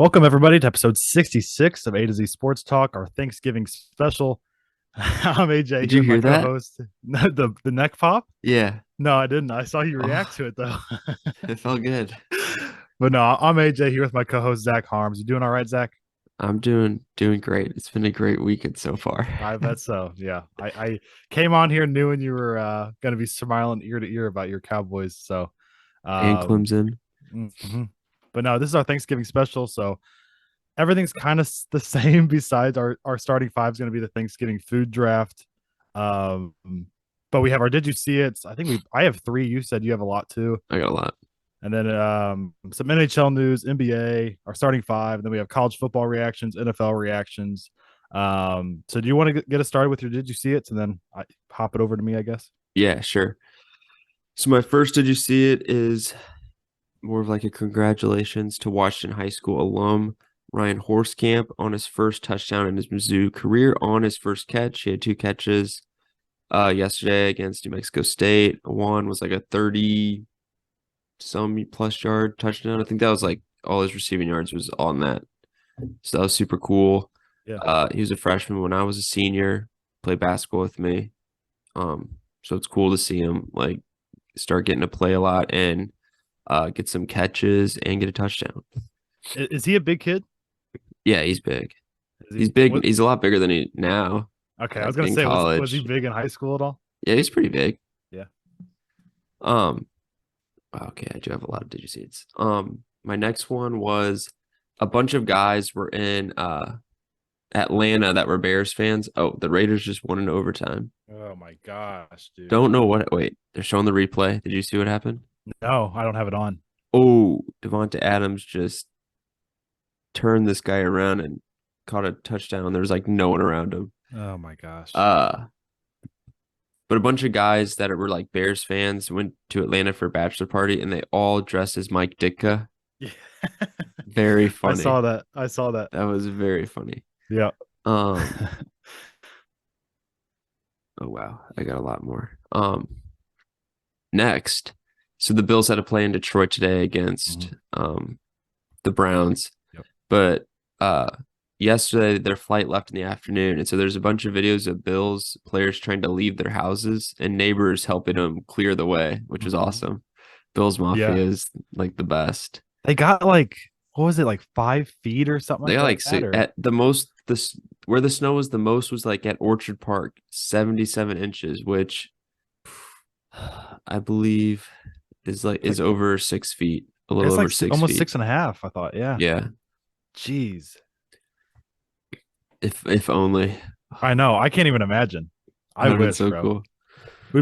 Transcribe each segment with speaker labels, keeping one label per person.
Speaker 1: Welcome everybody to episode 66 of A to Z Sports Talk, our Thanksgiving special. I'm AJ
Speaker 2: Did
Speaker 1: here
Speaker 2: you
Speaker 1: with my
Speaker 2: hear that?
Speaker 1: co-host. The neck pop?
Speaker 2: Yeah.
Speaker 1: No, I didn't. I saw you react
Speaker 2: Oh,
Speaker 1: to it though.
Speaker 2: it felt good.
Speaker 1: But no, I'm AJ here with my co-host Zach Harms. You doing all right, Zach?
Speaker 2: I'm doing great. It's been a great weekend so far.
Speaker 1: I bet so. Yeah. I came on here knowing you were gonna be smiling ear to ear about your Cowboys. So
Speaker 2: And
Speaker 1: um
Speaker 2: Clemson.
Speaker 1: mhm. But no, this is our Thanksgiving special. So everything's kind of the same besides our starting five is going to be the Thanksgiving food draft. Um, but we have our did you see it? I have three. You said you have a lot too.
Speaker 2: I got a lot.
Speaker 1: And then some NHL news, NBA, our starting five. And then we have college football reactions, NFL reactions. So do you want to get us started with your did you see it? And then I hop it over to me, I guess.
Speaker 2: Yeah, sure. So my first did you see it is more of like a congratulations to Washington High School alum Ryan Horskamp on his first touchdown in his Mizzou career on his first catch. He had two catches yesterday against New Mexico State. One was like a 30 some plus yard touchdown. I think that was like all his receiving yards was on that. So that was super cool.
Speaker 1: Yeah.
Speaker 2: He was a freshman when I was a senior, played basketball with me. So it's cool to see him like start getting to play a lot and get some catches and get a touchdown.
Speaker 1: Is he a big kid?
Speaker 2: Yeah, he's big.
Speaker 1: Is he
Speaker 2: He's big.
Speaker 1: what?
Speaker 2: He's a lot bigger than he now,
Speaker 1: Okay, I was
Speaker 2: like
Speaker 1: gonna
Speaker 2: in
Speaker 1: say, was he
Speaker 2: college.
Speaker 1: big in high school at all?
Speaker 2: Yeah, he's pretty big.
Speaker 1: Yeah.
Speaker 2: Um, okay, I do have a lot of digits. My next one was a bunch of guys were in Atlanta that were Bears fans. Oh, the Raiders just won in overtime.
Speaker 1: Oh my gosh, dude.
Speaker 2: Don't know what. Wait, they're showing the replay. Did you see what happened?
Speaker 1: No, I don't have it on.
Speaker 2: Oh, Devonta Adams just turned this guy around and caught a touchdown. There was like no one around him.
Speaker 1: Oh my gosh.
Speaker 2: Uh, but a bunch of guys that were like Bears fans went to Atlanta for a bachelor party and they all dressed as Mike Ditka.
Speaker 1: Yeah.
Speaker 2: Very
Speaker 1: I
Speaker 2: funny.
Speaker 1: saw that. I saw that.
Speaker 2: That was very funny.
Speaker 1: Yeah.
Speaker 2: Um, oh wow, I got a lot more. Next, so the Bills had to play in Detroit today against
Speaker 1: Mhm.
Speaker 2: the Browns,
Speaker 1: Yep.
Speaker 2: but yesterday their flight left in the afternoon, and so there's a bunch of videos of Bills players trying to leave their houses and neighbors helping them clear the way, which was
Speaker 1: Mhm.
Speaker 2: awesome. Bills
Speaker 1: Yeah.
Speaker 2: Mafia is like the best.
Speaker 1: They got like, what was it, like 5 feet or something
Speaker 2: They
Speaker 1: like
Speaker 2: got like
Speaker 1: that? Or
Speaker 2: at the most this where the snow was the most was like at Orchard Park, 77 inches, which I believe
Speaker 1: it's
Speaker 2: is
Speaker 1: like
Speaker 2: over 6 feet, a little
Speaker 1: it's
Speaker 2: over
Speaker 1: like
Speaker 2: six
Speaker 1: almost
Speaker 2: feet.
Speaker 1: 6.5, I thought. Yeah.
Speaker 2: Yeah,
Speaker 1: Jeez.
Speaker 2: if only.
Speaker 1: I know. I can't even imagine.
Speaker 2: That
Speaker 1: I
Speaker 2: would have been
Speaker 1: wish,
Speaker 2: so
Speaker 1: bro.
Speaker 2: cool.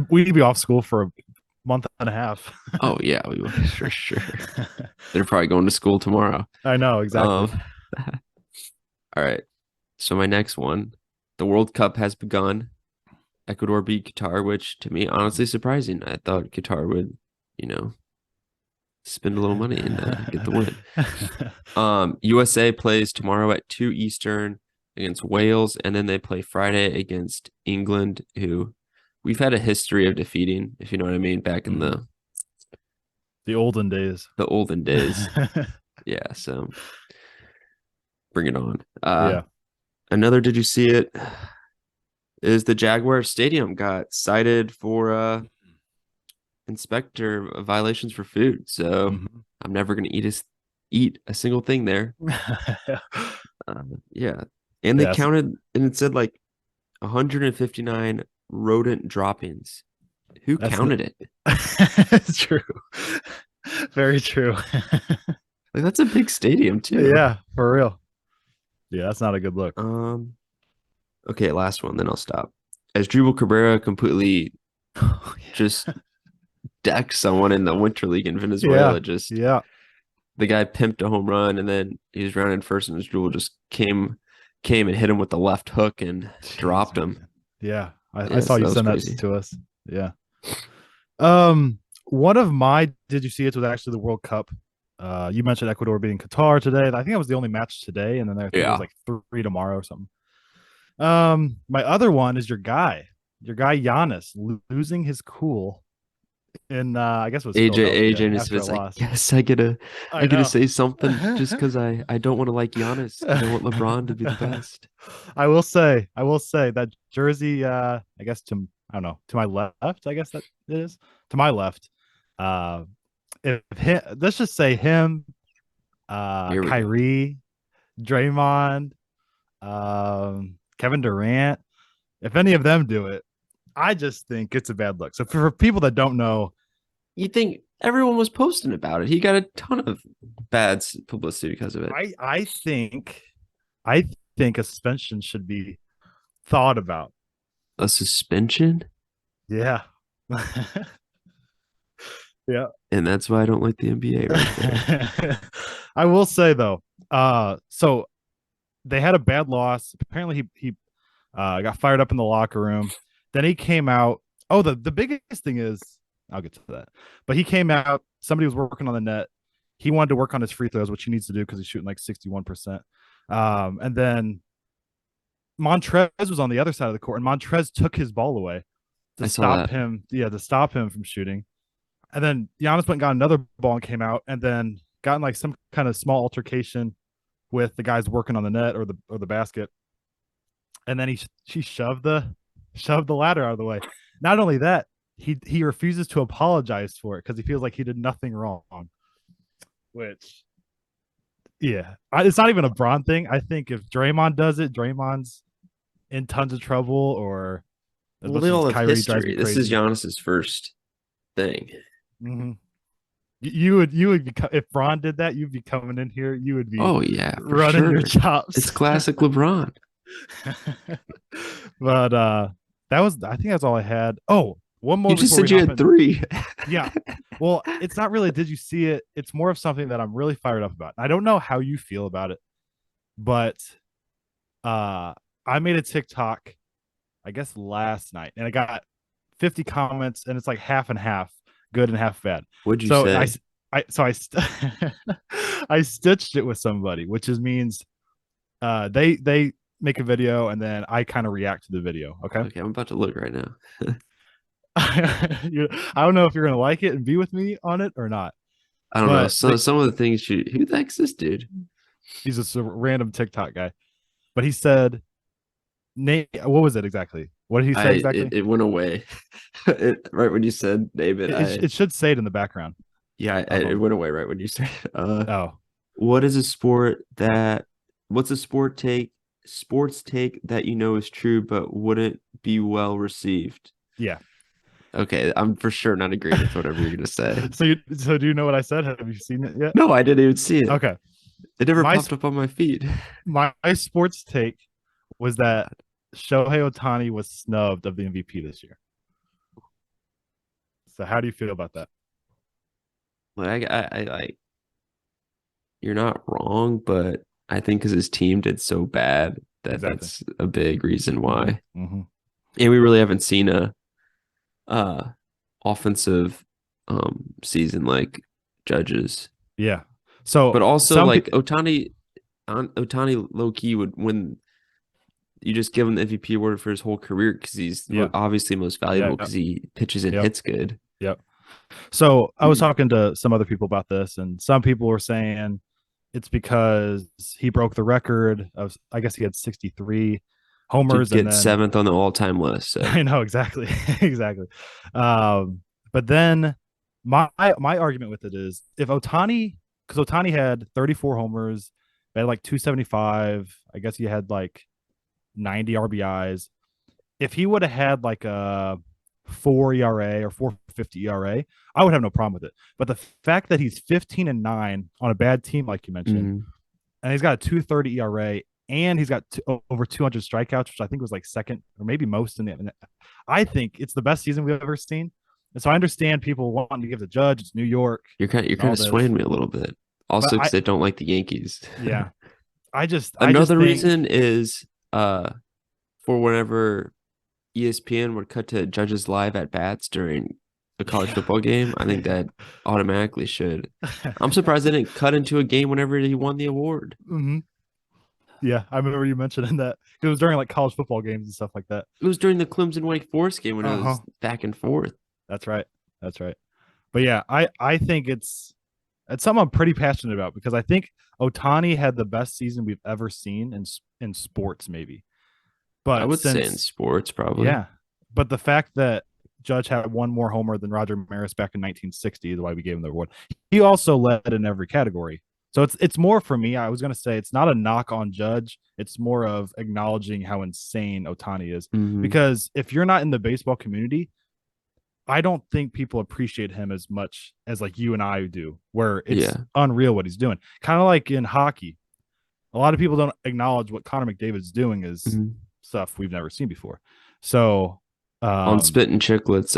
Speaker 1: We'd be off school for a month and a half.
Speaker 2: Oh yeah, we would for sure. They're probably going to school tomorrow.
Speaker 1: I know, exactly.
Speaker 2: Um, all right. So my next one, the World Cup has begun. Ecuador beat Qatar, which to me honestly surprising. I thought Qatar would, you know, spend a little money and get the win. USA plays tomorrow at 2 Eastern against Wales, and then they play Friday against England, who we've had a history of defeating, if you know what I mean, back in
Speaker 1: Mhm. The olden days.
Speaker 2: the olden days. Yeah, so bring it on.
Speaker 1: Yeah.
Speaker 2: Another, did you see it? Is the Jaguar Stadium got cited for inspector violations for food. So
Speaker 1: Mhm.
Speaker 2: I'm never gonna eat a single thing there. Yeah, and they
Speaker 1: Yes.
Speaker 2: counted, and it said like 159 rodent droppings. Who
Speaker 1: That's
Speaker 2: counted it?
Speaker 1: it's true. Very true.
Speaker 2: Like that's a big stadium too.
Speaker 1: Yeah, for real. Yeah, that's not a good look.
Speaker 2: Um, okay, last one, then I'll stop. As Drupal Cabrera completely
Speaker 1: Oh,
Speaker 2: just decked someone in the Winter League in
Speaker 1: yeah.
Speaker 2: Venezuela, just
Speaker 1: Yeah.
Speaker 2: the guy pimped a home run and then he was rounding first and his Drupal just came and hit him with the left hook and
Speaker 1: Jeez,
Speaker 2: dropped him.
Speaker 1: man. Yeah. I
Speaker 2: Yeah,
Speaker 1: saw
Speaker 2: so
Speaker 1: you
Speaker 2: that was
Speaker 1: send that
Speaker 2: crazy.
Speaker 1: to us. Yeah. One of my did you see it was actually the World Cup. You mentioned Ecuador beating Qatar today. I think that was the only match today, and then I think there's
Speaker 2: Yeah.
Speaker 1: like three tomorrow or something. My other one is your guy Giannis losing his cool in I guess it was
Speaker 2: AJ
Speaker 1: Philadelphia
Speaker 2: and his
Speaker 1: after a
Speaker 2: fans like,
Speaker 1: loss.
Speaker 2: yes, I get to
Speaker 1: I
Speaker 2: I get to
Speaker 1: know.
Speaker 2: say something just because I don't want to like Giannis because I want LeBron to be the best.
Speaker 1: I will say that jersey, I guess I don't know, to my left, I guess that it is. To my left. Uh if him, let's just say him,
Speaker 2: Here we go.
Speaker 1: Kyrie, Draymond, Kevin Durant, if any of them do it, I just think it's a bad look. So for people that don't know,
Speaker 2: You think everyone was posting about it? He got a ton of bad publicity because of it.
Speaker 1: I think a suspension should be thought about.
Speaker 2: A suspension,
Speaker 1: Yeah. Yeah.
Speaker 2: and that's why I don't like the NBA right there.
Speaker 1: I will say though, so they had a bad loss. Apparently he got fired up in the locker room. Then he came out. Oh, the biggest thing is I'll get to that. But he came out, somebody was working on the net. He wanted to work on his free throws, which he needs to do because he's shooting like 61%. And then Montrez was on the other side of the court, and Montrez took his ball away to
Speaker 2: I saw
Speaker 1: stop
Speaker 2: that.
Speaker 1: him. Yeah, to stop him from shooting. And then Giannis went and got another ball and came out, and then got in like some kind of small altercation with the guys working on the net or the basket. And then she shoved the ladder out of the way. Not only that, he refuses to apologize for it because he feels like he did nothing wrong. Which, yeah, it's not even a Braun thing. I think if Draymond does it, Draymond's in tons of trouble. Or as
Speaker 2: Well,
Speaker 1: much
Speaker 2: they
Speaker 1: as
Speaker 2: all have
Speaker 1: Kyrie drives me
Speaker 2: history. This is
Speaker 1: crazy.
Speaker 2: Giannis's first thing.
Speaker 1: Mm-hmm. You would be, if Braun did that, you'd be coming in here. You would be
Speaker 2: Oh yeah, for
Speaker 1: running your
Speaker 2: sure.
Speaker 1: chops.
Speaker 2: It's classic LeBron.
Speaker 1: But I think that's all I had. Oh, one
Speaker 2: You
Speaker 1: more
Speaker 2: just
Speaker 1: before we
Speaker 2: said you
Speaker 1: hop
Speaker 2: had
Speaker 1: in.
Speaker 2: three.
Speaker 1: Yeah. Well, it's not really did you see it? It's more of something that I'm really fired up about. I don't know how you feel about it, but uh I made a TikTok, I guess last night, and I got 50 comments, and it's like half and half, good and half bad.
Speaker 2: What'd you
Speaker 1: So
Speaker 2: say?
Speaker 1: I stitched it with somebody, which is means they make a video and then I kind of react to the video. Okay.
Speaker 2: Okay, I'm about to look right now.
Speaker 1: I don't know if you're gonna like it and be with me on it or not,
Speaker 2: I don't know.
Speaker 1: but
Speaker 2: So some of the things you who the heck's this dude?
Speaker 1: he's just a random TikTok guy. But he said, "Nate, what was it exactly? What did he say exactly?
Speaker 2: It went away. Right when you said name it,
Speaker 1: It should say it in the background of
Speaker 2: it
Speaker 1: him.
Speaker 2: went away right when you said
Speaker 1: Oh,
Speaker 2: what is a sport that what's a sports take that you know is true but wouldn't be well received?
Speaker 1: yeah."
Speaker 2: Okay, I'm for sure not agreeing with whatever you're gonna say.
Speaker 1: So do you know what I said? Have you seen it yet?
Speaker 2: No, I didn't even see it.
Speaker 1: Okay.
Speaker 2: It never
Speaker 1: My
Speaker 2: popped up on my feed.
Speaker 1: my sports take was that Shohei Otani was snubbed of the MVP this year. So how do you feel about that?
Speaker 2: Like I like you're not wrong, but I think because his team did so bad that
Speaker 1: Exactly.
Speaker 2: that's a big reason
Speaker 1: Mm-hmm.
Speaker 2: why.
Speaker 1: Mm-hmm.
Speaker 2: And we really haven't seen a offensive season like Judges.
Speaker 1: Yeah. So
Speaker 2: But also
Speaker 1: some
Speaker 2: like
Speaker 1: people,
Speaker 2: Otani low key would when you just give him the MVP award for his whole career because he's
Speaker 1: yeah,
Speaker 2: obviously most valuable
Speaker 1: yeah,
Speaker 2: because he pitches and
Speaker 1: yep,
Speaker 2: hits good.
Speaker 1: yep. So I was talking to some other people about this, and some people were saying it's because he broke the record of, I guess he had 63
Speaker 2: To
Speaker 1: homers, and
Speaker 2: get
Speaker 1: then
Speaker 2: seventh on the all-time list. So
Speaker 1: I know exactly, exactly. But then my argument with it is if Otani, because Otani had 34 homers, they had like 275. I guess he had like 90 RBIs. If he would have had like a 4 ERA or 4.50 ERA, I would have no problem with it. But the fact that he's 15-9 on a bad team, like you mentioned,
Speaker 2: mm,
Speaker 1: and he's got a 2.30 ERA, and he's got over 200 strikeouts, which I think was like second or maybe most in the. I think it's the best season we've ever seen. And so I understand people wanting to give the Judge. It's New York
Speaker 2: you're
Speaker 1: and
Speaker 2: kind
Speaker 1: all
Speaker 2: of
Speaker 1: this,
Speaker 2: swaying me a little bit.
Speaker 1: but
Speaker 2: Also, because they don't like the Yankees.
Speaker 1: yeah, I just
Speaker 2: Another
Speaker 1: think
Speaker 2: reason is for whenever ESPN would cut to Judges live at bats during a college football game, I think that automatically should. I'm surprised they didn't cut into a game whenever he won the award.
Speaker 1: Mhm. Yeah, I remember you mentioning that. It was during like college football games and stuff like that.
Speaker 2: It was during the Clemson Wake Forest game when it
Speaker 1: Uh huh.
Speaker 2: was back and forth.
Speaker 1: That's right. That's right. But yeah, I think it's something I'm pretty passionate about because I think Otani had the best season we've ever seen in sports, maybe.
Speaker 2: I
Speaker 1: But
Speaker 2: would say in
Speaker 1: since
Speaker 2: sports, probably.
Speaker 1: yeah, but the fact that Judge had one more homer than Roger Maris back in 1960 is why we gave him the award. He also led in every category. So it's more for me. I was gonna say it's not a knock on Judge. It's more of acknowledging how insane Otani is.
Speaker 2: Hmm.
Speaker 1: Because if you're not in the baseball community, I don't think people appreciate him as much as like you and I do, where it's
Speaker 2: Yeah.
Speaker 1: unreal what he's doing. Kind of like in hockey, a lot of people don't acknowledge what Connor McDavid's doing is
Speaker 2: Mhm.
Speaker 1: stuff we've never seen before. So,
Speaker 2: On
Speaker 1: um,
Speaker 2: Spit and Chicklets,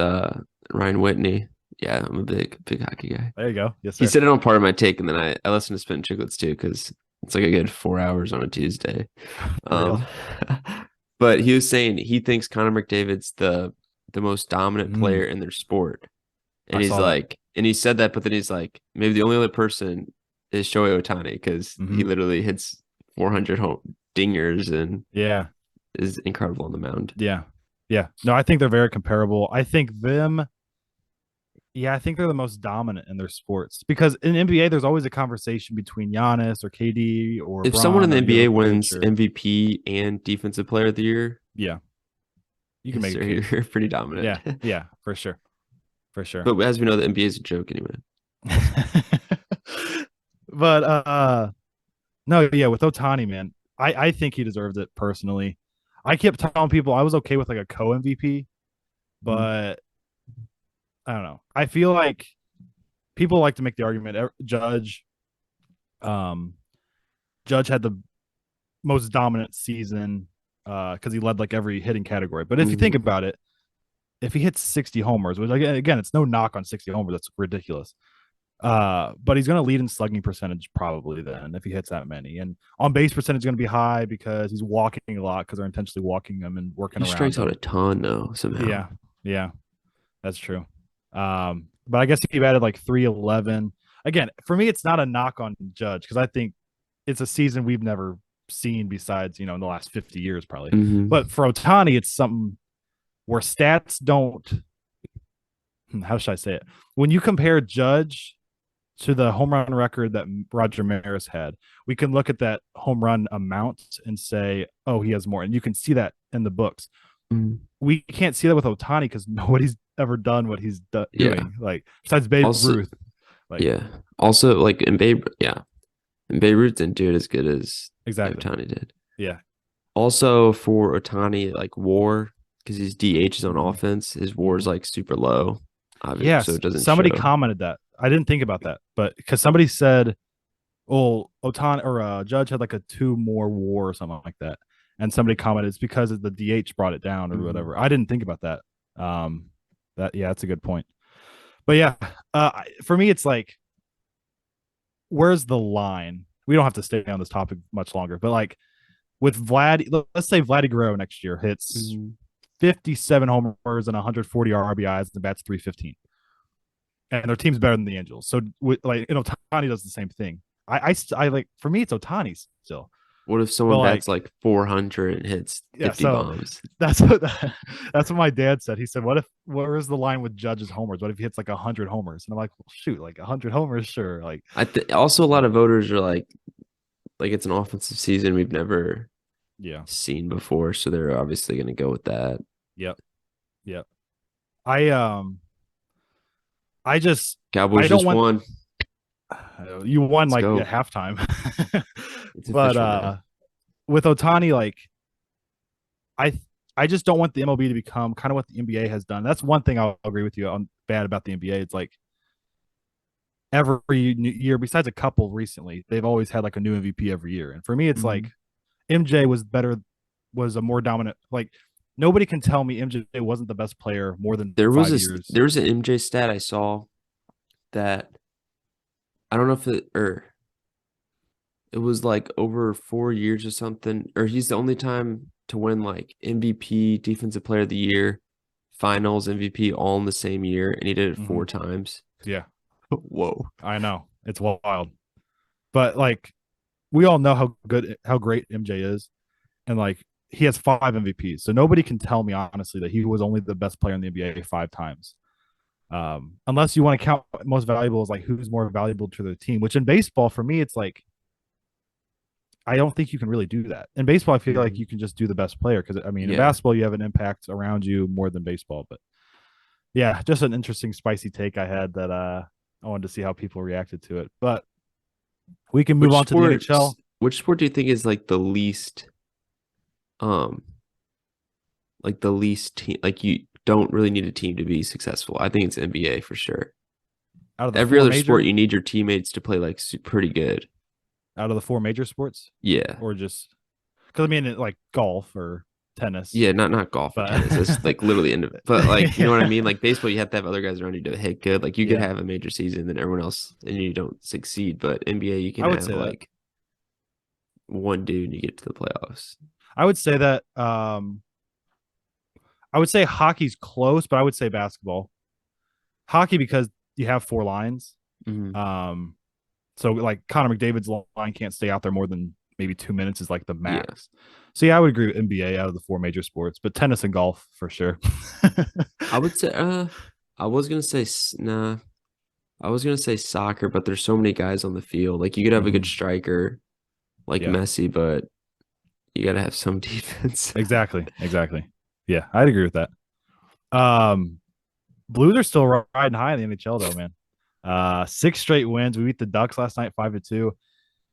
Speaker 2: Ryan Whitney. Yeah, I'm a big hockey guy.
Speaker 1: there you go. Yes,
Speaker 2: He
Speaker 1: sir.
Speaker 2: said it on part of my take, and then I listened to Spit and Chicklets too because it's like a good 4 hours on a Tuesday.
Speaker 1: For real.
Speaker 2: Um, but he was saying he thinks Connor McDavid's the most dominant
Speaker 1: Mm,
Speaker 2: player in their sport, and
Speaker 1: I
Speaker 2: he's
Speaker 1: saw that.
Speaker 2: like, and he said that, but then he's like, maybe the only other person is Shohei Ohtani because
Speaker 1: Hmm.
Speaker 2: he literally hits 400 home dingers and
Speaker 1: Yeah.
Speaker 2: is incredible on the mound.
Speaker 1: Yeah. Yeah. No, I think they're very comparable. I think them, yeah, I think they're the most dominant in their sports because in NBA, there's always a conversation between Giannis or KD or
Speaker 2: If someone in
Speaker 1: Braun
Speaker 2: the
Speaker 1: or
Speaker 2: NBA
Speaker 1: Jokic
Speaker 2: wins
Speaker 1: or,
Speaker 2: MVP and Defensive Player of the Year,
Speaker 1: yeah, you can
Speaker 2: yes,
Speaker 1: make a
Speaker 2: sir,
Speaker 1: case.
Speaker 2: you're pretty dominant.
Speaker 1: Yeah. Yeah. For sure. For sure.
Speaker 2: But as we know, the NBA is a joke anyway.
Speaker 1: But no, yeah, with Otani, man, I think he deserved it personally. I kept telling people I was okay with like a co MVP,
Speaker 2: Mhm.
Speaker 1: but I don't know. I feel like people like to make the argument um Judge had the most dominant season because he led like every hitting category. But if you think
Speaker 2: Mhm.
Speaker 1: about it, if he hits 60 homers, which again, it's no knock on 60 homers, that's ridiculous. But he's going to lead in slugging percentage probably then if he hits that many. And on base percentage is going to be high because he's walking a lot because they're intentionally walking him and working
Speaker 2: He
Speaker 1: around
Speaker 2: strikes out
Speaker 1: him.
Speaker 2: a ton though, somehow.
Speaker 1: Yeah, yeah, that's true. But I guess he added like 311. Again, for me, it's not a knock on Judge because I think it's a season we've never seen besides in the last 50 years probably.
Speaker 2: Hmm.
Speaker 1: But for Otani, it's something where stats don't. How should I say it? When you compare Judge to the home run record that Roger Maris had, we can look at that home run amount and say, oh, he has more. And you can see that in the books.
Speaker 2: Hmm.
Speaker 1: We can't see that with Otani because nobody's ever done what he's
Speaker 2: Yeah.
Speaker 1: doing. Like, besides Babe
Speaker 2: Also,
Speaker 1: Ruth. Like,
Speaker 2: yeah. Also, like in Babe, yeah, and Babe Ruth didn't do it as good as
Speaker 1: exactly.
Speaker 2: Ohtani did.
Speaker 1: Yeah.
Speaker 2: Also, for Ohtani, like WAR, because his DH is on
Speaker 1: Mm-hmm.
Speaker 2: offense, his WAR is
Speaker 1: Mm-hmm.
Speaker 2: like super low, obviously, so
Speaker 1: Yes.
Speaker 2: it doesn't
Speaker 1: Somebody
Speaker 2: show.
Speaker 1: commented that. I didn't think about that, but because somebody said, oh, Otani or Judge had like a two more war or something like that. And somebody commented it's because the DH brought it down or
Speaker 2: Mhm.
Speaker 1: whatever. I didn't think about that. Um, yeah, that's a good point. But yeah, for me, it's like, where's the line? We don't have to stay on this topic much longer, but like with let's say Vladdy Guerrero next year hits
Speaker 2: Mhm.
Speaker 1: 57 homers and 140 RBIs and bats 315, and their team's better than the Angels. So like, Otani does the same thing. I like for me, it's Otani still,
Speaker 2: What if
Speaker 1: but
Speaker 2: someone bats
Speaker 1: like,
Speaker 2: like 400 and hits
Speaker 1: yeah.
Speaker 2: 50
Speaker 1: So
Speaker 2: bombs?
Speaker 1: that's what that's what my dad said. He said, where is the line with Judge's homers? What if he hits like 100 homers? And I'm like, well, shoot, like 100 homers, sure. Like,
Speaker 2: Also a lot
Speaker 1: but
Speaker 2: of voters are like it's an offensive season we've never
Speaker 1: yeah,
Speaker 2: seen before, so they're obviously going to go with that.
Speaker 1: yep, yep. I I just
Speaker 2: Cowboys
Speaker 1: I don't
Speaker 2: just
Speaker 1: want
Speaker 2: won.
Speaker 1: you won
Speaker 2: Let's
Speaker 1: like
Speaker 2: go.
Speaker 1: at halftime.
Speaker 2: It's
Speaker 1: But
Speaker 2: official now.
Speaker 1: with Otani, like, I I just don't want the MLB to become kind of what the NBA has done. That's one thing I'll agree with you on bad about the NBA. It's like every year, besides a couple recently, they've always had like a new MVP every year. And for me, it's like
Speaker 2: Mhm.
Speaker 1: MJ was a more dominant. Like, nobody can tell me MJ wasn't the best player more than
Speaker 2: There was
Speaker 1: 5 years.
Speaker 2: there was an MJ stat I saw that I don't know if it was like over 4 years or something, or he's the only time to win like MVP, Defensive Player of the Year, Finals MVP all in the same year, and he did it
Speaker 1: Mm-hmm.
Speaker 2: 4 times.
Speaker 1: Yeah,
Speaker 2: Whoa.
Speaker 1: I know it's wild, but like we all know how great MJ is, and like he has 5 MVPs. So nobody can tell me honestly that he was only the best player in the NBA 5 times. Unless you want to count most valuable as like who's more valuable to the team, which in baseball for me it's like I don't think you can really do that. In baseball, I feel like
Speaker 2: Mhm.
Speaker 1: you can just do the best player because I mean in
Speaker 2: Yeah.
Speaker 1: basketball you have an impact around you more than baseball. But yeah, just an interesting spicy take I had that I wanted to see how people reacted to it. But we can move
Speaker 2: Which
Speaker 1: on to the
Speaker 2: sports?
Speaker 1: NHL.
Speaker 2: Which sport do you think is um, like the least team? Like you don't really need a team to be successful. I think it's NBA for sure.
Speaker 1: Out of the
Speaker 2: Every
Speaker 1: four
Speaker 2: other sport,
Speaker 1: major
Speaker 2: you need your teammates to play like pretty good.
Speaker 1: out of the four major sports,
Speaker 2: Yeah.
Speaker 1: or just because I mean like golf or tennis,
Speaker 2: Yeah, not golf or
Speaker 1: but
Speaker 2: tennis. It's like literally but like you know what I
Speaker 1: yeah,
Speaker 2: mean? Like baseball, you have to have other guys around you to hit good. Like you could
Speaker 1: yeah,
Speaker 2: have a major season, then everyone else and you don't succeed. But NBA, you can
Speaker 1: I would
Speaker 2: have
Speaker 1: say that.
Speaker 2: like one dude and you get to the playoffs.
Speaker 1: I would say that. I would say hockey's close, but I would say basketball. Hockey because you have four lines.
Speaker 2: Hmm.
Speaker 1: Um, so like Connor McDavid's line can't stay out there more than maybe 2 minutes is like the
Speaker 2: Yeah.
Speaker 1: max. So yeah, I would agree with NBA out of the four major sports, but tennis and golf for sure.
Speaker 2: I would say I was gonna say nah. I was gonna say soccer, but there's so many guys on the field. Like you could have a good
Speaker 1: Mm-hmm.
Speaker 2: striker like
Speaker 1: Yeah,
Speaker 2: Messi, but you gotta have some defense.
Speaker 1: exactly. Yeah, I'd agree with that. Um, Blues are still riding high in the NHL though, man. Six straight wins. We beat the Ducks last night, 5-2.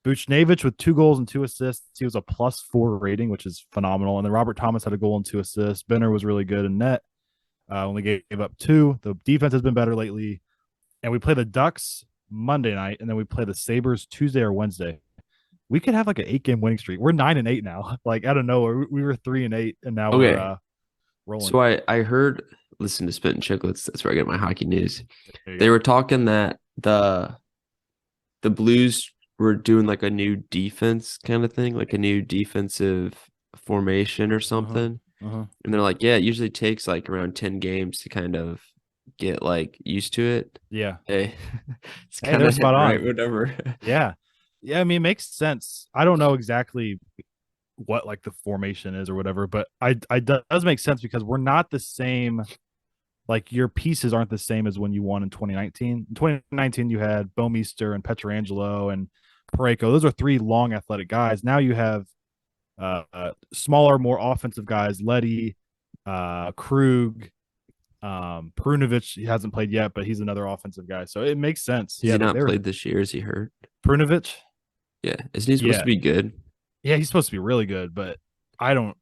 Speaker 1: Buchnevich with 2 goals and 2 assists. He was a +4 rating, which is phenomenal. And then Robert Thomas had a goal and 2 assists. Benner was really good in net. Only gave up two. The defense has been better lately. And we play the Ducks Monday night, and then we play the Sabres Tuesday or Wednesday. We could have like an 8-game winning streak. We're 9-8 now. Like out of nowhere, we were 3-8, and now we're
Speaker 2: Okay.
Speaker 1: rolling.
Speaker 2: So I heard listen to Spit and Chicklets, that's where I get my hockey news.
Speaker 1: There you
Speaker 2: They
Speaker 1: go.
Speaker 2: were talking that the Blues were doing like a new defense kind of thing, like a new defensive formation or
Speaker 1: Uh huh.
Speaker 2: something.
Speaker 1: Uh huh.
Speaker 2: And they're like, yeah, it usually takes like around 10 games to kind of get like used to it.
Speaker 1: Yeah.
Speaker 2: Hey, it's
Speaker 1: Hey,
Speaker 2: kind
Speaker 1: they're
Speaker 2: of
Speaker 1: spot
Speaker 2: hitting right,
Speaker 1: on.
Speaker 2: whatever.
Speaker 1: Yeah. Yeah. I mean, it makes sense. I don't know exactly what like the formation is or whatever, but I does make sense because we're not the same. Like your pieces aren't the same as when you won in 2019. In 2019, you had Bomeister and Petrangelo and Pareko. Those are three long athletic guys. Now you have smaller, more offensive guys. Letty, Krug, Perunovic. He hasn't played yet, but he's another offensive guy. So it makes sense.
Speaker 2: Has he
Speaker 1: Yeah,
Speaker 2: not
Speaker 1: they're
Speaker 2: played this year? Is he hurt?
Speaker 1: Perunovic.
Speaker 2: Yeah. Isn't he supposed to
Speaker 1: Yeah,
Speaker 2: be good?
Speaker 1: yeah, he's supposed to be really good, but I don't.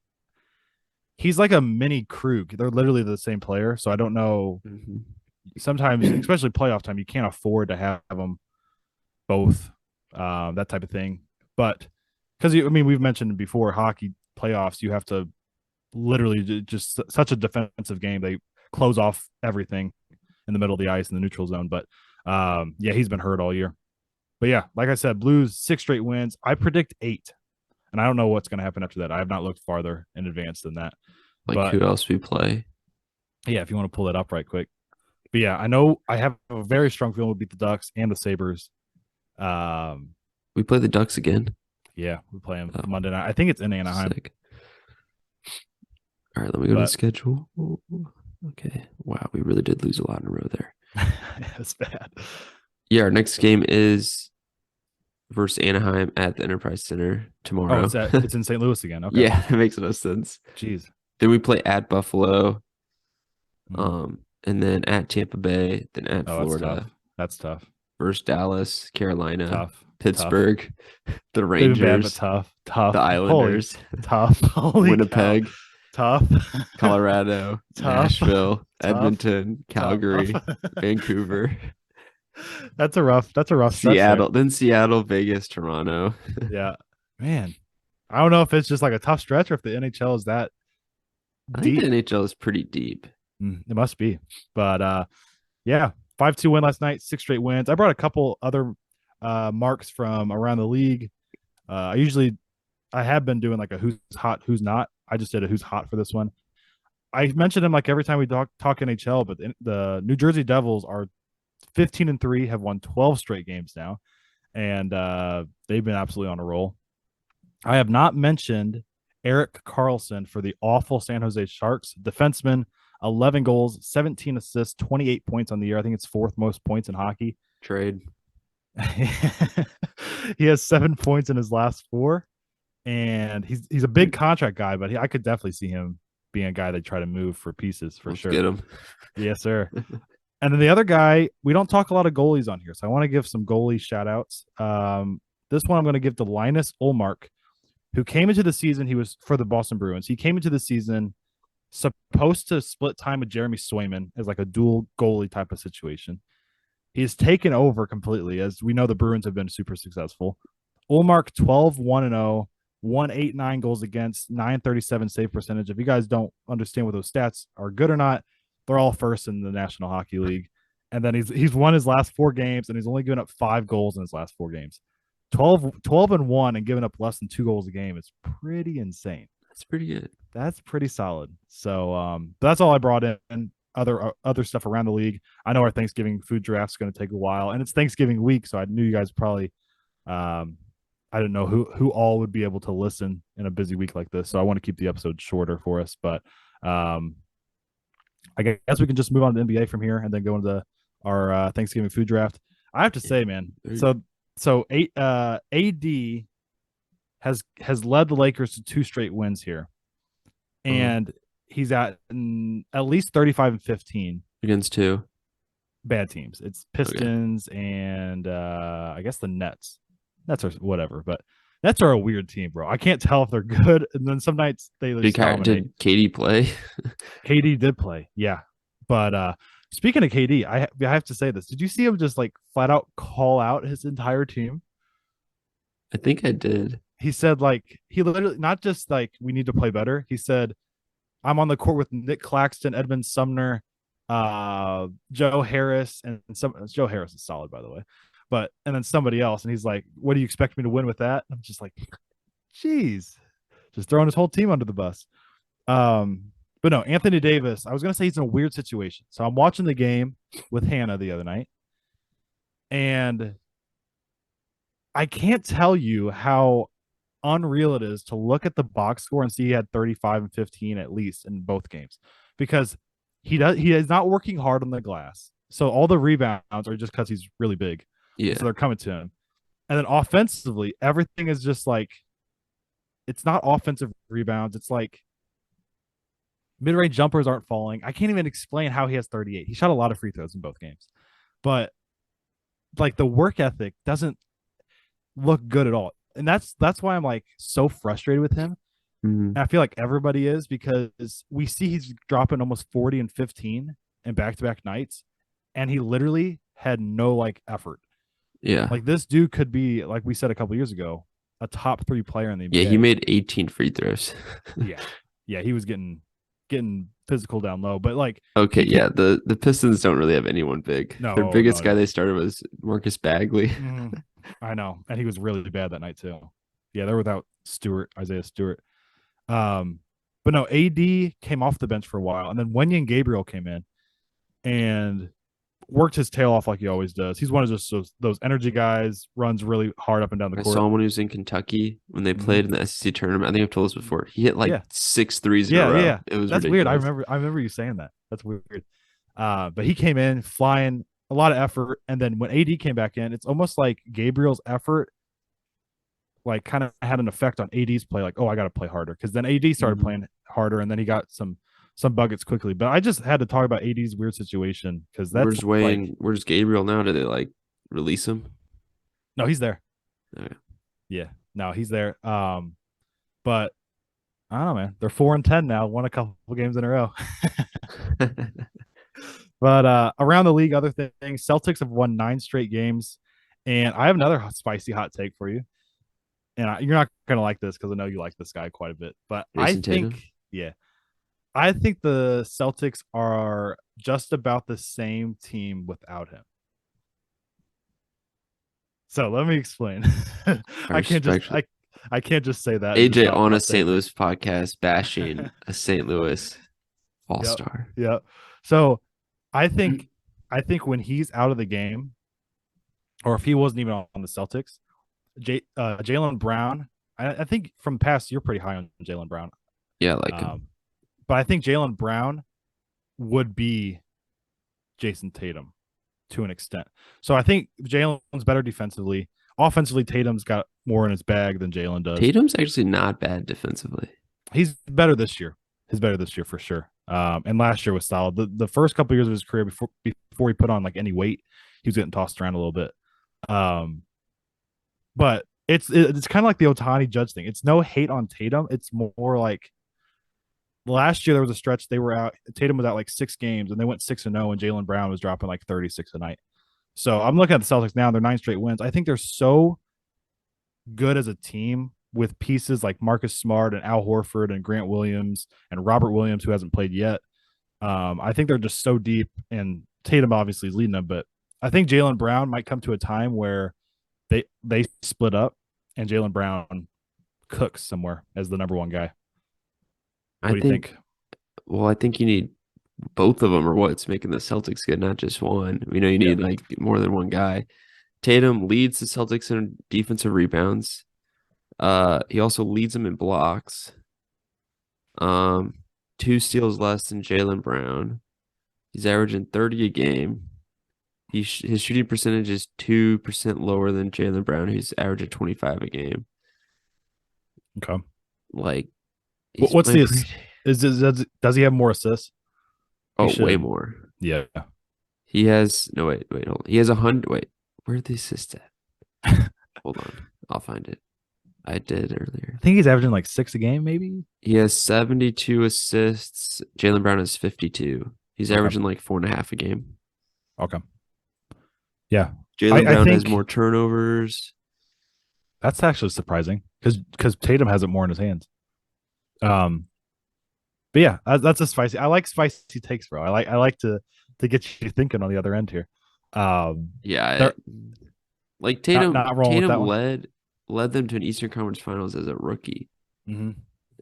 Speaker 1: He's like a mini Krug. They're literally the same player, so I don't know.
Speaker 2: Mhm.
Speaker 1: Sometimes, especially playoff time, you can't afford to have them both, that type of thing. But because I mean, we've mentioned before, hockey playoffs, you have to literally just such a defensive game. They close off everything in the middle of the ice in the neutral zone. But yeah, he's been hurt all year. But yeah, like I said, Blues 6 straight wins. I predict 8, and I don't know what's going to happen after that. I have not looked farther in advance than that.
Speaker 2: Like
Speaker 1: But
Speaker 2: who else we play?
Speaker 1: yeah, if you want to pull that up right quick. But yeah, I know I have a very strong feeling we'll beat the Ducks and the Sabres. Um,
Speaker 2: We play the Ducks again.
Speaker 1: yeah, we play them
Speaker 2: Oh,
Speaker 1: Monday night. I think it's in Anaheim,
Speaker 2: sick. All right, let me go to the
Speaker 1: but
Speaker 2: schedule. Okay. Wow, we really did lose a lot in a row there.
Speaker 1: it's bad.
Speaker 2: Yeah, our next game is versus Anaheim at the Enterprise Center
Speaker 1: Oh,
Speaker 2: tomorrow.
Speaker 1: it's in St. Louis again. Okay,
Speaker 2: Yeah, it makes no sense.
Speaker 1: jeez.
Speaker 2: Then we play at Buffalo,
Speaker 1: Mm.
Speaker 2: and then at Tampa Bay, then at
Speaker 1: Oh, that's tough.
Speaker 2: Florida,
Speaker 1: That's tough.
Speaker 2: versus Dallas, Carolina,
Speaker 1: Tough. Tough.
Speaker 2: Pittsburgh, the
Speaker 1: They've been bad, but
Speaker 2: Rangers,
Speaker 1: tough.
Speaker 2: the
Speaker 1: Tough. Holy
Speaker 2: Islanders,
Speaker 1: tough. Holy cow.
Speaker 2: Winnipeg,
Speaker 1: Tough.
Speaker 2: Colorado,
Speaker 1: Tough.
Speaker 2: Nashville,
Speaker 1: Tough.
Speaker 2: Edmonton,
Speaker 1: Tough.
Speaker 2: Calgary, Vancouver,
Speaker 1: That's a rough stretch there.
Speaker 2: Seattle, then Seattle, Vegas, Toronto.
Speaker 1: Yeah. Man. I don't know if it's just like a tough stretch or if the NHL is that
Speaker 2: I think the
Speaker 1: deep.
Speaker 2: NHL is pretty deep.
Speaker 1: It must be. But yeah, 5-2 win last night, 6 straight wins. I brought a couple other marks from around the league. I have been doing like a who's hot, who's not. I just did a who's hot for this one. I mentioned him like every time we talk NHL, but the New Jersey Devils are 15-3, have won 12 straight games now, and they've been absolutely on a roll. I have not mentioned Eric Carlson for the awful San Jose Sharks defenseman. 11 goals, 17 assists, 28 points on the year. I think it's fourth most points in hockey.
Speaker 2: Trade.
Speaker 1: He has 7 points in his last four, and he's a big contract guy, but I could definitely see him being a guy they try to move for pieces for
Speaker 2: Let's
Speaker 1: sure.
Speaker 2: get him.
Speaker 1: Yes, sir. And then the other guy, we don't talk a lot of goalies on here, so I want to give some goalie shout outs. This one I'm going to give to Linus Ullmark, who came into the season. He was for the Boston Bruins. He came into the season supposed to split time with Jeremy Swayman as like a dual goalie type of situation. He's taken over completely, as we know the Bruins have been super successful. Ullmark 12-1-0, 189 goals against, 937 save percentage. If you guys don't understand what those stats are good or not, they're all first in the National Hockey League. And then he's won his last 4 games, and he's only given up 5 goals in his last 4 games. 12-1 and giving up less than 2 goals a game is pretty insane.
Speaker 2: That's pretty good.
Speaker 1: That's pretty solid. So that's all I brought in. Other stuff around the league. I know our Thanksgiving food draft is going to take a while, and it's Thanksgiving week, so I knew you guys probably I didn't know who all would be able to listen in a busy week like this. So I want to keep the episode shorter for us, but I guess we can just move on to the NBA from here and then go into our Thanksgiving food draft. I have to say, man, AD has led the Lakers to 2 straight wins here, and he's at least 35-15
Speaker 2: against 2
Speaker 1: bad teams. It's Pistons and I guess the Nets. Nets are whatever, but Nets are a weird team, bro. I can't tell if they're good, and then some nights they just dominate.
Speaker 2: Did KD play?
Speaker 1: KD did play, yeah. But speaking of KD, I have to say this. Did you see him just like flat out call out his entire team?
Speaker 2: I think I did.
Speaker 1: He said like he literally not just like we need to play better. He said I'm on the court with Nick Claxton, Edmund Sumner, Joe Harris, and Joe Harris is solid, by the way. And then somebody else, and he's like, "What do you expect me to win with that?" I'm just like, "Geez," just throwing his whole team under the bus. But no, Anthony Davis. I was gonna say he's in a weird situation. So I'm watching the game with Hannah the other night, and I can't tell you how unreal it is to look at the box score and see he had 35 and 15 at least in both games, because he is not working hard on the glass. So all the rebounds are just because he's really big.
Speaker 2: Yeah.
Speaker 1: So they're coming to him. And then offensively, everything is just like, it's not offensive rebounds. It's like mid-range jumpers aren't falling. I can't even explain how he has 38. He shot a lot of free throws in both games, but like the work ethic doesn't look good at all. And that's why I'm like so frustrated with him. And I feel like everybody is, because we see he's dropping almost 40 and 15 in back-to-back nights, and he literally had no like effort.
Speaker 2: Yeah.
Speaker 1: Like this dude could be, like we said a couple years ago, a top 3 player in the NBA.
Speaker 2: Yeah, he made 18 free throws.
Speaker 1: Yeah, he was getting physical down low. But like,
Speaker 2: okay, yeah, the Pistons don't really have anyone big.
Speaker 1: No,
Speaker 2: their biggest guy they started was Marcus Bagley.
Speaker 1: I know, and he was really bad that night too. Yeah, they're without Isaiah Stewart. But no, AD came off the bench for a while, and then Wenyen Gabriel came in and worked his tail off like he always does. He's one of just those energy guys, runs really hard up and down the court.
Speaker 2: I saw him when he was in Kentucky when they played in the SEC tournament. I think I've told this before. He hit like 6 threes in a row.
Speaker 1: Yeah,
Speaker 2: it was
Speaker 1: that's
Speaker 2: ridiculous.
Speaker 1: weird. I remember you saying that. That's weird. But he came in flying, a lot of effort, and then when AD came back in, it's almost like Gabriel's effort like kind of had an effect on AD's play. Like, oh, I got to play harder, because then AD started playing harder, and then he got some buckets quickly. But I just had to talk about AD's weird situation, because that's
Speaker 2: where's Gabriel now? Did they like release him?
Speaker 1: No, he's there.
Speaker 2: Okay.
Speaker 1: Yeah, no, he's there. But I don't know, man. They're 4-10 now. Won a couple games in a row. But around the league, other things, Celtics have won 9 straight games, and I have another spicy hot take for you. And you're not gonna like this, because I know you like this guy quite a bit. But I think the Celtics are just about the same team without him. So let me explain. I can't just say that.
Speaker 2: AJ on a St. Louis podcast bashing a St. Louis all-star.
Speaker 1: Yeah. So I think when he's out of the game, or if he wasn't even on the Celtics, Jaylen Brown, I think from the past, you're pretty high on Jaylen Brown.
Speaker 2: Yeah, I like him.
Speaker 1: But I think Jaylen Brown would be Jason Tatum to an extent. So I think Jalen's better defensively. Offensively, Tatum's got more in his bag than Jalen does.
Speaker 2: Tatum's actually not bad defensively.
Speaker 1: He's better this year. He's better this year for sure. And last year was solid. The first couple of years of his career before he put on like any weight, he was getting tossed around a little bit. But it's kind of like the Ohtani Judge thing. It's no hate on Tatum. It's more like last year there was a stretch they were out. Tatum was out like 6 games, and they went 6-0, and Jaylen Brown was dropping like 36 a night. So I'm looking at the Celtics now; they're 9 straight wins. I think they're so good as a team with pieces like Marcus Smart and Al Horford and Grant Williams and Robert Williams, who hasn't played yet. I think they're just so deep, and Tatum obviously is leading them. But I think Jaylen Brown might come to a time where they split up, and Jaylen Brown cooks somewhere as the number one guy. What do you think?
Speaker 2: Well, I think you need both of them, or what's making the Celtics good, not just one. You know, you need like more than one guy. Tatum leads the Celtics in defensive rebounds. He also leads them in blocks. 2 steals less than Jaylen Brown. He's averaging 30 a game. His shooting percentage is 2% lower than Jaylen Brown, who's averaging 25 a game.
Speaker 1: Okay.
Speaker 2: Like,
Speaker 1: what's does he have more assists?
Speaker 2: Oh, way more.
Speaker 1: Yeah.
Speaker 2: He has wait, hold on. He has 100. Wait, where are the assists at? Hold on, I'll find it. I did earlier.
Speaker 1: I think he's averaging like 6 a game, maybe.
Speaker 2: He has 72 assists. Jaylen Brown has 52. He's averaging like 4.5 a game.
Speaker 1: Okay. Yeah.
Speaker 2: Jaylen Brown has more turnovers.
Speaker 1: That's actually surprising because Tatum has it more in his hands. But yeah, that's a spicy. I like spicy takes, bro. I like to get you thinking on the other end here.
Speaker 2: Like Tatum,
Speaker 1: not
Speaker 2: Tatum led them to an Eastern Conference Finals as a rookie.
Speaker 1: Mm-hmm.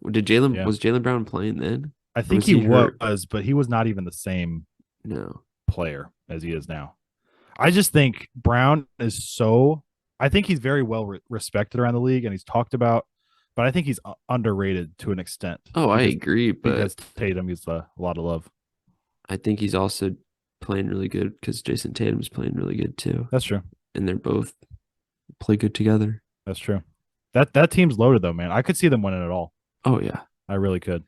Speaker 2: Was Jaylen Brown playing then?
Speaker 1: I think he was, but he was not even the same player as he is now. I just think Brown is I think he's very well respected around the league, and he's talked about, but I think he's underrated to an extent.
Speaker 2: Oh, I agree, but
Speaker 1: because Tatum gets a lot of love.
Speaker 2: I think he's also playing really good because Jason Tatum's playing really good too.
Speaker 1: That's true,
Speaker 2: and they're both play good together.
Speaker 1: That's true. That team's loaded though, man. I could see them winning it all.
Speaker 2: Oh yeah,
Speaker 1: I really could.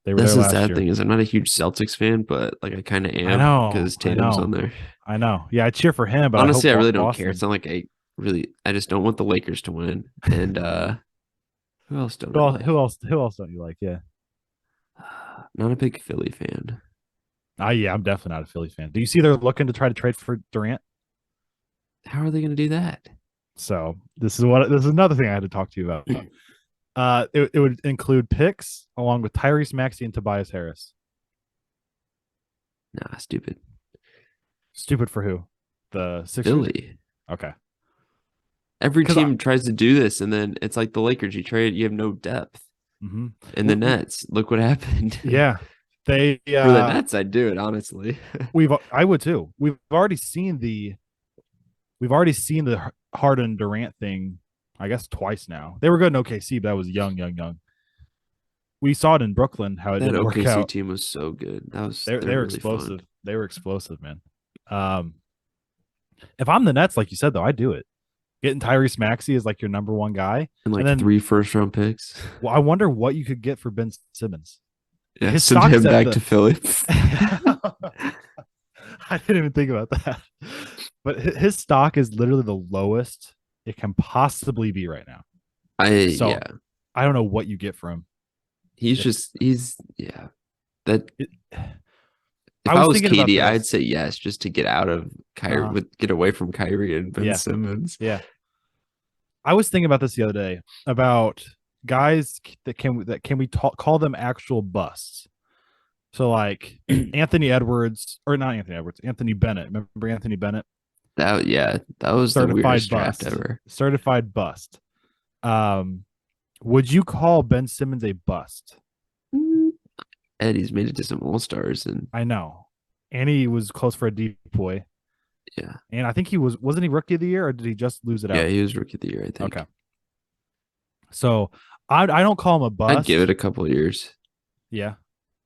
Speaker 1: They were
Speaker 2: That's
Speaker 1: there
Speaker 2: the sad
Speaker 1: year.
Speaker 2: thing is I'm not a huge Celtics fan, but like I kind of am because Tatum's on there.
Speaker 1: I know. Yeah, I cheer for him, but
Speaker 2: honestly, I really don't care. It's not like I just don't want the Lakers to win. And who else don't I like?
Speaker 1: Who else don't you like? Yeah.
Speaker 2: Not a big Philly fan.
Speaker 1: Yeah, I'm definitely not a Philly fan. Do you see they're looking to try to trade for Durant?
Speaker 2: How are they going to do that?
Speaker 1: So this is another thing I had to talk to you about. It would include picks along with Tyrese Maxey and Tobias Harris.
Speaker 2: Nah, stupid.
Speaker 1: Stupid for who? The Sixers?
Speaker 2: Philly.
Speaker 1: Okay.
Speaker 2: Every team tries to do this, and then it's like the Lakers. You have no depth.
Speaker 1: Mm-hmm.
Speaker 2: And the Nets, look what happened.
Speaker 1: Yeah.
Speaker 2: For the Nets, I'd do it, honestly.
Speaker 1: I would too. We've already seen the Harden Durant thing, I guess twice now. They were good in OKC, but that was young. We saw it in Brooklyn how it didn't work out.
Speaker 2: OKC team was so good. They were
Speaker 1: really explosive. Fun. They were explosive, man. If I'm the Nets, like you said though, I'd do it. Getting Tyrese Maxey is like your number one guy,
Speaker 2: and then 3 first-round picks.
Speaker 1: Well, I wonder what you could get for Ben Simmons.
Speaker 2: Yeah, send him back to Philly.
Speaker 1: I didn't even think about that. But his stock is literally the lowest it can possibly be right now. I don't know what you get for him.
Speaker 2: If I was KD, I'd say yes, just to get out of Kyrie, get away from Kyrie and Ben Simmons.
Speaker 1: Yeah. I was thinking about this the other day about guys that can we call them actual busts. So like Anthony Bennett. Remember Anthony Bennett?
Speaker 2: That was the weirdest draft ever.
Speaker 1: Certified bust. Would you call Ben Simmons a bust?
Speaker 2: Eddie's made it to some All-Stars, and
Speaker 1: I know. And he was close for a decoy.
Speaker 2: Yeah.
Speaker 1: And I think wasn't he rookie of the year, or did he just lose it out?
Speaker 2: Yeah, he was rookie of the year, I think.
Speaker 1: Okay. So I don't call him a bust.
Speaker 2: I'd give it a couple of years.
Speaker 1: Yeah.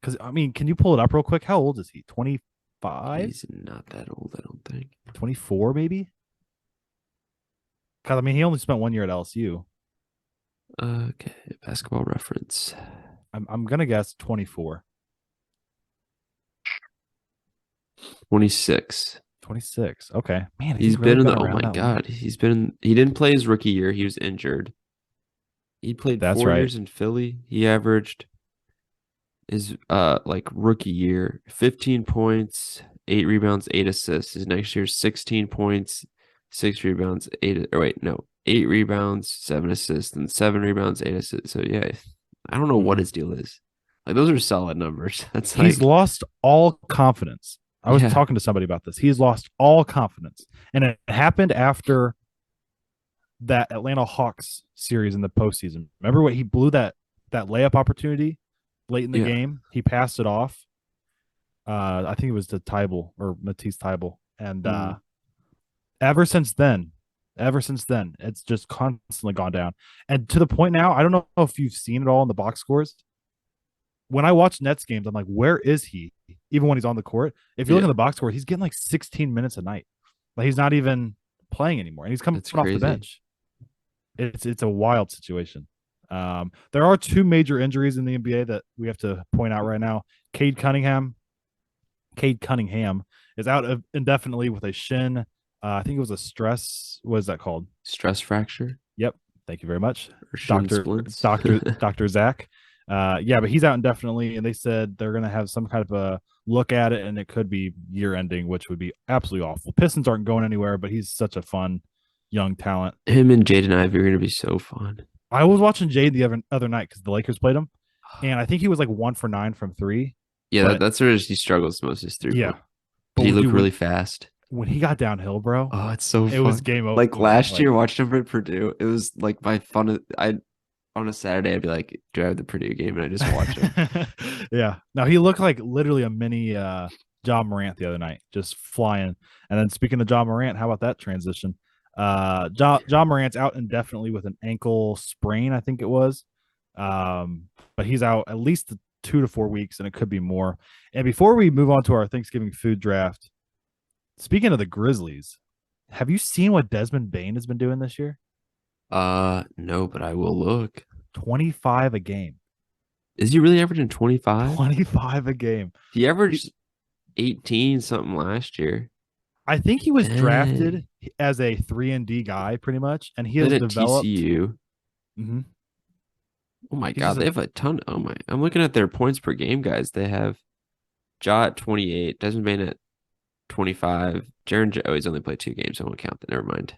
Speaker 1: Because I mean, can you pull it up real quick? How old is he? 25,
Speaker 2: He's not that old, I don't think.
Speaker 1: 24 maybe? Because I mean, he only spent 1 year at LSU.
Speaker 2: Okay, basketball reference.
Speaker 1: I'm gonna guess 24.
Speaker 2: 26.
Speaker 1: 26. Okay. Man, has he
Speaker 2: He's
Speaker 1: really
Speaker 2: been in
Speaker 1: been
Speaker 2: the, oh
Speaker 1: around
Speaker 2: my
Speaker 1: that long?
Speaker 2: God, he didn't play his rookie year. He was injured. He played
Speaker 1: That's
Speaker 2: 4 years
Speaker 1: right.
Speaker 2: in Philly. He averaged his like rookie year 15 points, 8 rebounds, 8 assists. His next year 16 points, 6 rebounds, 8 rebounds, 7 assists, and 7 rebounds, 8 assists. So yeah, I don't know what
Speaker 1: Mhm.
Speaker 2: his deal is. Like those are solid numbers. That's
Speaker 1: He's
Speaker 2: like
Speaker 1: lost all confidence. I was
Speaker 2: yeah,
Speaker 1: talking to somebody about this. He's lost all confidence. And it happened after that Atlanta Hawks series in the postseason. Remember what he blew that layup opportunity late in the
Speaker 2: yeah.
Speaker 1: game? He passed it off. I think it was to Tybal or Matisse Tybal. And
Speaker 2: Mm.
Speaker 1: ever since then, it's just constantly gone down. And to the point now, I don't know if you've seen it all in the box scores. When I watch Nets games, I'm like, where is he? Even when he's on the court. If you look
Speaker 2: Yeah,
Speaker 1: at the box score, he's getting like 16 minutes a night. Like he's not even playing anymore. And he's coming
Speaker 2: that's
Speaker 1: off the
Speaker 2: crazy.
Speaker 1: bench. It's a wild situation. There are two major injuries in the NBA that we have to point out right now. Cade Cunningham, Cade Cunningham is out indefinitely with a shin. I think it was a stress. What is that called?
Speaker 2: Stress fracture
Speaker 1: Yep. Thank you very much,
Speaker 2: or shin
Speaker 1: Doctor
Speaker 2: splints.
Speaker 1: Doctor Zach. Yeah, but he's out indefinitely, and they said they're going to have some kind of a look at it, and it could be year ending, which would be absolutely awful. Pistons aren't going anywhere, but he's such a fun young talent.
Speaker 2: Him and Jaden Ivey are gonna be so fun.
Speaker 1: I was watching Jade the other night because the Lakers played him, and I think he was like 1 for 9 from three.
Speaker 2: Yeah,
Speaker 1: But
Speaker 2: that's where he struggles most, his 3 point.
Speaker 1: yeah,
Speaker 2: But he
Speaker 1: but
Speaker 2: looked
Speaker 1: dude,
Speaker 2: really fast.
Speaker 1: when he got downhill, bro,
Speaker 2: Oh, it's so
Speaker 1: it was
Speaker 2: fun.
Speaker 1: game
Speaker 2: Like
Speaker 1: over.
Speaker 2: last
Speaker 1: Like
Speaker 2: year, watching him at Purdue, it was like my fun. I on a Saturday, I'd be like, "Do I have the Purdue game?" And I just watch him.
Speaker 1: yeah. Now he looked like literally a mini John Morant the other night, just flying. And then speaking of John Morant, how about that transition? John Morant's out indefinitely with an ankle sprain, I think it was. But he's out at least 2 to 4 weeks, and it could be more. And before we move on to our Thanksgiving food draft, speaking of the Grizzlies, have you seen what Desmond Bain has been doing this year?
Speaker 2: No, but I will look.
Speaker 1: 25 a game.
Speaker 2: Is he really averaging 25?
Speaker 1: 25 a game.
Speaker 2: He averaged 18 something last year.
Speaker 1: I think he was
Speaker 2: Dang.
Speaker 1: drafted as a 3-and-D guy pretty much, and he
Speaker 2: Played
Speaker 1: has
Speaker 2: at
Speaker 1: developed.
Speaker 2: TCU.
Speaker 1: Mhm.
Speaker 2: Oh my
Speaker 1: He's
Speaker 2: God,
Speaker 1: just
Speaker 2: they have a ton. Oh my, I'm looking at their points per game, guys. They have Ja at 28, Desmond Bain at 25. Oh, he's only played 2 games. So I won't count that. Never mind.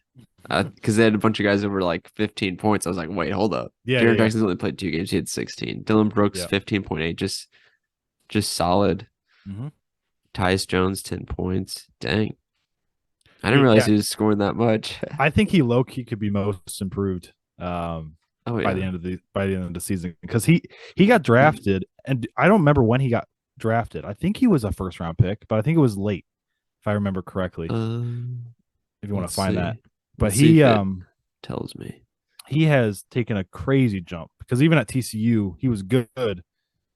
Speaker 2: Because they had a bunch of guys over like 15 points. I was like, wait, hold up.
Speaker 1: yeah, yeah,
Speaker 2: Jaren
Speaker 1: yeah,
Speaker 2: Jackson's only played 2 games. He had 16. Dylan Brooks,
Speaker 1: yeah.
Speaker 2: 15.8. Just solid.
Speaker 1: Hmm.
Speaker 2: Tyus Jones, 10 points. Dang. I didn't realize
Speaker 1: Yeah,
Speaker 2: he was scoring that much.
Speaker 1: I think he low key could be most improved
Speaker 2: Oh
Speaker 1: by the
Speaker 2: yeah.
Speaker 1: end of the season because he got drafted, and I don't remember when he got drafted. I think he was a first round pick, but I think it was late if I remember correctly.
Speaker 2: Um,
Speaker 1: If you want
Speaker 2: let's
Speaker 1: to find that,
Speaker 2: see.
Speaker 1: but
Speaker 2: Let's see if it tells me.
Speaker 1: he has taken a crazy jump because even at TCU he was good.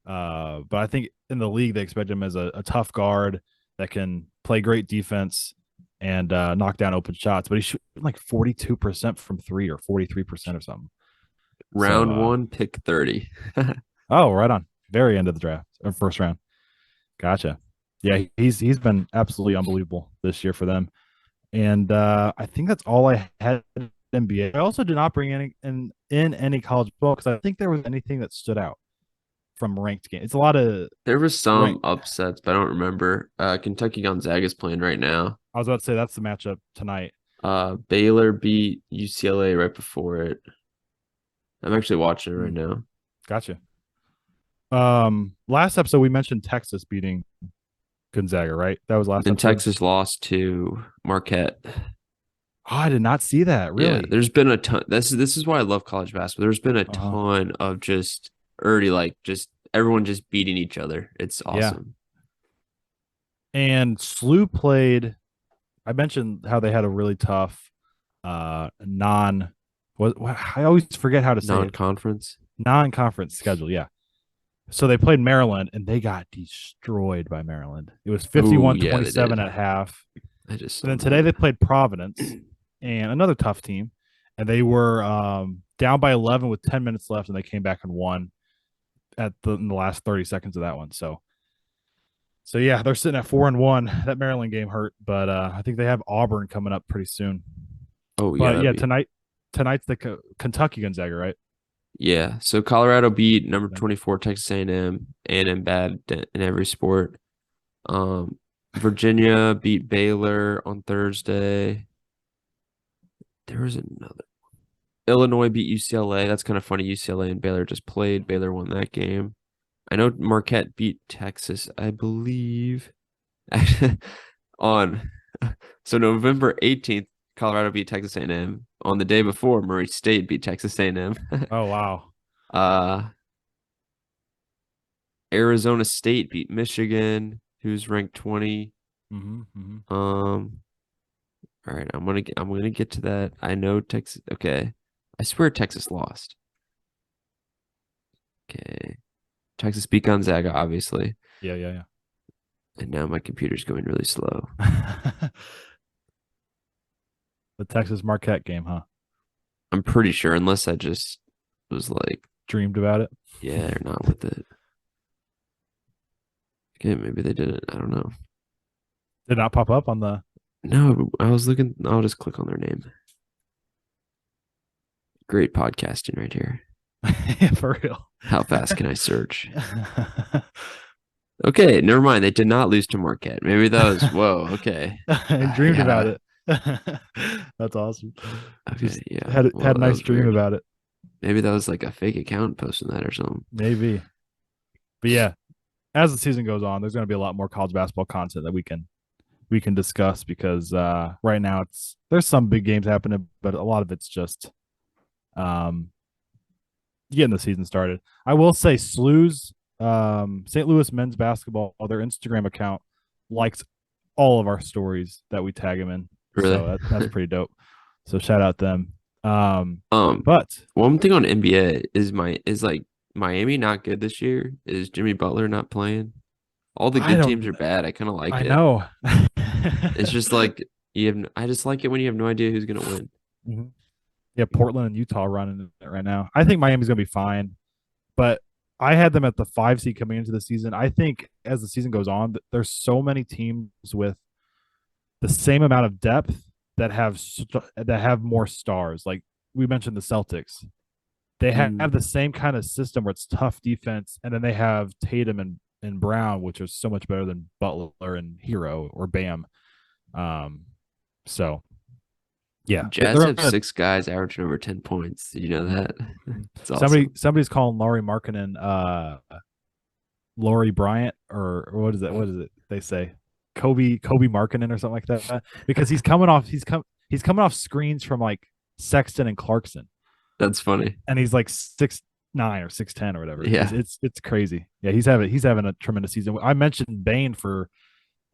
Speaker 1: But I think in the league they expect him as a tough guard that can play great defense and knock down open shots. But he's shooting like 42% from three or 43% or something. So
Speaker 2: Round one, pick 30.
Speaker 1: oh, right on. Very end of the draft or first round. Gotcha. Yeah, he's been absolutely unbelievable this year for them. And I think that's all I had in NBA. I also did not bring in any college ball because I think there was anything that stood out from ranked games. It's a lot of
Speaker 2: There was some
Speaker 1: ranked.
Speaker 2: upsets, but I don't remember. Kentucky Gonzaga is playing right now.
Speaker 1: I was about to say that's the matchup tonight.
Speaker 2: Baylor beat UCLA right before it. I'm actually watching it right
Speaker 1: Hmm,
Speaker 2: now.
Speaker 1: gotcha. Last episode we mentioned Texas beating Gonzaga, right? That was last
Speaker 2: And
Speaker 1: episode.
Speaker 2: Texas lost to Marquette.
Speaker 1: Oh, I did not see that.
Speaker 2: Yeah,
Speaker 1: Really?
Speaker 2: there's been a ton. This is why I love college basketball. There's been a
Speaker 1: Uh-huh.
Speaker 2: ton of just early, like just everyone just beating each other. It's
Speaker 1: Yeah.
Speaker 2: awesome.
Speaker 1: And SLU played. I mentioned how they had a really tough non what I always forget how to say it.
Speaker 2: Non-conference.
Speaker 1: Non-conference schedule. Yeah. So they played Maryland and they got destroyed by Maryland. It was
Speaker 2: Oh,
Speaker 1: fifty-one
Speaker 2: yeah, they
Speaker 1: twenty-seven
Speaker 2: did.
Speaker 1: at half.
Speaker 2: I just
Speaker 1: And
Speaker 2: saw
Speaker 1: then today
Speaker 2: that.
Speaker 1: they played Providence and another tough team. And they were down by 11 with 10 minutes left, and they came back and won in the last 30 seconds of that one. So yeah, they're sitting at 4-1. That Maryland game hurt, but I think they have Auburn coming up pretty soon.
Speaker 2: Oh, yeah,
Speaker 1: But
Speaker 2: that'd
Speaker 1: yeah,
Speaker 2: be.
Speaker 1: tonight's the Kentucky Gonzaga, right?
Speaker 2: Yeah. So Colorado beat number
Speaker 1: Yeah.
Speaker 2: 24 Texas A&M bad in every sport. Um, Virginia beat Baylor on Thursday. There was another. Illinois beat UCLA. That's kind of funny. UCLA and Baylor just played. Baylor won that game. I know Marquette beat Texas, I believe. on so November 18th, Colorado beat Texas A&M. On the day before, Murray State beat Texas A&M.
Speaker 1: Oh wow.
Speaker 2: uh Arizona State beat Michigan, who's ranked 20.
Speaker 1: Mm-hmm.
Speaker 2: Um, all right, I'm gonna get to that. I know Texas. Okay, I swear Texas lost. Okay, Texas beat Gonzaga, obviously,
Speaker 1: Yeah.
Speaker 2: and now my computer's going really slow.
Speaker 1: The Texas Marquette game, huh?
Speaker 2: I'm pretty sure, unless I just was like,
Speaker 1: Dreamed about it.
Speaker 2: yeah, they're not with it. Okay, maybe they didn't. I don't know.
Speaker 1: Did not pop up on the.
Speaker 2: No, I was looking. I'll just click on their name. Great podcasting right here.
Speaker 1: Yeah, for real.
Speaker 2: How fast can I search? Okay, never mind. They did not lose to Marquette. Maybe that was whoa. Okay,
Speaker 1: I dreamed about
Speaker 2: yeah.
Speaker 1: it. That's awesome.
Speaker 2: Okay,
Speaker 1: Just
Speaker 2: yeah.
Speaker 1: had
Speaker 2: Well,
Speaker 1: a
Speaker 2: that
Speaker 1: nice
Speaker 2: was
Speaker 1: dream
Speaker 2: weird.
Speaker 1: about it.
Speaker 2: Maybe that was like a fake account posting that or something.
Speaker 1: Maybe. But yeah, as the season goes on, there's going to be a lot more college basketball content that we can discuss because right now there's some big games happening, but a lot of it's just um, getting the season started. I will say Slews, St. Louis men's basketball, their Instagram account likes all of our stories that we tag them in.
Speaker 2: Really?
Speaker 1: So that's pretty dope. So shout out them.
Speaker 2: Um,
Speaker 1: But
Speaker 2: One thing on NBA is like Miami not good this year? Is Jimmy Butler not playing? All the
Speaker 1: I
Speaker 2: good teams
Speaker 1: don't.
Speaker 2: are bad. I kind of like
Speaker 1: I
Speaker 2: it.
Speaker 1: know.
Speaker 2: It's just like I just like it when you have no idea who's gonna win.
Speaker 1: Mhm. Yeah, Portland and Utah running it right now. I think Miami's gonna be fine, but I had them at the 5 seed coming into the season. I think as the season goes on, there's so many teams with the same amount of depth that have more stars. Like we mentioned, the Celtics, they have
Speaker 2: Mm.
Speaker 1: the same kind of system where it's tough defense, and then they have Tatum and Brown, which are so much better than Butler and Hero or Bam. Um, so yeah,
Speaker 2: Jazz
Speaker 1: they're
Speaker 2: have
Speaker 1: gonna,
Speaker 2: 6 guys averaging over 10 points. Did you know that? It's awesome.
Speaker 1: somebody's calling Laurie Markkinen Laurie Bryant, or what is that? What is it? They say Kobe Markkinen or something like that, because he's coming off screens from like Sexton and Clarkson,
Speaker 2: That's funny.
Speaker 1: and he's like 6'9" or 6'10" or whatever. It's
Speaker 2: Yeah.
Speaker 1: it's crazy. Yeah, he's having a tremendous season. I mentioned Bain for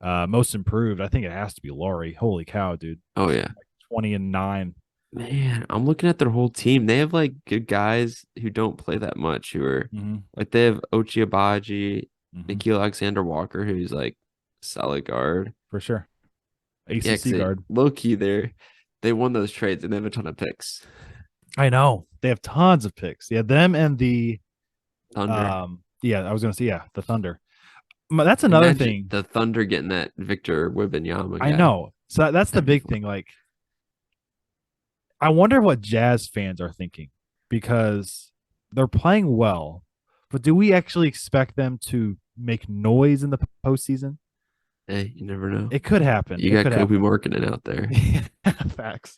Speaker 1: most improved. I think it has to be Laurie. Holy cow, dude!
Speaker 2: Oh yeah.
Speaker 1: 20-9.
Speaker 2: Man, I'm looking at their whole team. They have like good guys who don't play that much, who are
Speaker 1: Mm-hmm.
Speaker 2: like they have Ochai Agbaji,
Speaker 1: Mm-hmm.
Speaker 2: Nikhil Alexander Walker, who's like solid guard.
Speaker 1: For sure.
Speaker 2: Yeah, because
Speaker 1: ACC
Speaker 2: they
Speaker 1: guard.
Speaker 2: low key they won those trades and they have a ton of picks.
Speaker 1: I know they have tons of picks. Yeah, them and the
Speaker 2: Thunder.
Speaker 1: yeah, I was gonna say yeah, the Thunder. That's another
Speaker 2: Imagine
Speaker 1: thing.
Speaker 2: the Thunder getting that Victor Wembanyama
Speaker 1: I
Speaker 2: guy.
Speaker 1: know. So that's the
Speaker 2: That'd be
Speaker 1: big
Speaker 2: fun.
Speaker 1: thing. Like, I wonder what Jazz fans are thinking because they're playing well, but do we actually expect them to make noise in the postseason?
Speaker 2: Hey, you never know.
Speaker 1: It could happen.
Speaker 2: You
Speaker 1: It
Speaker 2: got
Speaker 1: could
Speaker 2: Kobe
Speaker 1: happen.
Speaker 2: Markkinen out there.
Speaker 1: Facts.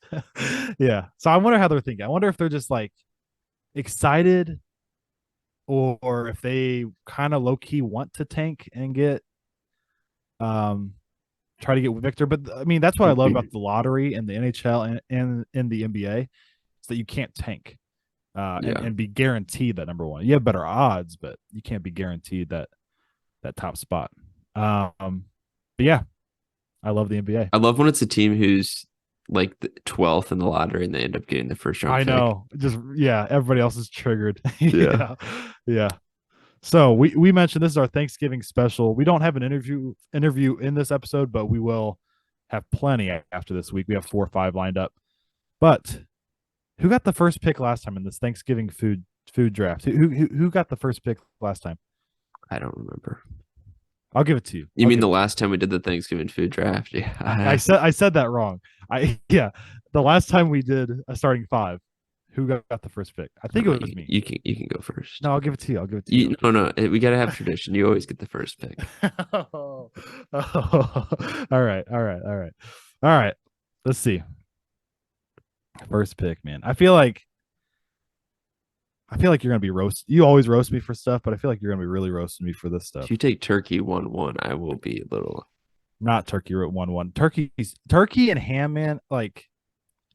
Speaker 1: Yeah. So I wonder how they're thinking. I wonder if they're just like excited, or if they kind of low key want to tank and get um try to get Victor. But I mean, that's what I love about the lottery and the NHL and in the NBA is that you can't tank and
Speaker 2: Yeah.
Speaker 1: and be guaranteed that number one. You have better odds, but you can't be guaranteed that top spot. But yeah, I love the NBA.
Speaker 2: I love when it's a team who's like the 12th in the lottery and they end up getting the first round
Speaker 1: I
Speaker 2: pick.
Speaker 1: know. Just yeah, everybody else is triggered.
Speaker 2: Yeah.
Speaker 1: Yeah. Yeah. So we mentioned this is our Thanksgiving special. We don't have an interview in this episode, but we will have plenty after this week. We have 4 or 5 lined up. But who got the first pick last time in this Thanksgiving food draft? Who got the first pick last time?
Speaker 2: I don't remember.
Speaker 1: I'll give it to you.
Speaker 2: You
Speaker 1: I'll
Speaker 2: mean
Speaker 1: give
Speaker 2: the
Speaker 1: it to
Speaker 2: last time we did the Thanksgiving food draft?
Speaker 1: I
Speaker 2: Yeah.
Speaker 1: said that wrong. I yeah, the last time we did a starting five, who got the first pick? I think it was me.
Speaker 2: You can go first.
Speaker 1: No, I'll give it to you. I'll give it to you.
Speaker 2: No, no, we gotta have tradition. You always get the first pick.
Speaker 1: Oh, oh. All right, all right, all right, all right. Let's see. First pick, man. I feel like you're gonna be roast. You always roast me for stuff, but I feel like you're gonna be really roasting me for this
Speaker 2: If
Speaker 1: stuff.
Speaker 2: you take turkey 1-1, I will be a little.
Speaker 1: Not turkey root 1-1. Turkey and ham, man. Like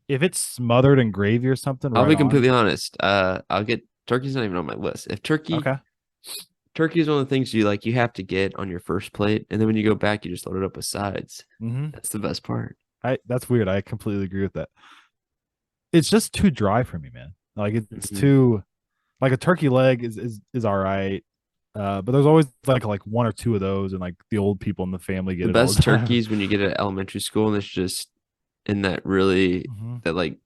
Speaker 1: if it's smothered in gravy or something,
Speaker 2: I'll
Speaker 1: right
Speaker 2: be
Speaker 1: on.
Speaker 2: completely honest. I'll get turkey's not even on my list. If
Speaker 1: Okay.
Speaker 2: turkey is one of the things you have to get on your first plate, and then when you go back, you just load it up with sides.
Speaker 1: Mm-hmm.
Speaker 2: That's the best part.
Speaker 1: That's weird. I completely agree with that. It's just too dry for me, man. Like it's
Speaker 2: Mhm.
Speaker 1: too like a turkey leg is all right. But there's always like 1 or 2 of those, and like the old people in the family
Speaker 2: The
Speaker 1: get it all the
Speaker 2: best
Speaker 1: time.
Speaker 2: turkeys when you get at elementary school, and it's just in that really
Speaker 1: Mhm.
Speaker 2: that like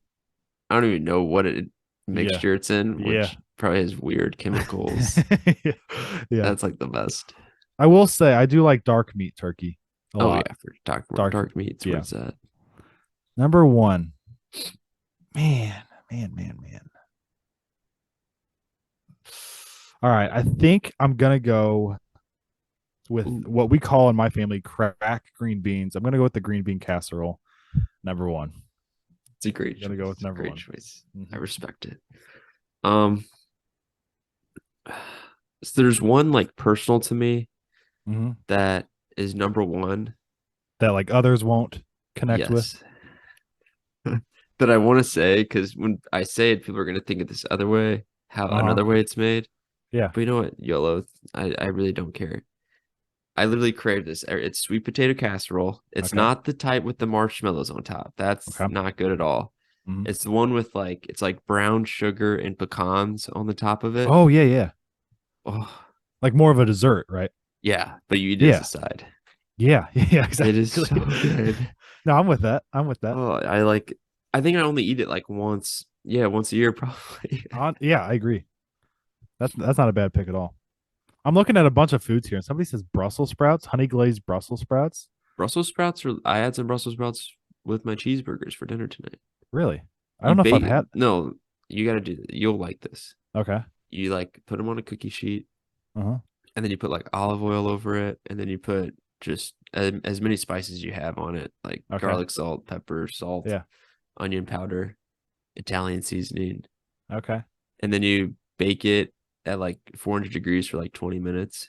Speaker 2: I don't even know what
Speaker 1: Yeah,
Speaker 2: mixture it's in,
Speaker 1: yeah,
Speaker 2: which probably has weird chemicals.
Speaker 1: yeah, yeah.
Speaker 2: That's like the best.
Speaker 1: I will say I do like dark meat turkey a
Speaker 2: Oh
Speaker 1: lot.
Speaker 2: yeah, for dark
Speaker 1: Dark,
Speaker 2: dark meats.
Speaker 1: yeah.
Speaker 2: Where's that?
Speaker 1: Number one, man, man, man, man. All right, I think I'm gonna go with
Speaker 2: Ooh,
Speaker 1: what we call in my family crack green beans. I'm gonna go with the green bean casserole. Number one.
Speaker 2: it's a great
Speaker 1: I'm gonna go
Speaker 2: choice.
Speaker 1: with
Speaker 2: It's a
Speaker 1: number
Speaker 2: great
Speaker 1: one.
Speaker 2: choice. I
Speaker 1: Mm-hmm.
Speaker 2: respect it. Um, so there's one like personal to me
Speaker 1: Mm-hmm.
Speaker 2: that is number one.
Speaker 1: That like others won't connect with.
Speaker 2: Yes. That I want to say because when I say it, people are gonna think of this other way, how
Speaker 1: Uh
Speaker 2: another
Speaker 1: huh.
Speaker 2: way it's made.
Speaker 1: Yeah.
Speaker 2: But you know what, YOLO, I really don't care. I literally crave this. It's sweet potato casserole. It's
Speaker 1: Okay.
Speaker 2: not the type with the marshmallows on top. That's
Speaker 1: Okay.
Speaker 2: not good at all.
Speaker 1: Mm-hmm.
Speaker 2: It's the one with like it's like brown sugar and pecans on the top of it.
Speaker 1: Oh yeah, yeah.
Speaker 2: Oh,
Speaker 1: Like more of a dessert, right?
Speaker 2: yeah, but you eat it as a
Speaker 1: Yeah.
Speaker 2: side.
Speaker 1: Yeah. Yeah.
Speaker 2: It is so
Speaker 1: Exactly.
Speaker 2: good.
Speaker 1: No, I'm with that. I'm with that.
Speaker 2: Oh, I think I only eat it like once. Yeah, once a year probably.
Speaker 1: Yeah, I agree. That's not a bad pick at all. I'm looking at a bunch of foods here, and somebody says Brussels sprouts, honey glazed Brussels sprouts.
Speaker 2: Brussels sprouts or I had some Brussels sprouts with my cheeseburgers for dinner tonight.
Speaker 1: Really? I don't
Speaker 2: You
Speaker 1: know if I've
Speaker 2: bake
Speaker 1: had.
Speaker 2: no, you got to do that. You'll like this.
Speaker 1: Okay.
Speaker 2: You like put them on a cookie sheet
Speaker 1: Uh-huh.
Speaker 2: and then you put like olive oil over it and then you put just as many spices you have on it, like
Speaker 1: Okay.
Speaker 2: garlic salt, pepper, salt,
Speaker 1: Yeah.
Speaker 2: onion powder, Italian seasoning,
Speaker 1: Okay.
Speaker 2: and then you bake it at like 400 degrees for like 20 minutes.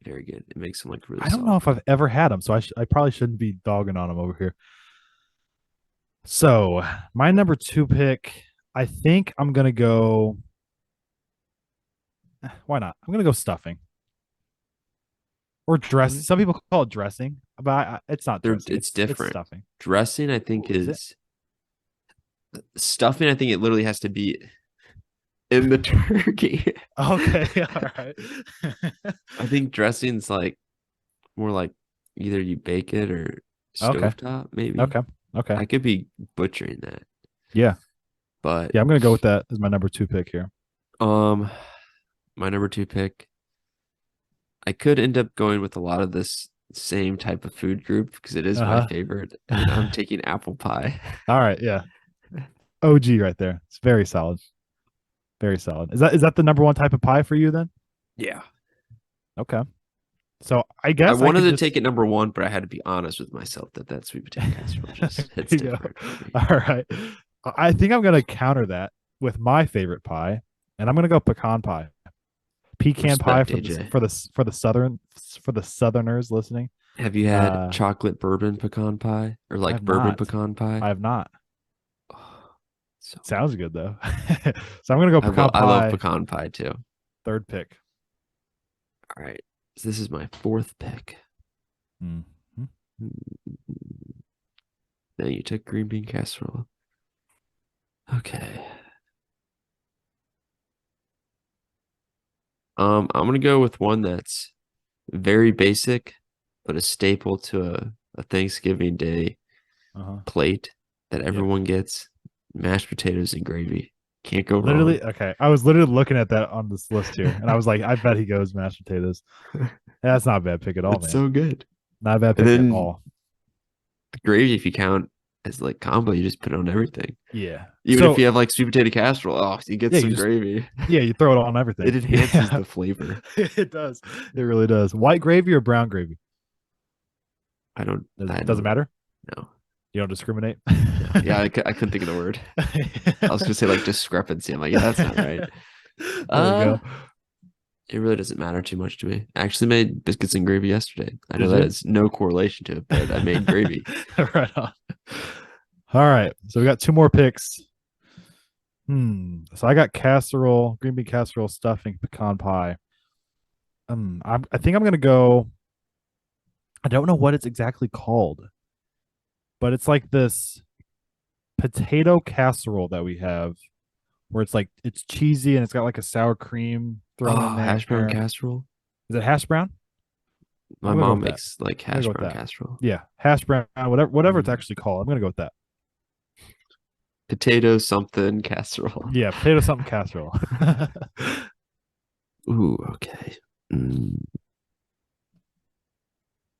Speaker 2: Very good. It makes them like really
Speaker 1: I don't know
Speaker 2: soft.
Speaker 1: if I've ever had them, so I probably shouldn't be dogging on them over here. So my number 2 pick, I think I'm gonna go. Why not? I'm gonna go stuffing or dressing.
Speaker 2: Okay.
Speaker 1: Some people call it dressing, but it's not dressing.
Speaker 2: It's
Speaker 1: It's
Speaker 2: different.
Speaker 1: stuffing.
Speaker 2: Dressing, I think,
Speaker 1: Oh, is it?
Speaker 2: is stuffing. I think it literally has to be in the turkey.
Speaker 1: Okay. All right.
Speaker 2: I think dressing's like more like either you bake it or
Speaker 1: Okay.
Speaker 2: stovetop, maybe.
Speaker 1: Okay. Okay.
Speaker 2: I could be butchering that,
Speaker 1: Yeah.
Speaker 2: but
Speaker 1: Yeah. I'm gonna go with that as my number 2 pick here.
Speaker 2: um, my number two pick, I could end up going with a lot of this same type of food group because it is my
Speaker 1: Uh
Speaker 2: favorite, and I'm
Speaker 1: huh.
Speaker 2: taking apple pie.
Speaker 1: All right. Yeah. OG right there. It's very solid. Very solid. Is that the number 1 type of pie for you then?
Speaker 2: Yeah.
Speaker 1: Okay. So I
Speaker 2: I
Speaker 1: guess I
Speaker 2: wanted
Speaker 1: could
Speaker 2: to
Speaker 1: just
Speaker 2: take it number one, but I had to be honest with myself that sweet potato casserole just
Speaker 1: there
Speaker 2: hits
Speaker 1: you go.
Speaker 2: different for me.
Speaker 1: All right. I think I'm gonna counter that with my favorite pie, and I'm gonna go pecan pie. Pecan pie
Speaker 2: Respect,
Speaker 1: for the
Speaker 2: AJ.
Speaker 1: for the for the southerners listening.
Speaker 2: Have you had
Speaker 1: Uh,
Speaker 2: chocolate bourbon pecan pie or
Speaker 1: I
Speaker 2: like
Speaker 1: have
Speaker 2: bourbon
Speaker 1: not.
Speaker 2: pecan
Speaker 1: I
Speaker 2: pie?
Speaker 1: have not.
Speaker 2: Oh, so
Speaker 1: Sounds good though. So I'm gonna go pecan
Speaker 2: I love
Speaker 1: pie.
Speaker 2: pecan pie too.
Speaker 1: 3rd pick.
Speaker 2: All right. So this is my fourth pick.
Speaker 1: Mhm.
Speaker 2: Now you took green bean casserole. Okay. I'm gonna go with one that's very basic, but a staple to a Thanksgiving Day
Speaker 1: Uh-huh.
Speaker 2: plate that
Speaker 1: Yep.
Speaker 2: everyone gets. Mashed potatoes and gravy. Can't go wrong.
Speaker 1: Literally, okay. I was literally looking at that on this list here, and I was like, I bet he goes mashed potatoes. That's not a bad pick at all,
Speaker 2: It's
Speaker 1: man.
Speaker 2: so good.
Speaker 1: Not a bad
Speaker 2: And
Speaker 1: pick at
Speaker 2: then
Speaker 1: all.
Speaker 2: the gravy, if you count as like combo, you just put it on everything.
Speaker 1: Yeah.
Speaker 2: Even if
Speaker 1: So
Speaker 2: you have like sweet potato casserole, oh, you get
Speaker 1: yeah, you
Speaker 2: some
Speaker 1: just
Speaker 2: gravy.
Speaker 1: you throw it on
Speaker 2: It
Speaker 1: everything.
Speaker 2: enhances
Speaker 1: Yeah,
Speaker 2: the flavor.
Speaker 1: it does. It really does. White gravy or brown gravy?
Speaker 2: I
Speaker 1: Doesn't
Speaker 2: don't
Speaker 1: matter.
Speaker 2: know.
Speaker 1: You don't discriminate.
Speaker 2: No. Yeah, I couldn't think of the word. I was gonna say like discrepancy. I'm like, yeah, that's not right.
Speaker 1: There you
Speaker 2: Uh,
Speaker 1: go.
Speaker 2: it really doesn't matter too much to me. I actually made biscuits and gravy yesterday. I know
Speaker 1: Did
Speaker 2: that
Speaker 1: you?
Speaker 2: has no correlation to it, but I made gravy.
Speaker 1: Right on. All right. So we got two more picks. So I got casserole, green bean casserole, stuffing, pecan pie. I think I'm gonna go. I don't know what it's exactly called, but it's like this potato casserole that we have, where it's like it's cheesy and it's got like a sour cream thrown in
Speaker 2: Oh,
Speaker 1: there.
Speaker 2: hash brown casserole.
Speaker 1: Is it hash brown? I'm
Speaker 2: My
Speaker 1: gonna go
Speaker 2: mom
Speaker 1: with that.
Speaker 2: makes like
Speaker 1: I'm gonna
Speaker 2: hash
Speaker 1: go with
Speaker 2: brown
Speaker 1: that.
Speaker 2: casserole.
Speaker 1: Yeah, hash brown, whatever it's
Speaker 2: Mm.
Speaker 1: actually called. I'm gonna go with that.
Speaker 2: Potato something casserole.
Speaker 1: Yeah, potato something casserole.
Speaker 2: Ooh, okay. Mm.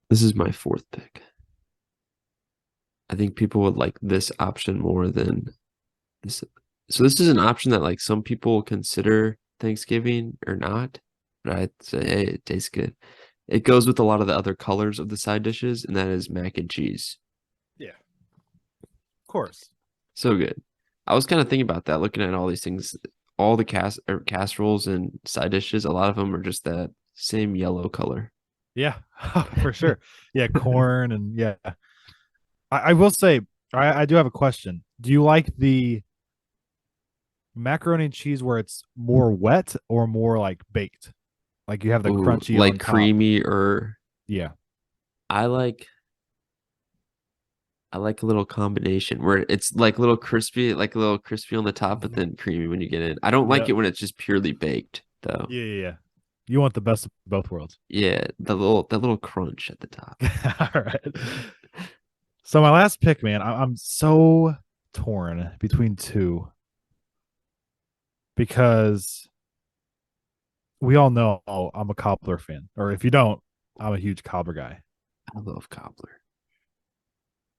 Speaker 2: This is my fourth pick. I think people would like this option more than this. So this is an option that like some people consider Thanksgiving or not, but I'd say, hey, it tastes good. It goes with a lot of the other colors of the side dishes, and that is mac and cheese.
Speaker 1: Yeah, of course.
Speaker 2: So good. I was kind of thinking about that, looking at all these things, all the casseroles and side dishes. A lot of them are just that same yellow color.
Speaker 1: Yeah, for sure. Yeah, corn and yeah. I will say, I do have a question. Do you like the macaroni and cheese where it's more wet or more like baked? Like you have the
Speaker 2: Ooh,
Speaker 1: crunchy on
Speaker 2: like
Speaker 1: top.
Speaker 2: creamy or
Speaker 1: Yeah.
Speaker 2: I like I like a little combination where it's like like a little crispy on the top, but
Speaker 1: Mhm.
Speaker 2: then creamy when you get in. I don't like
Speaker 1: Yep.
Speaker 2: it when it's just purely baked, though.
Speaker 1: Yeah, yeah, yeah. You want the best of both worlds.
Speaker 2: Yeah, that little crunch at the top.
Speaker 1: All right. So my last pick, man, I'm so torn between two because we all know I'm a cobbler fan, or if you don't, I'm a huge cobbler guy.
Speaker 2: I love cobbler.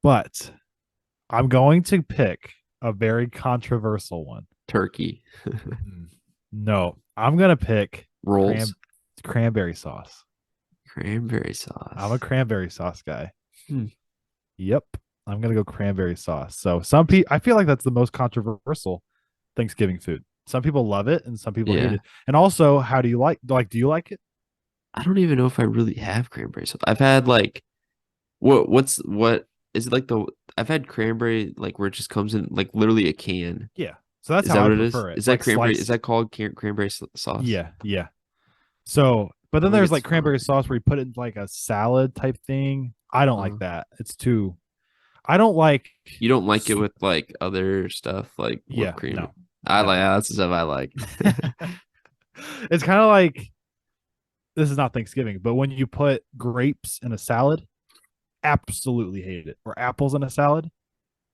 Speaker 1: But I'm going to pick a very controversial one.
Speaker 2: Turkey.
Speaker 1: No, I'm gonna pick
Speaker 2: Rolls.
Speaker 1: cranberry sauce.
Speaker 2: Cranberry
Speaker 1: I'm a
Speaker 2: sauce.
Speaker 1: cranberry sauce guy.
Speaker 2: Hmm.
Speaker 1: Yep, I'm gonna go cranberry sauce. So some people, I feel like that's the most controversial Thanksgiving food. Some people love it and some people hate
Speaker 2: Yeah.
Speaker 1: it. And also, how do you like? Do you like it?
Speaker 2: I don't even know if I really have cranberry sauce. I've had like what is it like the I've had cranberry like where it just comes in like literally a can.
Speaker 1: Yeah. So that's
Speaker 2: Is
Speaker 1: how
Speaker 2: that
Speaker 1: I
Speaker 2: what it is?
Speaker 1: prefer it.
Speaker 2: Is that
Speaker 1: Like
Speaker 2: cranberry? Is
Speaker 1: sliced.
Speaker 2: that called cranberry sauce?
Speaker 1: Yeah, yeah. So, but
Speaker 2: I
Speaker 1: then
Speaker 2: think
Speaker 1: there's
Speaker 2: it's
Speaker 1: like cranberry
Speaker 2: fine.
Speaker 1: sauce where you put it in like a salad type thing. I don't like
Speaker 2: Uh,
Speaker 1: that. It's too. I don't like.
Speaker 2: you don't like it with like other stuff like whipped
Speaker 1: Yeah,
Speaker 2: cream.
Speaker 1: no,
Speaker 2: I like
Speaker 1: no.
Speaker 2: that's the stuff I like.
Speaker 1: It's kind of like this is not Thanksgiving, but when you put grapes in a salad, absolutely hate it. Or apples in a salad,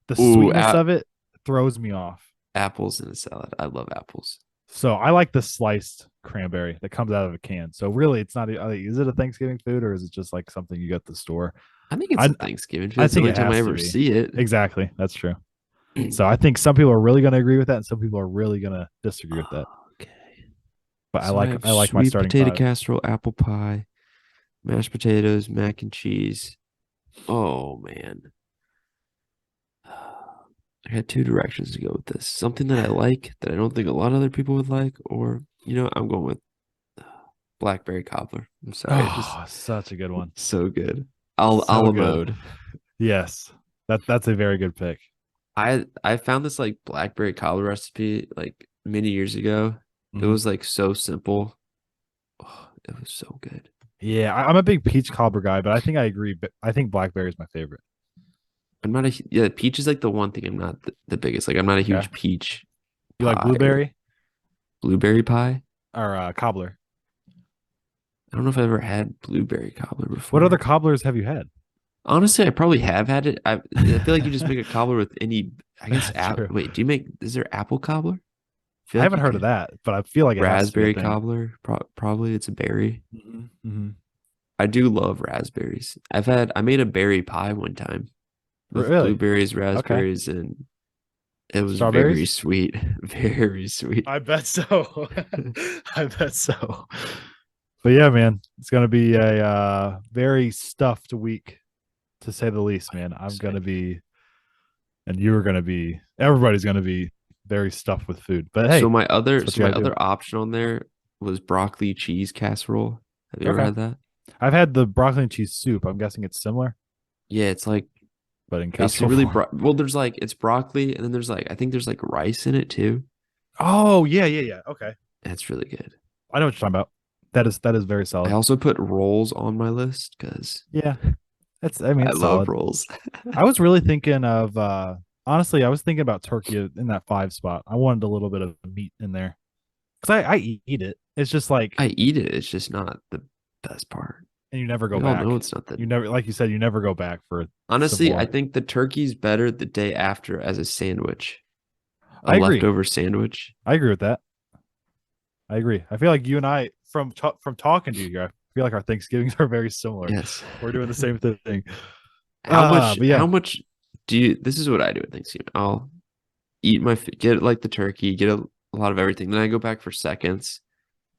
Speaker 1: the
Speaker 2: Ooh,
Speaker 1: sweetness of it throws me off.
Speaker 2: apples in a salad. I love apples.
Speaker 1: So I like the sliced cranberry that comes out of a can. So really, it's not. Is it a Thanksgiving food or is it just like something you get at the store?
Speaker 2: I think it's
Speaker 1: I
Speaker 2: a Thanksgiving food.
Speaker 1: I
Speaker 2: It's the
Speaker 1: think
Speaker 2: only
Speaker 1: it
Speaker 2: time I
Speaker 1: has to
Speaker 2: ever
Speaker 1: be.
Speaker 2: see it.
Speaker 1: Exactly, that's true. So I think some people are really going to agree with that, and some people are really going to disagree with that.
Speaker 2: Okay.
Speaker 1: But
Speaker 2: So I have
Speaker 1: I like my
Speaker 2: sweet
Speaker 1: starting
Speaker 2: potato
Speaker 1: five.
Speaker 2: casserole, apple pie, mashed potatoes, mac and cheese. Oh man. I had two directions to go with this. Something that I like that I don't think a lot of other people would like, or I'm going with uh, blackberry cobbler. I'm sorry, it's just
Speaker 1: Oh, such a good one.
Speaker 2: so good. Al a
Speaker 1: So
Speaker 2: la
Speaker 1: good.
Speaker 2: mode.
Speaker 1: Yes, that's a very good pick.
Speaker 2: I found this like blackberry cobbler recipe like many years ago. It
Speaker 1: Mhm.
Speaker 2: was like so simple. Oh, it was so good.
Speaker 1: Yeah, I'm a big peach cobbler guy, but I think I agree. But I think blackberry is my favorite.
Speaker 2: I'm not a yeah, peach is like the one thing I'm not the biggest. Like I'm not a
Speaker 1: Okay,
Speaker 2: huge peach
Speaker 1: you like
Speaker 2: pie or
Speaker 1: blueberry
Speaker 2: blueberry pie.
Speaker 1: or cobbler?
Speaker 2: I don't know if I've ever had blueberry cobbler
Speaker 1: What other
Speaker 2: before.
Speaker 1: cobblers have you had?
Speaker 2: Honestly, I probably have had it. I feel like you just make a cobbler with any. I guess.
Speaker 1: That's true.
Speaker 2: Wait, do you make? Is there apple cobbler? I feel
Speaker 1: I
Speaker 2: like
Speaker 1: haven't
Speaker 2: you
Speaker 1: heard of
Speaker 2: could.
Speaker 1: that, but I feel like it has to be a
Speaker 2: Raspberry
Speaker 1: thing.
Speaker 2: cobbler. Probably it's a berry.
Speaker 1: Hmm.
Speaker 2: I do love raspberries. I made a berry pie one time with
Speaker 1: Really?
Speaker 2: blueberries,
Speaker 1: Okay.
Speaker 2: raspberries, and it was very
Speaker 1: Strawberries?
Speaker 2: sweet. Very sweet.
Speaker 1: I bet so. I bet so. But yeah, man, it's gonna be a very stuffed week to say the least, man. I'm gonna
Speaker 2: Excited.
Speaker 1: be, and you're gonna be, everybody's gonna be very stuffed with food. But
Speaker 2: So
Speaker 1: hey,
Speaker 2: my other
Speaker 1: that's what
Speaker 2: so
Speaker 1: you
Speaker 2: my
Speaker 1: gotta do.
Speaker 2: other option on there was broccoli cheese casserole. Have you ever
Speaker 1: Okay.
Speaker 2: had that?
Speaker 1: I've had the broccoli and cheese soup. I'm guessing it's similar,
Speaker 2: Yeah, it's like
Speaker 1: but in
Speaker 2: basically
Speaker 1: casserole
Speaker 2: really
Speaker 1: form.
Speaker 2: well, there's like it's broccoli and then there's like I think there's like rice in it too.
Speaker 1: Oh yeah, yeah, yeah. Okay.
Speaker 2: That's really good.
Speaker 1: I know what you're talking about. That is very
Speaker 2: I
Speaker 1: solid.
Speaker 2: also put rolls on my list because
Speaker 1: Yeah. I mean
Speaker 2: I
Speaker 1: it's
Speaker 2: love
Speaker 1: solid.
Speaker 2: rolls.
Speaker 1: I was really thinking of honestly, I was thinking about turkey in that five spot. I wanted a little bit of meat in there. Because I eat it. It's just like,
Speaker 2: I eat it. It's just not the best part.
Speaker 1: and you never go
Speaker 2: We all know
Speaker 1: back.
Speaker 2: it's not the
Speaker 1: You never, like you said, you never go back for some
Speaker 2: honestly, I
Speaker 1: more.
Speaker 2: think the turkey's better the day after as a sandwich, a
Speaker 1: I agree.
Speaker 2: leftover sandwich.
Speaker 1: I agree with that. I agree. I feel like you and I, from talking to you here, I feel like our Thanksgivings are very similar.
Speaker 2: Yes.
Speaker 1: We're doing the same thing. But
Speaker 2: How
Speaker 1: yeah,
Speaker 2: much do you, this is what I do at Thanksgiving. I'll eat get like the turkey, get a lot of everything. Then I go back for seconds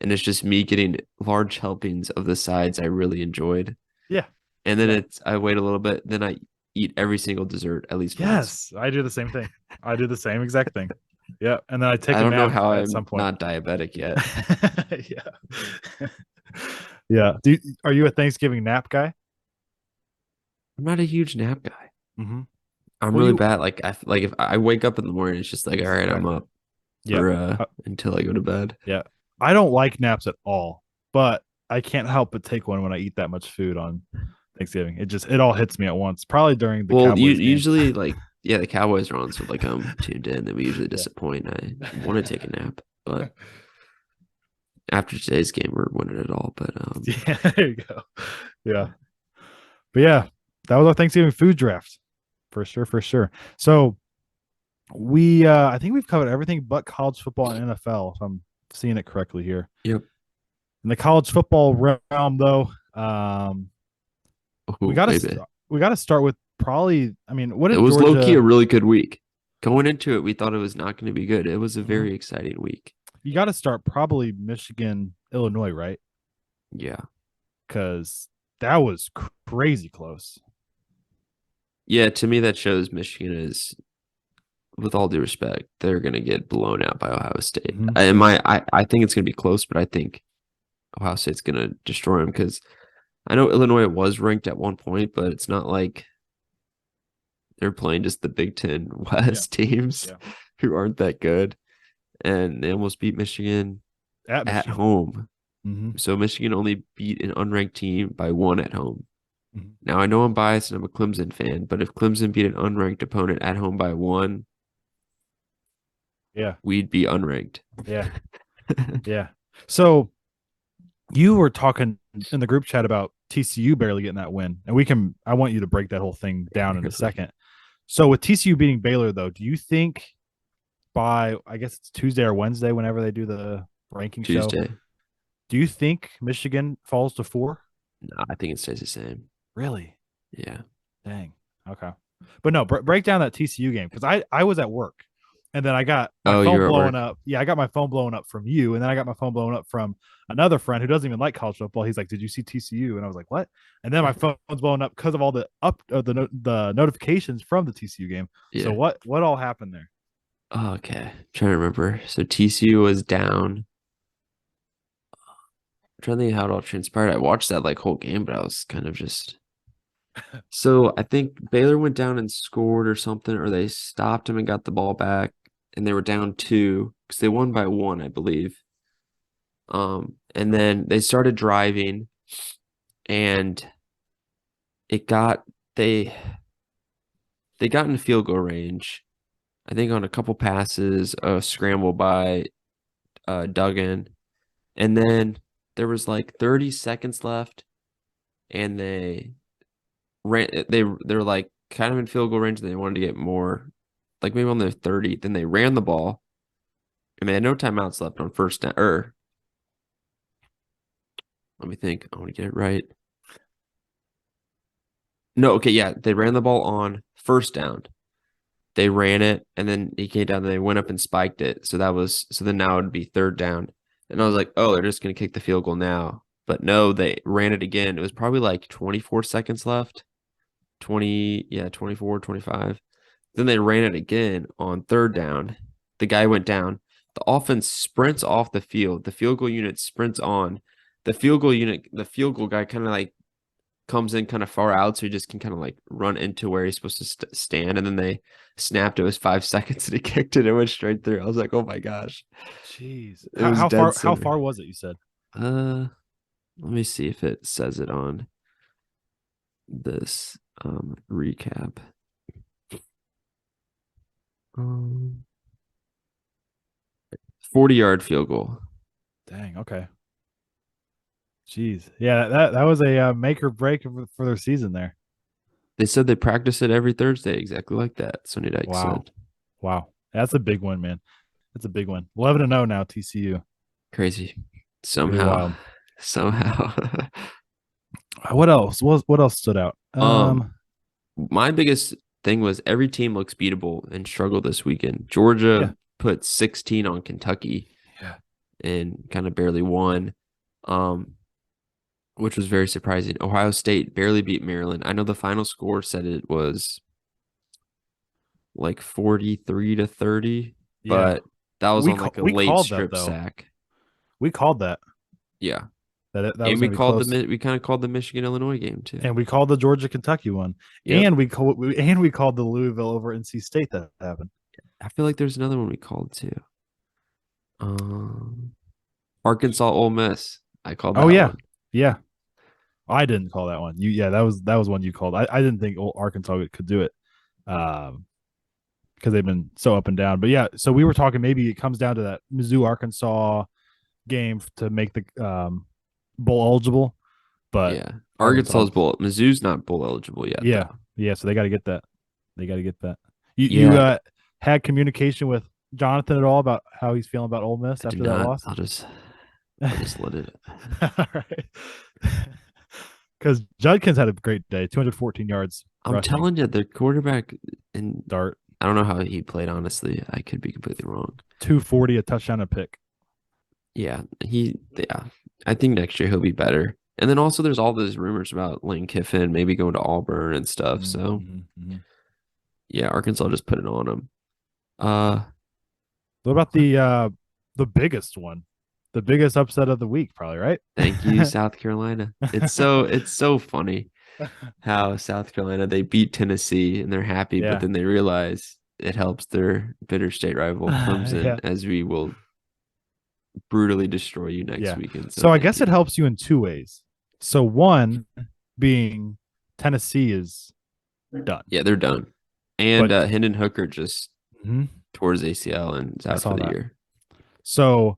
Speaker 2: and it's just me getting large helpings of the sides I really enjoyed.
Speaker 1: yeah,
Speaker 2: And then
Speaker 1: yeah.
Speaker 2: I wait a little bit, then I eat every single dessert at least once.
Speaker 1: Yes, I do the same thing. I do the same exact thing. Yeah, and then I take
Speaker 2: I
Speaker 1: a
Speaker 2: don't know
Speaker 1: nap
Speaker 2: how
Speaker 1: at some
Speaker 2: I'm
Speaker 1: point.
Speaker 2: not diabetic yet.
Speaker 1: Yeah. Yeah. Are you a Thanksgiving nap guy?
Speaker 2: I'm not a huge nap guy.
Speaker 1: Mm-hmm.
Speaker 2: I'm
Speaker 1: Well,
Speaker 2: really
Speaker 1: you
Speaker 2: bad. Like if I wake up in the morning, it's just like, all right,
Speaker 1: right.
Speaker 2: I'm up
Speaker 1: Yeah.
Speaker 2: for
Speaker 1: Uh,
Speaker 2: until I go to bed.
Speaker 1: yeah. I don't like naps at all, but I can't help but take one when I eat that much food on Thanksgiving. It all hits me at once. Probably during the
Speaker 2: Well, you
Speaker 1: Cowboys game.
Speaker 2: usually like yeah, the Cowboys are on, so like I'm tuned in, and we usually
Speaker 1: Yeah.
Speaker 2: disappoint. I want to take a nap, but after today's game, we're winning it all. But
Speaker 1: Yeah, there you go. Yeah. But yeah, that was our Thanksgiving food draft. For sure, for sure. So we I think we've covered everything but college football and NFL, if I'm seeing it correctly here.
Speaker 2: yep.
Speaker 1: In the college football realm though, we
Speaker 2: Oh,
Speaker 1: got
Speaker 2: baby,
Speaker 1: to we got to start with probably, I mean, what
Speaker 2: it
Speaker 1: did
Speaker 2: was low key a
Speaker 1: Georgia.
Speaker 2: really good week. Going into it, we thought it was not going to be good. It was a
Speaker 1: Mhm.
Speaker 2: very exciting week.
Speaker 1: You got to start probably Michigan, Illinois, right?
Speaker 2: Yeah,
Speaker 1: Cuz that was crazy close.
Speaker 2: yeah. To me, that shows Michigan is, with all due respect, they're going to get blown out by Ohio State.
Speaker 1: Mhm.
Speaker 2: I think it's going to be close, but I think Ohio State's going to destroy them because I know Illinois was ranked at one point, but it's not like they're playing just the Big Ten
Speaker 1: Yeah.
Speaker 2: West teams
Speaker 1: Yeah.
Speaker 2: who aren't that good. And they almost beat Michigan
Speaker 1: At
Speaker 2: at
Speaker 1: Michigan.
Speaker 2: home.
Speaker 1: Mhm.
Speaker 2: So Michigan only beat an unranked team by one at home.
Speaker 1: Mhm.
Speaker 2: Now I know I'm biased and I'm a Clemson fan, but if Clemson beat an unranked opponent at home by one,
Speaker 1: Yeah.
Speaker 2: we'd be unranked.
Speaker 1: Yeah. Yeah. So you were talking in the group chat about TCU barely getting that win, and I want you to break that whole thing down in a
Speaker 2: Really.
Speaker 1: second. So with TCU beating Baylor, though, do you think by, I guess it's Tuesday or Wednesday, whenever they do the ranking show,
Speaker 2: Tuesday.
Speaker 1: do you think Michigan falls to 4?
Speaker 2: No, I think it stays the same.
Speaker 1: Really?
Speaker 2: Yeah.
Speaker 1: Dang. Okay. But no, break down that TCU game, because I was at work, and then I got my
Speaker 2: Oh,
Speaker 1: phone
Speaker 2: you're at
Speaker 1: blowing
Speaker 2: work.
Speaker 1: up. Yeah, I got my phone blowing up from you, and then I got my phone blowing up from another friend who doesn't even like college football. He's like, "Did you see TCU?" And I was like, "What?" And then my phone's blowing up because of all the the notifications from the TCU game. So
Speaker 2: Yeah.
Speaker 1: what all happened there?
Speaker 2: Oh, okay. I'm trying to remember. So TCU was down. I'm trying to think how it all transpired. I watched that like whole game, but I was kind of just so I think Baylor went down and scored or something, or they stopped him and got the ball back, and they were down two because they won by one, I believe. And then they started driving, and it got they got in field goal range. I think on a couple passes, a scramble by Duggan, and then there was like 30 seconds left, and they're like kind of in field goal range, and they wanted to get more, like maybe on the 30. Then they ran the ball, and they had no timeouts left on first down. Or let me think. I want to get it right. No, okay, yeah, they ran the ball on first down. They ran it, and then he came down, and they went up and spiked it. So then now it'd be third down. And I was like, oh, they're just gonna kick the field goal now. But no, they ran it again. It was probably like 24 seconds left. 20, yeah, 24, 25. Then they ran it again on third down. The guy went down. The offense sprints off the field. The field goal unit sprints on. The field goal guy kind of like comes in kind of far out, so he just can kind of like run into where he's supposed to stand. And then they snapped. It was 5 seconds, and he kicked it. It went straight through. I was like, oh my gosh.
Speaker 1: Jeez.
Speaker 2: It was dead
Speaker 1: How
Speaker 2: center.
Speaker 1: far was it, you said?
Speaker 2: Let me see if it says it on this recap. 40-yard field goal.
Speaker 1: Dang, okay. Jeez. Yeah, that was a make or break for their season there.
Speaker 2: They said they practice it every Thursday, exactly like that. Sonny Dykes said.
Speaker 1: Wow. That's a big one, man. That's a big one. 11-0 now, TCU.
Speaker 2: Crazy. Somehow.
Speaker 1: What else? What else stood out?
Speaker 2: My biggest thing was every team looks beatable and struggled this weekend. Georgia put 16 on Kentucky.
Speaker 1: Yeah.
Speaker 2: And kind of barely won. Which was very surprising. Ohio State barely beat Maryland. I know the final score said it was like 43-30, but that was on like a late strip sack.
Speaker 1: We called that.
Speaker 2: Yeah.
Speaker 1: That
Speaker 2: and we kind of called the Michigan-Illinois game too.
Speaker 1: And we called the Georgia-Kentucky one. Yep. And we called the Louisville over NC State that happened.
Speaker 2: I feel like there's another one we called too. Arkansas Ole Miss. I called that one.
Speaker 1: Yeah. I didn't call that one. That was one you called. I didn't think Arkansas could do it. Because they've been so up and down. But yeah, so we were talking maybe it comes down to that Mizzou Arkansas game to make the bowl eligible. But
Speaker 2: yeah, Arkansas's bowl. Mizzou's not bowl eligible yet.
Speaker 1: Yeah, though. Yeah. So they got to get that. You had communication with Jonathan at all about how he's feeling about Ole Miss after that loss?
Speaker 2: I'll just let it.
Speaker 1: All right. Because Judkins had a great day, 214 yards.
Speaker 2: I'm telling you, the quarterback in
Speaker 1: Dart.
Speaker 2: I don't know how he played, honestly. I could be completely wrong.
Speaker 1: 240, a touchdown, a pick.
Speaker 2: Yeah, I think next year he'll be better. And then also there's all those rumors about Lane Kiffin maybe going to Auburn and stuff. So, yeah, Arkansas just put it on him.
Speaker 1: What about the biggest one? The biggest upset of the week, probably, right?
Speaker 2: Thank you, South Carolina. It's so funny how South Carolina, they beat Tennessee and they're happy, but then they realize it helps their bitter state rival Clemson, as we will brutally destroy you next weekend.
Speaker 1: So I guess it helps you in two ways. So one being Tennessee is done.
Speaker 2: Yeah, they're done. And Hendon Hooker just tore his ACL and is out for the year.
Speaker 1: So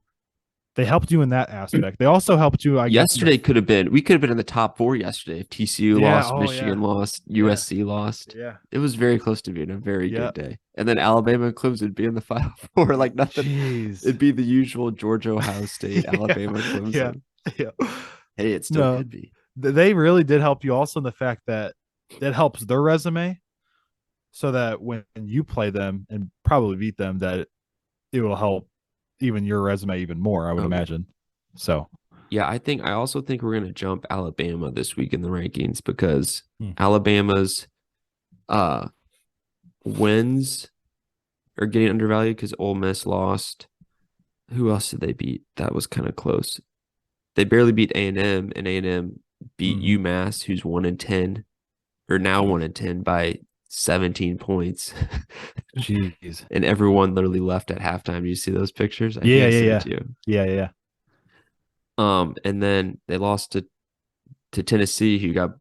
Speaker 1: they helped you in that aspect. They also helped you.
Speaker 2: Yesterday we could have been in the top 4 yesterday if TCU lost, Michigan lost, USC lost.
Speaker 1: Yeah,
Speaker 2: it was very close to being a very good day. And then Alabama and Clemson would be in the Final Four like nothing.
Speaker 1: Jeez.
Speaker 2: It'd be the usual Georgia, Ohio State, Alabama, Clemson.
Speaker 1: Yeah.
Speaker 2: Hey, it still could be.
Speaker 1: They really did help you also in the fact that it helps their resume, so that when you play them and probably beat them, that it will help even your resume even more, I would imagine. So
Speaker 2: yeah, I also think we're gonna jump Alabama this week in the rankings because Alabama's wins are getting undervalued because Ole Miss lost. Who else did they beat? That was kind of close. They barely beat A&M, and A&M beat UMass, who's 1-10, or now 1-10 by 17 points.
Speaker 1: Jeez.
Speaker 2: And everyone literally left at halftime. Do you see those pictures?
Speaker 1: Yeah.
Speaker 2: And then they lost to Tennessee, who got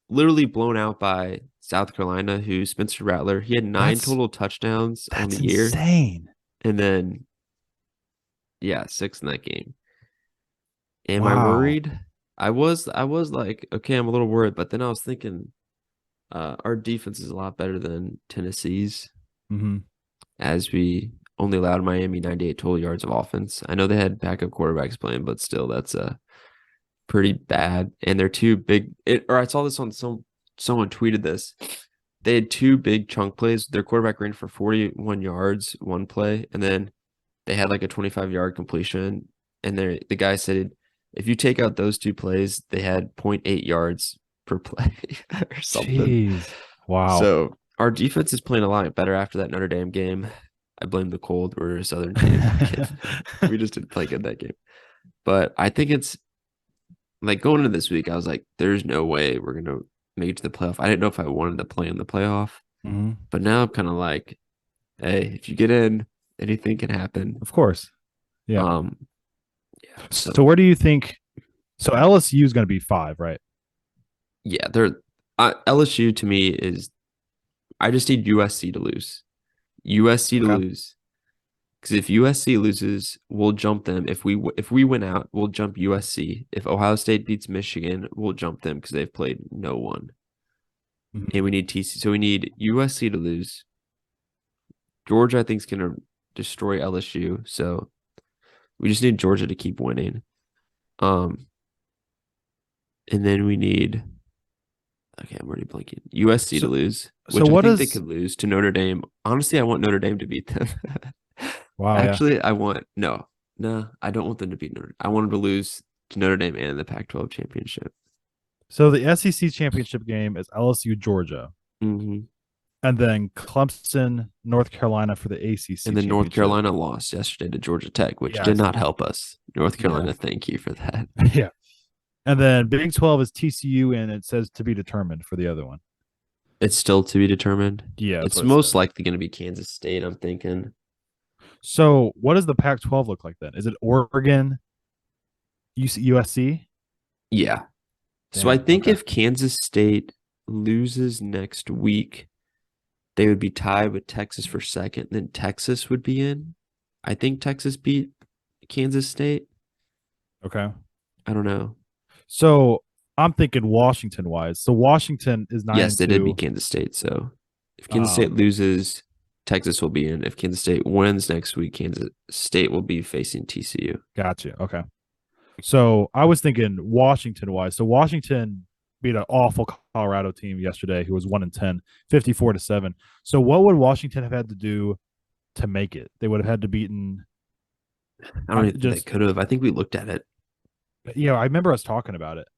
Speaker 2: literally blown out by South Carolina, who Spencer Rattler, he had 9 total touchdowns on the year.
Speaker 1: That's insane.
Speaker 2: And then 6 in that game. Am I
Speaker 1: Wow.
Speaker 2: worried? I was like, okay, I'm a little worried, but then I was thinking, our defense is a lot better than Tennessee's,
Speaker 1: Hmm.
Speaker 2: as we only allowed Miami 98 total yards of offense. I know they had backup quarterbacks playing, but still, that's pretty bad. And they're two big. Or I saw this on someone tweeted this. They had two big chunk plays. Their quarterback ran for 41 yards one play, and then they had like a 25-yard completion. And the guy said, if you take out those two plays, they had zero point 0.8 yards per play or something.
Speaker 1: Jeez. Wow.
Speaker 2: So our defense is playing a lot better after that Notre Dame game. I blame the cold. We're a Southern team. I'm kidding. We just didn't play good that game. But I think it's like going into this week, I was like, there's no way we're gonna make it to the playoff. I didn't know if I wanted to play in the playoff,
Speaker 1: Hmm.
Speaker 2: but now I'm kind of like, hey, if you get in, anything can happen.
Speaker 1: Of course. Yeah.
Speaker 2: Um, yeah.
Speaker 1: So
Speaker 2: So
Speaker 1: where do you think? So LSU is going to be 5, right?
Speaker 2: yeah, LSU to me is. I just need USC to lose. USC to
Speaker 1: Okay.
Speaker 2: lose. Because if USC loses, we'll jump them. If we win out, we'll jump USC. If Ohio State beats Michigan, we'll jump them because they've played no one.
Speaker 1: Mhm.
Speaker 2: And we need TC. So we need USC to lose. Georgia, I think, is gonna destroy LSU. So we just need Georgia to keep winning. Um, and then we need. Okay, I'm already blanking. USC to
Speaker 1: So
Speaker 2: lose,
Speaker 1: so
Speaker 2: which I
Speaker 1: what
Speaker 2: think they
Speaker 1: is?
Speaker 2: could lose to Notre Dame. Honestly, I want Notre Dame to beat them.
Speaker 1: Wow. Yeah.
Speaker 2: Actually, I want no, I don't want them to beat Notre. I want them to lose to Notre Dame and the Pac-12 championship.
Speaker 1: So the SEC championship game is LSU Georgia,
Speaker 2: Hmm.
Speaker 1: and then Clemson North Carolina for the ACC
Speaker 2: And then North
Speaker 1: championship.
Speaker 2: Carolina lost yesterday to Georgia Tech, which did
Speaker 1: Yes.
Speaker 2: not help us. North
Speaker 1: Yeah.
Speaker 2: Carolina, thank you for that.
Speaker 1: Yeah. And then Big 12 is TCU, and it says to be determined for the other one.
Speaker 2: It's still to be determined.
Speaker 1: Yeah, that's
Speaker 2: It's
Speaker 1: what it
Speaker 2: most
Speaker 1: said.
Speaker 2: likely going to be Kansas State, I'm thinking.
Speaker 1: So what does the Pac-12 look like then? Is it Oregon, USC?
Speaker 2: Yeah. So I
Speaker 1: Damn.
Speaker 2: think
Speaker 1: Okay.
Speaker 2: if Kansas State loses next week, they would be tied with Texas for second. Then Texas would be in. I think Texas beat Kansas State.
Speaker 1: Okay.
Speaker 2: I don't know.
Speaker 1: So I'm thinking Washington wise. So Washington is nine
Speaker 2: Yes,
Speaker 1: and
Speaker 2: they did beat
Speaker 1: two.
Speaker 2: Kansas State. So if Kansas State
Speaker 1: Um,
Speaker 2: loses, Texas will be in. If Kansas State wins next week, Kansas State will be facing TCU.
Speaker 1: gotcha. Okay. So I was thinking Washington wise. So Washington beat an awful Colorado team yesterday who was 1-10, 54-7. So what would Washington have had to do to make it? They would have had to beaten
Speaker 2: I don't even think they
Speaker 1: just
Speaker 2: could have. I think we looked at it
Speaker 1: I remember us talking about it.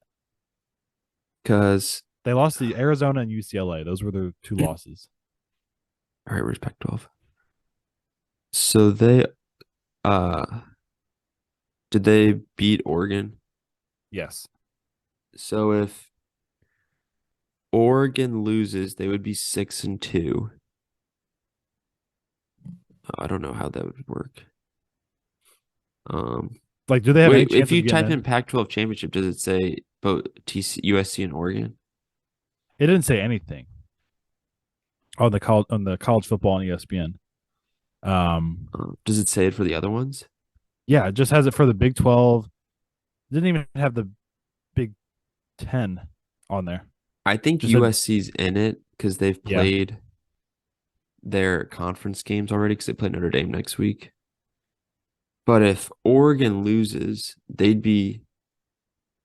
Speaker 2: because,
Speaker 1: They lost to Arizona and UCLA. Those were the two losses.
Speaker 2: all right, where's Pac-12? So uh, did they beat Oregon?
Speaker 1: Yes.
Speaker 2: So if Oregon loses, they would be 6-2. I don't know how that would work. Um,
Speaker 1: Like, do they have any
Speaker 2: Wait, if
Speaker 1: chance
Speaker 2: you
Speaker 1: of getting
Speaker 2: type in
Speaker 1: in?
Speaker 2: Pac-12 championship, does it say both USC and Oregon?
Speaker 1: It didn't say anything on the college football on ESPN.
Speaker 2: Does it say it for the other ones?
Speaker 1: Yeah, it just has it for the Big 12. It didn't even have the Big 10 on there.
Speaker 2: I think
Speaker 1: Just said,
Speaker 2: USC's in it because they've
Speaker 1: yeah.
Speaker 2: played their conference games already because they play Notre Dame next week. But if Oregon loses, they'd be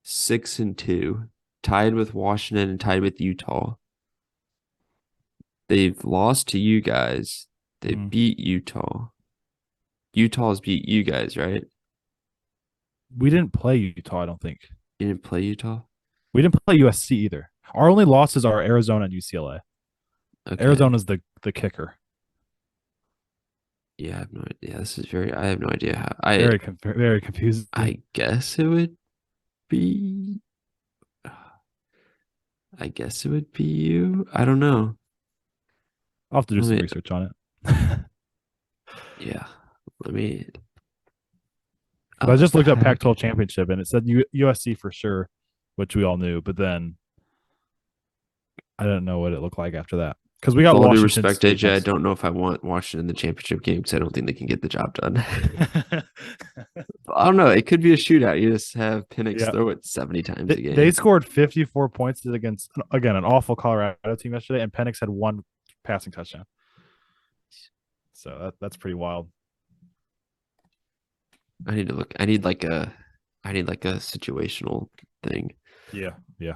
Speaker 2: 6-2, tied with Washington and tied with Utah. They've lost to you guys. They
Speaker 1: Mm.
Speaker 2: beat Utah. Utah's beat you guys, right?
Speaker 1: We didn't play Utah, I don't think.
Speaker 2: You didn't play Utah?
Speaker 1: We didn't play USC either. Our only losses are Arizona and UCLA.
Speaker 2: Okay.
Speaker 1: Arizona's the kicker.
Speaker 2: Yeah, I have no idea. This is very. I have no idea how. I
Speaker 1: Very confusing.
Speaker 2: I guess it would be. I guess it would be you. I don't know.
Speaker 1: I'll have to do
Speaker 2: Let
Speaker 1: some
Speaker 2: me.
Speaker 1: research on it.
Speaker 2: Yeah. Let me.
Speaker 1: But I just looked up
Speaker 2: Pack.
Speaker 1: Pac-12 championship and it said USC for sure, which we all knew. But then I didn't know what it looked like after that because we
Speaker 2: With
Speaker 1: got
Speaker 2: all due
Speaker 1: Washington
Speaker 2: respect,
Speaker 1: State
Speaker 2: AJ, I
Speaker 1: next.
Speaker 2: don't know if I want Washington in the championship game because I don't think they can get the job done. I don't know. It could be a shootout. You just have Penix
Speaker 1: Yeah.
Speaker 2: throw it 70 times a
Speaker 1: They
Speaker 2: game.
Speaker 1: scored 54 points against, again, an awful Colorado team yesterday, and Penix had one passing touchdown. So that's pretty wild.
Speaker 2: I need to look. I need like a situational thing.
Speaker 1: Yeah. Yeah.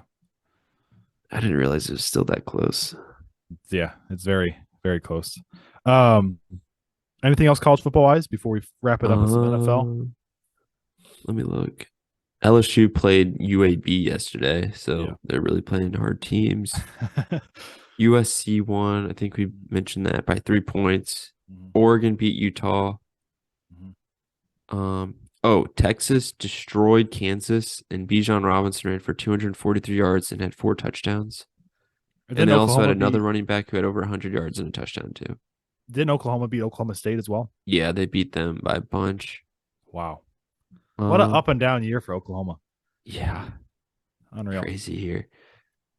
Speaker 2: I didn't realize it was still that close.
Speaker 1: Yeah. It's very, very close. Um, Anything else college football wise before we wrap it up with some NFL?
Speaker 2: Um, Let me look. LSU played UAB yesterday,
Speaker 1: Yeah.
Speaker 2: so they're really playing hard teams. USC won. I think we mentioned that by 3 points.
Speaker 1: Mhm.
Speaker 2: Oregon beat Utah.
Speaker 1: Mhm.
Speaker 2: Oh, Texas destroyed Kansas, and Bijan Robinson ran for 243 yards and had 4 touchdowns. And
Speaker 1: Didn't
Speaker 2: they also had
Speaker 1: Oklahoma
Speaker 2: another
Speaker 1: beat
Speaker 2: running back who had over 100 yards and a touchdown too.
Speaker 1: didn't Oklahoma beat Oklahoma State as well?
Speaker 2: Yeah, they beat them by a bunch.
Speaker 1: Wow. What an
Speaker 2: Um,
Speaker 1: up and down year for Oklahoma.
Speaker 2: yeah,
Speaker 1: Unreal.
Speaker 2: crazy here.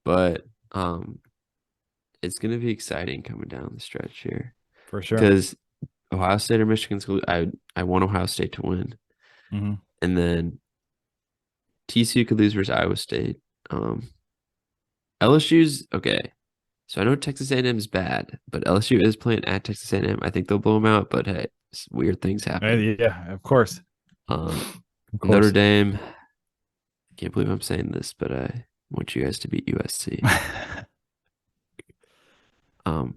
Speaker 2: But it's gonna be exciting coming down the stretch here
Speaker 1: For sure.
Speaker 2: because Ohio State or Michigan's I want Ohio State to win,
Speaker 1: Hmm.
Speaker 2: and then TCU could lose versus Iowa State. Um, LSU's okay. So I know Texas A&M is bad, but LSU is playing at Texas A&M. I think they'll blow them out, but hey, weird things happen.
Speaker 1: Yeah, of course.
Speaker 2: Um,
Speaker 1: Of
Speaker 2: Notre
Speaker 1: course.
Speaker 2: Dame. I can't believe I'm saying this, but I want you guys to beat USC. Um,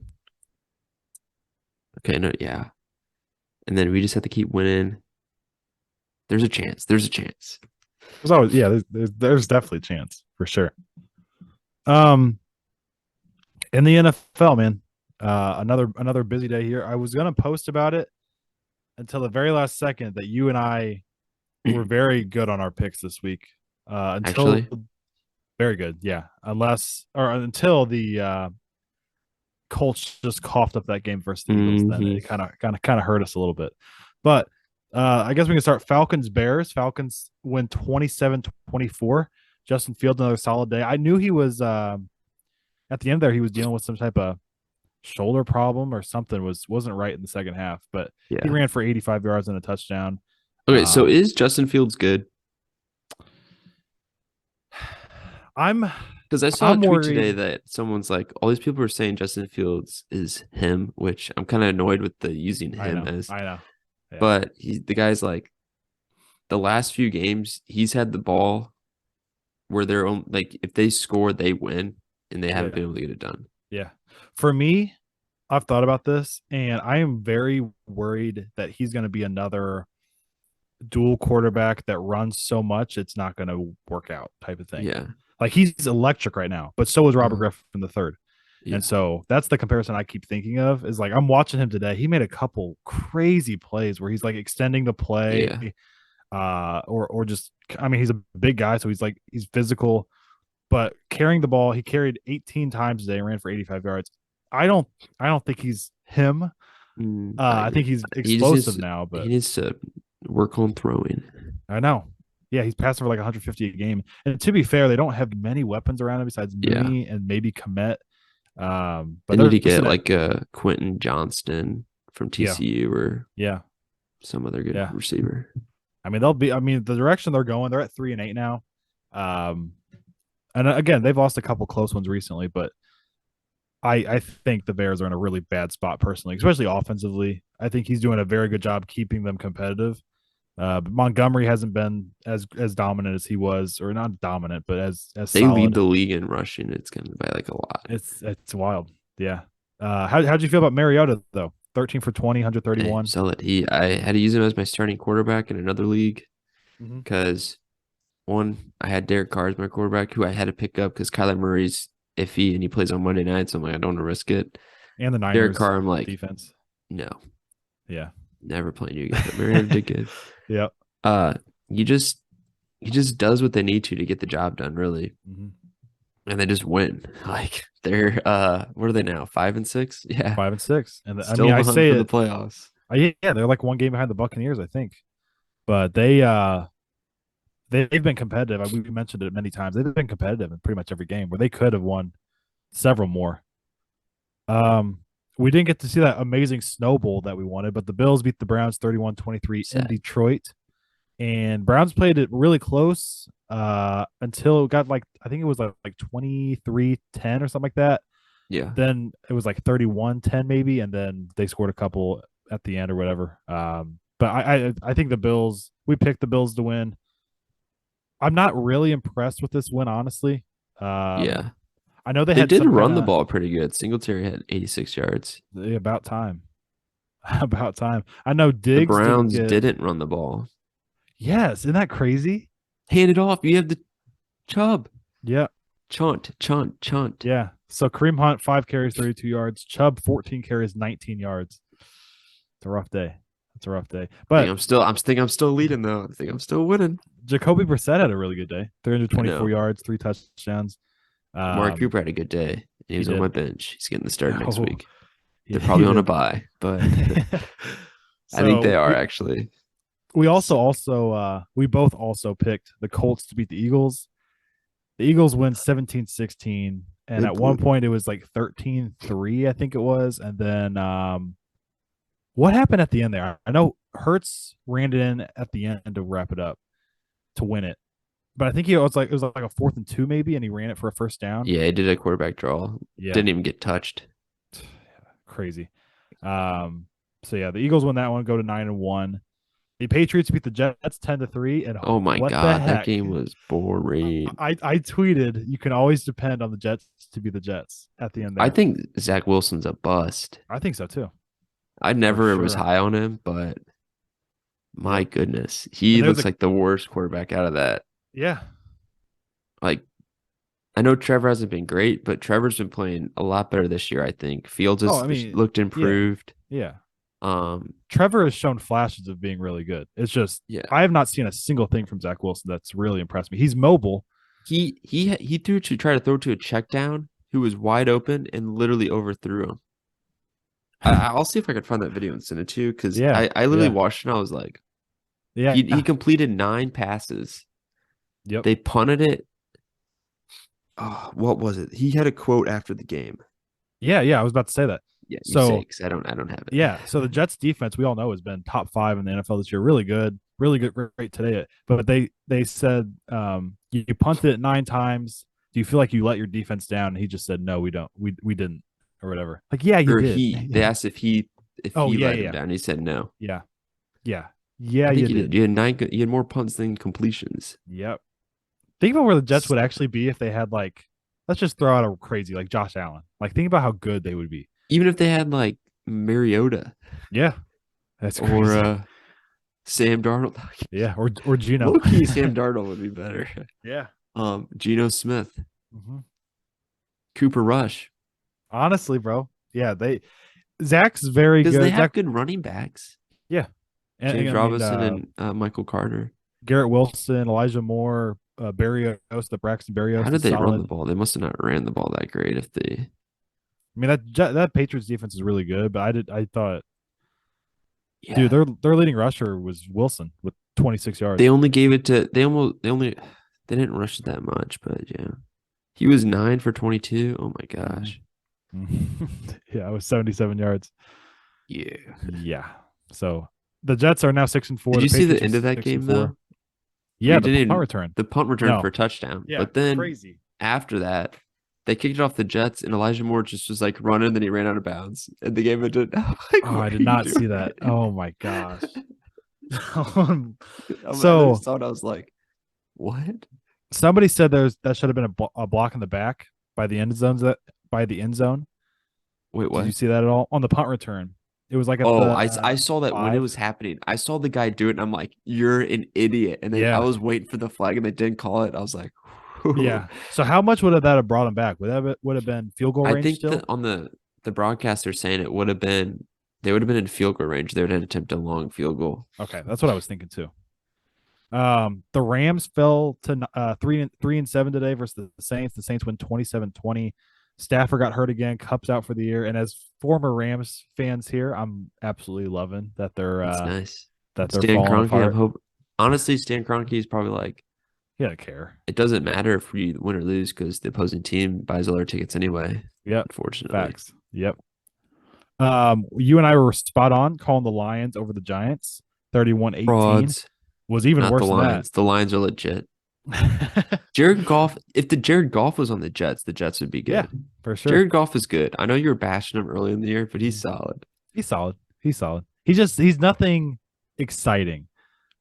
Speaker 2: okay, no, yeah, and then we just have to keep winning. There's a chance. There's a chance.
Speaker 1: There's always, yeah, there's definitely a chance for sure. Um, in the NFL, man, another busy day here. I was gonna post about it until the very last second that you and I were very good on our picks this week. Until
Speaker 2: Actually,
Speaker 1: very good, yeah. Until the Colts just coughed up that game versus the Eagles, then
Speaker 2: hmm
Speaker 1: it kind of hurt us a little bit. But I guess we can start Falcons Bears. Falcons win 27-24. Justin Fields another solid day. I knew he was at the end there he was dealing with some type of shoulder problem or something wasn't right in the second half, but he
Speaker 2: yeah.
Speaker 1: ran for 85 yards and a touchdown.
Speaker 2: Okay, so
Speaker 1: Um,
Speaker 2: is Justin Fields good?
Speaker 1: I'm
Speaker 2: Because I saw a
Speaker 1: I'm
Speaker 2: tweet today
Speaker 1: worried.
Speaker 2: that someone's like, all these people are saying Justin Fields is him, which I'm kind of annoyed with the using
Speaker 1: I
Speaker 2: him
Speaker 1: know.
Speaker 2: as.
Speaker 1: I know. Yeah.
Speaker 2: But the guy's like, the last few games he's had the ball where they're on, like if they score they win, and they haven't
Speaker 1: Yeah.
Speaker 2: been able to get it done.
Speaker 1: Yeah. For me, I've thought about this and I am very worried that he's going to be another dual quarterback that runs so much it's not going to work out type of thing.
Speaker 2: Yeah.
Speaker 1: Like he's electric right now, but so is Robert
Speaker 2: Uh,
Speaker 1: Griffin the third. And
Speaker 2: yeah.
Speaker 1: so that's the comparison I keep thinking of is like I'm watching him today. He made a couple crazy plays where he's like extending the play,
Speaker 2: Yeah.
Speaker 1: or just I mean he's a big guy, so he's physical, but carrying the ball, he carried 18 times today and ran for 85 yards. I don't I don't think he's him.
Speaker 2: I
Speaker 1: I
Speaker 2: agree.
Speaker 1: think he's
Speaker 2: He just
Speaker 1: explosive now,
Speaker 2: he
Speaker 1: but
Speaker 2: needs to work on throwing.
Speaker 1: I know. Yeah, he's passing for like 150 a game. And to be fair, they don't have many weapons around him besides
Speaker 2: Yeah.
Speaker 1: Mooney and maybe Komet.
Speaker 2: They
Speaker 1: But
Speaker 2: need to
Speaker 1: there's
Speaker 2: get
Speaker 1: some,
Speaker 2: like a Quentin Johnston from
Speaker 1: yeah,
Speaker 2: TCU or
Speaker 1: yeah,
Speaker 2: some other good
Speaker 1: yeah.
Speaker 2: receiver.
Speaker 1: I mean, the direction they're going, they're at 3-8 now. Um, and again, they've lost a couple close ones recently, but I think the Bears are in a really bad spot personally, especially offensively. I think he's doing a very good job keeping them competitive. But Montgomery hasn't been as dominant as he was, or not dominant, but as
Speaker 2: They lead
Speaker 1: solid.
Speaker 2: the league in rushing. It's going to by like a lot.
Speaker 1: It's wild. Yeah. How'd you feel about Mariota though? 13 for 20,
Speaker 2: Hey,
Speaker 1: 131.
Speaker 2: sell it. I had to use him as my starting quarterback in another league
Speaker 1: Mm-hmm.
Speaker 2: because one, I had Derek Carr as my quarterback, who I had to pick up because Kyler Murray's iffy and he plays on Monday night. So I'm like, I don't want to risk it.
Speaker 1: And the
Speaker 2: Derek
Speaker 1: Niners
Speaker 2: Carr, I'm like,
Speaker 1: defense.
Speaker 2: no,
Speaker 1: Yeah.
Speaker 2: never playing you again. But Mariota did good.
Speaker 1: Yeah.
Speaker 2: Uh, he just he just does what they need to get the job done, really,
Speaker 1: Mm-hmm.
Speaker 2: and they just win. Like they're what are they now? 5-6? Yeah,
Speaker 1: 5-6. And I
Speaker 2: still
Speaker 1: mean,
Speaker 2: in
Speaker 1: I
Speaker 2: the hunt
Speaker 1: say
Speaker 2: for the
Speaker 1: it.
Speaker 2: playoffs.
Speaker 1: Yeah, they're like one game behind the Buccaneers, I think. But they've been competitive. We mentioned it many times. They've been competitive in pretty much every game where they could have won several more. Um, we didn't get to see that amazing snow bowl that we wanted, but the Bills beat the Browns 31-23 in
Speaker 2: Sad.
Speaker 1: Detroit. and Browns played it really close until it got like I think it was like 23-10 or something like that.
Speaker 2: Yeah.
Speaker 1: Then it was like 31-10 maybe, and then they scored a couple at the end or whatever. But I think the Bills, we picked the Bills to win. I'm not really impressed with this win, honestly. Um,
Speaker 2: Yeah.
Speaker 1: I know they
Speaker 2: They
Speaker 1: had
Speaker 2: did
Speaker 1: some kind
Speaker 2: run the
Speaker 1: of
Speaker 2: ball pretty good. Singletary had 86 yards.
Speaker 1: about time. About time. I know
Speaker 2: The
Speaker 1: Diggs didn't
Speaker 2: Browns
Speaker 1: get.
Speaker 2: didn't run the ball.
Speaker 1: Yes, isn't that crazy?
Speaker 2: Hand it off. You have the Chubb.
Speaker 1: Yeah,
Speaker 2: Chunt, chunt, chunt.
Speaker 1: yeah. So Kareem Hunt 5 carries, 32 yards. Chubb 14 carries, 19 yards. It's a rough day. It's a rough day. But
Speaker 2: I'm still leading though. I think I'm still winning.
Speaker 1: Jacoby Brissett had a really good day.
Speaker 2: I
Speaker 1: 324
Speaker 2: know.
Speaker 1: yards, 3 touchdowns.
Speaker 2: Amari Cooper had a good day. He
Speaker 1: He
Speaker 2: was on my
Speaker 1: did.
Speaker 2: bench. He's getting the start next
Speaker 1: Oh,
Speaker 2: week.
Speaker 1: he,
Speaker 2: They're
Speaker 1: he
Speaker 2: probably on a
Speaker 1: did.
Speaker 2: bye, but I think they
Speaker 1: So
Speaker 2: are actually.
Speaker 1: we we both also picked the Colts to beat the Eagles. The Eagles win 17-16, and
Speaker 2: They
Speaker 1: at one
Speaker 2: blew.
Speaker 1: point it was like 13-3, I think it was. And then what happened at the end there? I know Hurts ran it in at the end to wrap it up to win it. But I think it was like a 4th and 2 maybe, and he ran it for a first down.
Speaker 2: Yeah, he did a quarterback draw.
Speaker 1: Yeah,
Speaker 2: Didn't even get touched.
Speaker 1: crazy. Um, so yeah, the Eagles win that one, go to 9-1. The Patriots beat the Jets 10-3, and
Speaker 2: Oh my
Speaker 1: what the
Speaker 2: God, that
Speaker 1: heck?
Speaker 2: game was boring.
Speaker 1: I tweeted you can always depend on the Jets to be the Jets at the end
Speaker 2: I
Speaker 1: there.
Speaker 2: think Zach Wilson's a bust.
Speaker 1: I think so too,
Speaker 2: I
Speaker 1: for
Speaker 2: never was
Speaker 1: sure.
Speaker 2: high on him, but my
Speaker 1: Yep.
Speaker 2: goodness,
Speaker 1: And
Speaker 2: he
Speaker 1: there's
Speaker 2: looks
Speaker 1: a
Speaker 2: like the worst quarterback out of that.
Speaker 1: yeah.
Speaker 2: Like, I know Trevor hasn't been great, but Trevor's been playing a lot better this year, I think. Fields
Speaker 1: Oh,
Speaker 2: has
Speaker 1: I mean,
Speaker 2: looked
Speaker 1: yeah,
Speaker 2: improved.
Speaker 1: yeah.
Speaker 2: Um,
Speaker 1: Trevor has shown flashes of being really good. It's just
Speaker 2: yeah.
Speaker 1: I have not seen a single thing from Zach Wilson that's really impressed me. He's mobile.
Speaker 2: He threw to try to throw to a check down who was wide open and literally overthrew him. I'll see if I can find that video and send it to you because
Speaker 1: Yeah,
Speaker 2: I literally
Speaker 1: yeah,
Speaker 2: watched it and I was like,
Speaker 1: yeah.
Speaker 2: he completed 9 passes.
Speaker 1: Yep.
Speaker 2: They punted it. Oh, what was it? He had a quote after the game.
Speaker 1: Yeah, yeah. I was about to say that.
Speaker 2: Yeah, you say
Speaker 1: So
Speaker 2: because I don't have it.
Speaker 1: yeah, so the Jets defense we all know has been top 5 in the NFL this year. Really good, really good rate today. But they said you punted it 9 times. Do you feel like you let your defense down? And he just said no, we don't. We didn't or whatever. Like yeah, you
Speaker 2: Or
Speaker 1: did.
Speaker 2: they asked if
Speaker 1: Oh
Speaker 2: he
Speaker 1: yeah,
Speaker 2: let him
Speaker 1: yeah,
Speaker 2: down. He said no.
Speaker 1: yeah, yeah, yeah.
Speaker 2: I
Speaker 1: You
Speaker 2: think you did.
Speaker 1: did.
Speaker 2: You had more punts than completions.
Speaker 1: Yep. Think about where the Jets would
Speaker 2: So,
Speaker 1: actually be if they had like let's just throw out a crazy like Josh Allen. Like think about how good they would be.
Speaker 2: even if they had like Mariota
Speaker 1: Yeah, that's
Speaker 2: or
Speaker 1: crazy.
Speaker 2: Sam Darnold,
Speaker 1: Yeah, or Gino.
Speaker 2: low key Sam Darnold would be better.
Speaker 1: Yeah.
Speaker 2: Geno Smith,
Speaker 1: hmm
Speaker 2: Cooper Rush,
Speaker 1: Honestly, bro. Yeah, Zach's very
Speaker 2: because they
Speaker 1: good.
Speaker 2: have
Speaker 1: Zach,
Speaker 2: good running backs.
Speaker 1: yeah. And
Speaker 2: James
Speaker 1: I mean,
Speaker 2: Robinson and Michael Carter.
Speaker 1: Garrett Wilson, Elijah Moore, Barrios, the Braxton
Speaker 2: How
Speaker 1: Barrios
Speaker 2: did
Speaker 1: is
Speaker 2: they run the
Speaker 1: solid.
Speaker 2: ball? They must have not ran the ball that great if they.
Speaker 1: I mean that Patriots defense is really good, but I thought, dude,
Speaker 2: Yeah,
Speaker 1: their leading rusher was Wilson with 26
Speaker 2: they
Speaker 1: yards.
Speaker 2: only gave it to they didn't rush it that much, but yeah, he was 9 for 22. Oh my
Speaker 1: Mhm.
Speaker 2: gosh.
Speaker 1: Yeah, it was 77 yards.
Speaker 2: Yeah.
Speaker 1: Yeah. So the Jets are now 6-4.
Speaker 2: Did
Speaker 1: The
Speaker 2: you see the
Speaker 1: Patriots are
Speaker 2: end of that
Speaker 1: six and
Speaker 2: game
Speaker 1: four.
Speaker 2: though?
Speaker 1: Yeah,
Speaker 2: We
Speaker 1: the punt
Speaker 2: didn't
Speaker 1: return.
Speaker 2: the punt return for
Speaker 1: No.
Speaker 2: a touchdown,
Speaker 1: Yeah,
Speaker 2: but then
Speaker 1: crazy.
Speaker 2: after that, they kicked it off the Jets, and Elijah Moore just was like running, then he ran out of bounds, and the game ended. I'm like,
Speaker 1: Oh, I
Speaker 2: what
Speaker 1: did
Speaker 2: are you
Speaker 1: not see
Speaker 2: doing?
Speaker 1: that. Oh my gosh.
Speaker 2: I literally
Speaker 1: So
Speaker 2: saw it. I was like, what?
Speaker 1: somebody said that should have been a block in the back by the end zones that by the end zone.
Speaker 2: Wait,
Speaker 1: Did you
Speaker 2: what?
Speaker 1: see that at all on the punt return? It was like at
Speaker 2: Oh,
Speaker 1: the
Speaker 2: I saw that when it
Speaker 1: 5.
Speaker 2: was happening. I saw the guy do it, and I'm like, you're an idiot. And I
Speaker 1: Yeah,
Speaker 2: was waiting for the flag, and they didn't call it. I was like,
Speaker 1: yeah. So how much would that have brought him back? Would have been field goal
Speaker 2: I
Speaker 1: range
Speaker 2: think that
Speaker 1: still?
Speaker 2: on the broadcaster saying it would have been they would have been in field goal range. They would have attempted a long field goal.
Speaker 1: Okay, that's what I was thinking too. The Rams fell to 3-7 today versus the Saints. The Saints win 27-20. Stafford got hurt again. Cup's out for the year. And as former Rams fans here, I'm absolutely loving that
Speaker 2: That's nice.
Speaker 1: they're
Speaker 2: Stan
Speaker 1: falling
Speaker 2: Kroenke, I'm
Speaker 1: apart.
Speaker 2: hope honestly, Stan Kroenke is probably like,
Speaker 1: He don't care.
Speaker 2: it doesn't matter if we win or lose because the opposing team buys all our tickets anyway,
Speaker 1: Yep.
Speaker 2: unfortunately.
Speaker 1: Facts. Yep. You and I were spot on calling the Lions over the Giants, 31-18.
Speaker 2: Frauds.
Speaker 1: was even
Speaker 2: not the
Speaker 1: worse than that.
Speaker 2: Lions. The Lions are legit. Jared Goff, if the Jared Goff was on the Jets would be
Speaker 1: Yeah,
Speaker 2: good.
Speaker 1: for sure.
Speaker 2: Jared Goff is good. I know you were bashing him early in the year, but he's
Speaker 1: Mhm.
Speaker 2: solid.
Speaker 1: He's solid. He's solid. He's nothing exciting,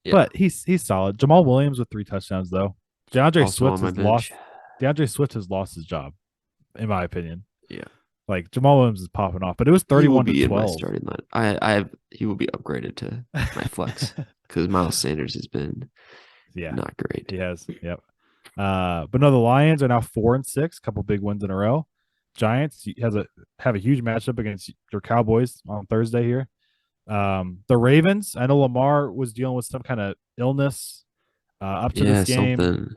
Speaker 2: Yeah.
Speaker 1: but he's solid. Jamal Williams with 3 touchdowns though. DeAndre
Speaker 2: Also
Speaker 1: Swift
Speaker 2: on my
Speaker 1: has
Speaker 2: bench.
Speaker 1: lost. DeAndre Swift has lost his job, in my opinion.
Speaker 2: Yeah.
Speaker 1: Like Jamal Williams is popping off, but it was
Speaker 2: He will
Speaker 1: 31 to
Speaker 2: be in my
Speaker 1: 12.
Speaker 2: starting line. I have he will be upgraded to my flex because Miles Sanders has been
Speaker 1: Yeah,
Speaker 2: not great.
Speaker 1: he has. Yep. But no, the Lions are now 4-6, couple big wins in a row. Giants have a huge matchup against your Cowboys on Thursday here. The Ravens, I know Lamar was dealing with some kind of illness up to this
Speaker 2: Yeah,
Speaker 1: game.
Speaker 2: something.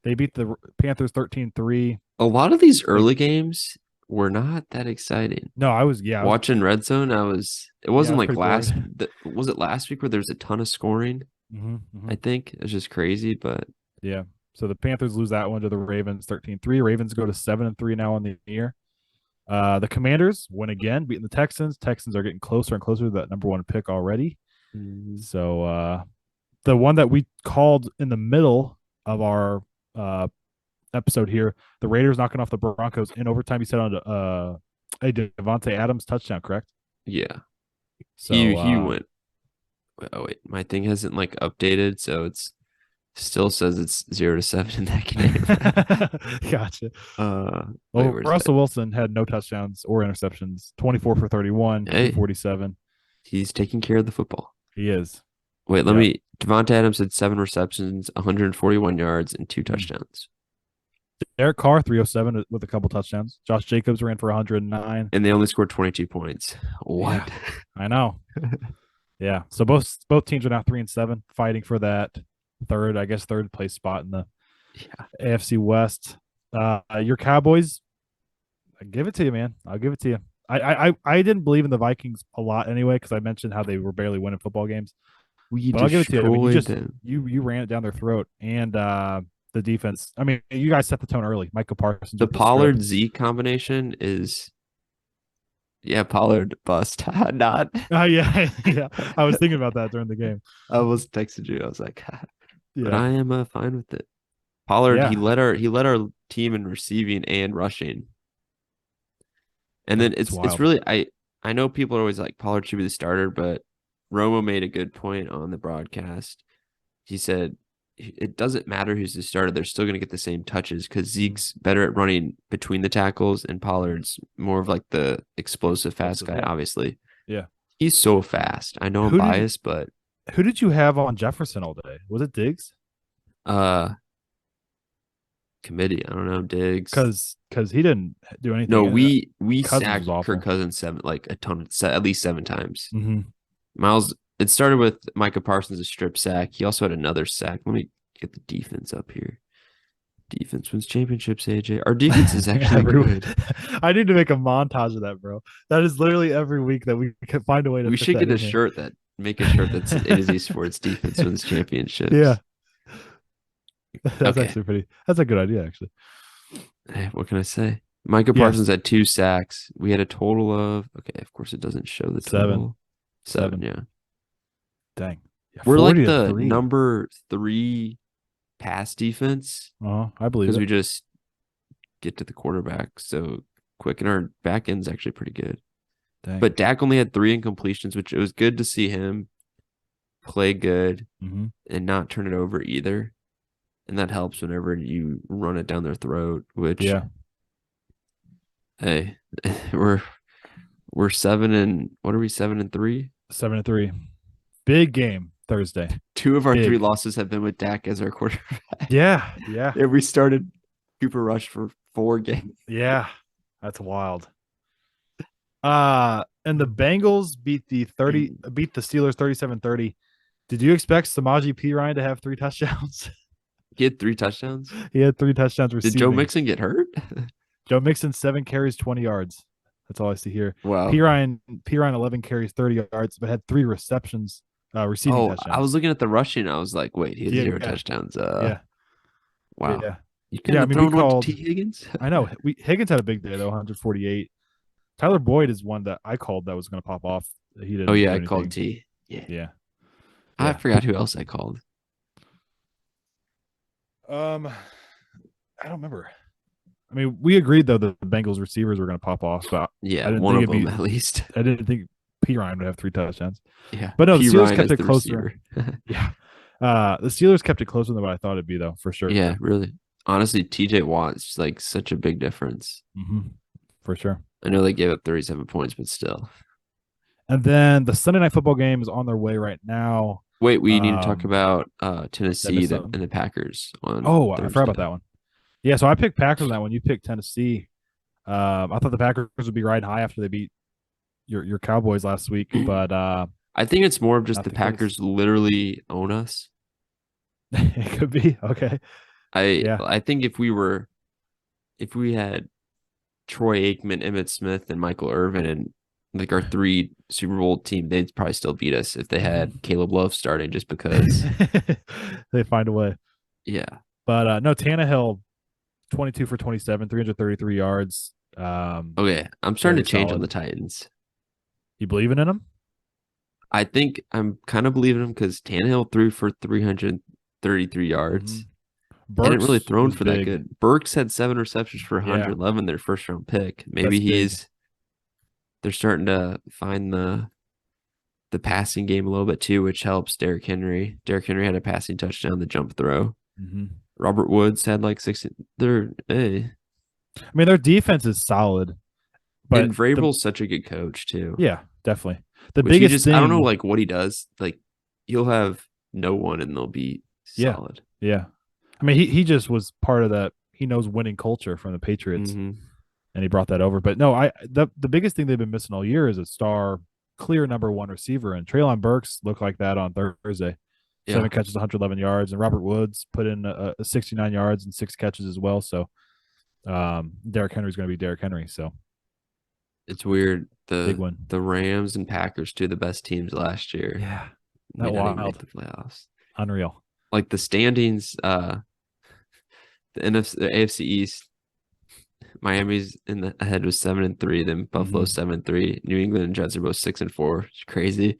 Speaker 1: They beat the Panthers 13-3.
Speaker 2: A lot of these
Speaker 1: Like,
Speaker 2: early games were not that exciting.
Speaker 1: no, I was
Speaker 2: Watching Red Zone, it
Speaker 1: yeah, I
Speaker 2: wasn't
Speaker 1: was
Speaker 2: like
Speaker 1: pretty bored.
Speaker 2: was it last week where there was a ton of scoring?
Speaker 1: Mm-hmm.
Speaker 2: I think it's just crazy, but
Speaker 1: Yeah. So the Panthers lose that one to the Ravens 13-3. Ravens go to 7-3 now on the year. The Commanders win again, beating the Texans. Texans are getting closer and closer to that number one pick already.
Speaker 2: mm,
Speaker 1: So the one that we called in the middle of our uh, episode here, the Raiders knocking off the Broncos in overtime. You said on a Devontae Adams touchdown, correct?
Speaker 2: yeah.
Speaker 1: So
Speaker 2: He went. Oh wait, my thing hasn't like updated, so it's still says it's 0-7 in that game.
Speaker 1: gotcha.
Speaker 2: Wait,
Speaker 1: Well,
Speaker 2: where's that?
Speaker 1: Russell Wilson had no touchdowns or interceptions, 24 for 31,
Speaker 2: Hey,
Speaker 1: 247.
Speaker 2: he's taking care of the football.
Speaker 1: He is.
Speaker 2: Wait,
Speaker 1: Yep.
Speaker 2: Devontae Adams had 7 receptions, 141 yards, and 2 touchdowns.
Speaker 1: Derek Carr, 307 with a couple touchdowns. Josh Jacobs ran for 109.
Speaker 2: And they only scored 22 points. What?
Speaker 1: Yeah, I know. Yeah. So both teams are now 3-7, fighting for that third place spot in the
Speaker 2: Yeah.
Speaker 1: AFC West. Your Cowboys, I give it to you, man. I'll give it to you. I didn't believe in the Vikings a lot anyway because I mentioned how they were barely winning football games.
Speaker 2: We
Speaker 1: But I'll give it to you. I mean,
Speaker 2: destroyed them.
Speaker 1: you ran it down their throat, and the defense. I mean, you guys set the tone early. Michael Parsons
Speaker 2: The
Speaker 1: with the strip.
Speaker 2: Pollard Z combination is, yeah, Pollard bust. Not.
Speaker 1: Yeah, yeah. I was thinking about that during the game.
Speaker 2: I was texting you. I was like, but
Speaker 1: Yeah,
Speaker 2: I am fine with it. Pollard,
Speaker 1: yeah.
Speaker 2: he led our team in receiving and rushing. And then
Speaker 1: It's
Speaker 2: it's
Speaker 1: wild.
Speaker 2: really I know people are always like Pollard should be the starter, but Romo made a good point on the broadcast. He said it doesn't matter who's the starter; they're still going to get the same touches because Zeke's better at running between the tackles, and Pollard's more of like the explosive, fast guy.
Speaker 1: Yeah.
Speaker 2: Obviously,
Speaker 1: Yeah.
Speaker 2: he's so fast. I know I'm
Speaker 1: Who did
Speaker 2: biased, but
Speaker 1: who did you have on Jefferson all day? Was it Diggs?
Speaker 2: uh, committee. I don't know, Diggs.
Speaker 1: Because he didn't do anything.
Speaker 2: No, we
Speaker 1: Cousins
Speaker 2: sacked
Speaker 1: was awful.
Speaker 2: Kirk Cousins like a ton, at least 7 times.
Speaker 1: Mm-hmm.
Speaker 2: Miles, it started with Micah Parsons, a strip sack. He also had another sack. Let me get the defense up here. Defense wins championships, AJ. Our defense is actually good.
Speaker 1: I need to make a montage of that, bro. That is literally every week that we can find a way to.
Speaker 2: We
Speaker 1: fit
Speaker 2: should
Speaker 1: that
Speaker 2: get a
Speaker 1: in here.
Speaker 2: shirt make a shirt that's A to Z Sports defense wins championships.
Speaker 1: Yeah, that's
Speaker 2: Okay.
Speaker 1: actually pretty. That's a good idea, actually.
Speaker 2: Hey, what can I say? Micah
Speaker 1: Yes.
Speaker 2: Parsons had 2 sacks. We had a total of, okay, of course it doesn't show the total. Seven, yeah.
Speaker 1: Dang. Yeah,
Speaker 2: We're like
Speaker 1: 40 to
Speaker 2: the
Speaker 1: 3.
Speaker 2: number 3 pass defense
Speaker 1: I believe
Speaker 2: because
Speaker 1: it.
Speaker 2: we just get to the quarterback so quick, and our back end's actually pretty good.
Speaker 1: Dang.
Speaker 2: But Dak only had 3 incompletions, which it was good to see him play good
Speaker 1: Mm-hmm.
Speaker 2: and not turn it over either. And that helps whenever you run it down their throat, which,
Speaker 1: Yeah.
Speaker 2: hey, we're 7 what are we, 7-3?
Speaker 1: 7-3. Big game Thursday.
Speaker 2: 2 of our
Speaker 1: Big.
Speaker 2: 3 losses have been with Dak as our quarterback.
Speaker 1: Yeah.
Speaker 2: And we started Cooper Rush for 4 games.
Speaker 1: Yeah. That's wild. And the Bengals beat the Steelers 37-30. Did you expect Samaje Perine to have 3 touchdowns?
Speaker 2: He had 3 touchdowns.
Speaker 1: He had 3 touchdowns
Speaker 2: Did
Speaker 1: receiving.
Speaker 2: Joe Mixon get hurt?
Speaker 1: Joe Mixon 7 carries, 20 yards. That's all I see here.
Speaker 2: Wow.
Speaker 1: Perine 11 carries, 30 yards, but had 3 receptions, receiving touchdowns.
Speaker 2: I was looking at the rushing. I was like, wait, he had 0 touchdowns.
Speaker 1: Yeah.
Speaker 2: Wow.
Speaker 1: Yeah.
Speaker 2: You could have thrown one to T. Higgins.
Speaker 1: I know. Higgins had a big day though, 148. Tyler Boyd is one that I called that was going to pop off. He didn't.
Speaker 2: Oh yeah,
Speaker 1: do
Speaker 2: I called
Speaker 1: anything.
Speaker 2: T. Yeah.
Speaker 1: Yeah.
Speaker 2: I forgot who else I called.
Speaker 1: I don't remember. I mean, we agreed though that the Bengals receivers were going to pop off, but
Speaker 2: Yeah,
Speaker 1: I didn't
Speaker 2: one
Speaker 1: think
Speaker 2: of
Speaker 1: it'd
Speaker 2: them
Speaker 1: be.
Speaker 2: at least.
Speaker 1: I didn't think P Ryan would have 3 touchdowns.
Speaker 2: Yeah,
Speaker 1: But no, the
Speaker 2: P
Speaker 1: Steelers
Speaker 2: Ryan
Speaker 1: kept
Speaker 2: is
Speaker 1: it
Speaker 2: the
Speaker 1: closer.
Speaker 2: receiver.
Speaker 1: Yeah, the Steelers kept it closer than what I thought it'd be, though, for sure.
Speaker 2: Yeah, really. Honestly, TJ Watt's like such a big difference.
Speaker 1: For sure.
Speaker 2: I know they gave up 37 points, but still.
Speaker 1: And then the Sunday night football game is on their way right now.
Speaker 2: Wait, we need to talk
Speaker 1: Um,
Speaker 2: about
Speaker 1: did I
Speaker 2: Tennessee
Speaker 1: miss
Speaker 2: and
Speaker 1: something?
Speaker 2: the Packers on
Speaker 1: Oh, I forgot about
Speaker 2: Thursday.
Speaker 1: that one. Yeah, so I picked Packers on that one. You picked Tennessee. I thought the Packers would be riding high after they beat your Cowboys last week, but
Speaker 2: I think it's more of just
Speaker 1: not
Speaker 2: the
Speaker 1: the case.
Speaker 2: Packers literally own us.
Speaker 1: It could be okay. Yeah.
Speaker 2: I think if we had Troy Aikman, Emmett Smith, and Michael Irvin and like our three Super Bowl team, they'd probably still beat us if they had
Speaker 1: Mhm.
Speaker 2: Caleb Love starting just because.
Speaker 1: They find a way.
Speaker 2: Yeah.
Speaker 1: But no, Tannehill, 22 for 27, 333 yards.
Speaker 2: Okay. I'm starting
Speaker 1: Very
Speaker 2: to change on the
Speaker 1: solid.
Speaker 2: Titans.
Speaker 1: You believing in him?
Speaker 2: I think I'm kind of believing him because Tannehill threw for 333
Speaker 1: Mm-hmm.
Speaker 2: yards. Hadn't really
Speaker 1: Burks
Speaker 2: thrown
Speaker 1: was
Speaker 2: for that
Speaker 1: big.
Speaker 2: good. Burks had 7 receptions for
Speaker 1: Yeah,
Speaker 2: 111, their first round pick.
Speaker 1: that's
Speaker 2: Maybe
Speaker 1: big.
Speaker 2: they're starting to find the passing game a little bit too, which helps Derrick Henry. Derrick Henry had a passing touchdown, the jump throw.
Speaker 1: Mm-hmm.
Speaker 2: Robert Woods had like 60. They're hey.
Speaker 1: I mean, their defense is solid, but
Speaker 2: And Vrabel's such a good coach too.
Speaker 1: yeah, definitely. The
Speaker 2: Which he
Speaker 1: biggest
Speaker 2: just I don't know
Speaker 1: thing,
Speaker 2: like what he does. Like he'll have no one and they'll be
Speaker 1: yeah,
Speaker 2: solid.
Speaker 1: yeah. I mean, he just was part of that. He knows winning culture from the Patriots,
Speaker 2: Mm-hmm.
Speaker 1: and he brought that over. But no, the biggest thing they've been missing all year is a star, clear number one receiver. And Traylon Burks looked like that on Thursday.
Speaker 2: Yeah.
Speaker 1: 7 catches, 111 yards, and Robert Woods put in a 69 yards and 6 catches as well. So Derrick Henry's going to be Derrick Henry. So
Speaker 2: It's weird.
Speaker 1: big win.
Speaker 2: The Rams and Packers, two of the best teams last year,
Speaker 1: Yeah,
Speaker 2: may
Speaker 1: that
Speaker 2: not even make
Speaker 1: wild,
Speaker 2: the playoffs.
Speaker 1: unreal.
Speaker 2: Like the standings, the NFC, the AFC East, Miami's in the ahead with 7-3, then Buffalo
Speaker 1: Mm-hmm.
Speaker 2: 7-3. New England and Jets are both 6-4. It's crazy.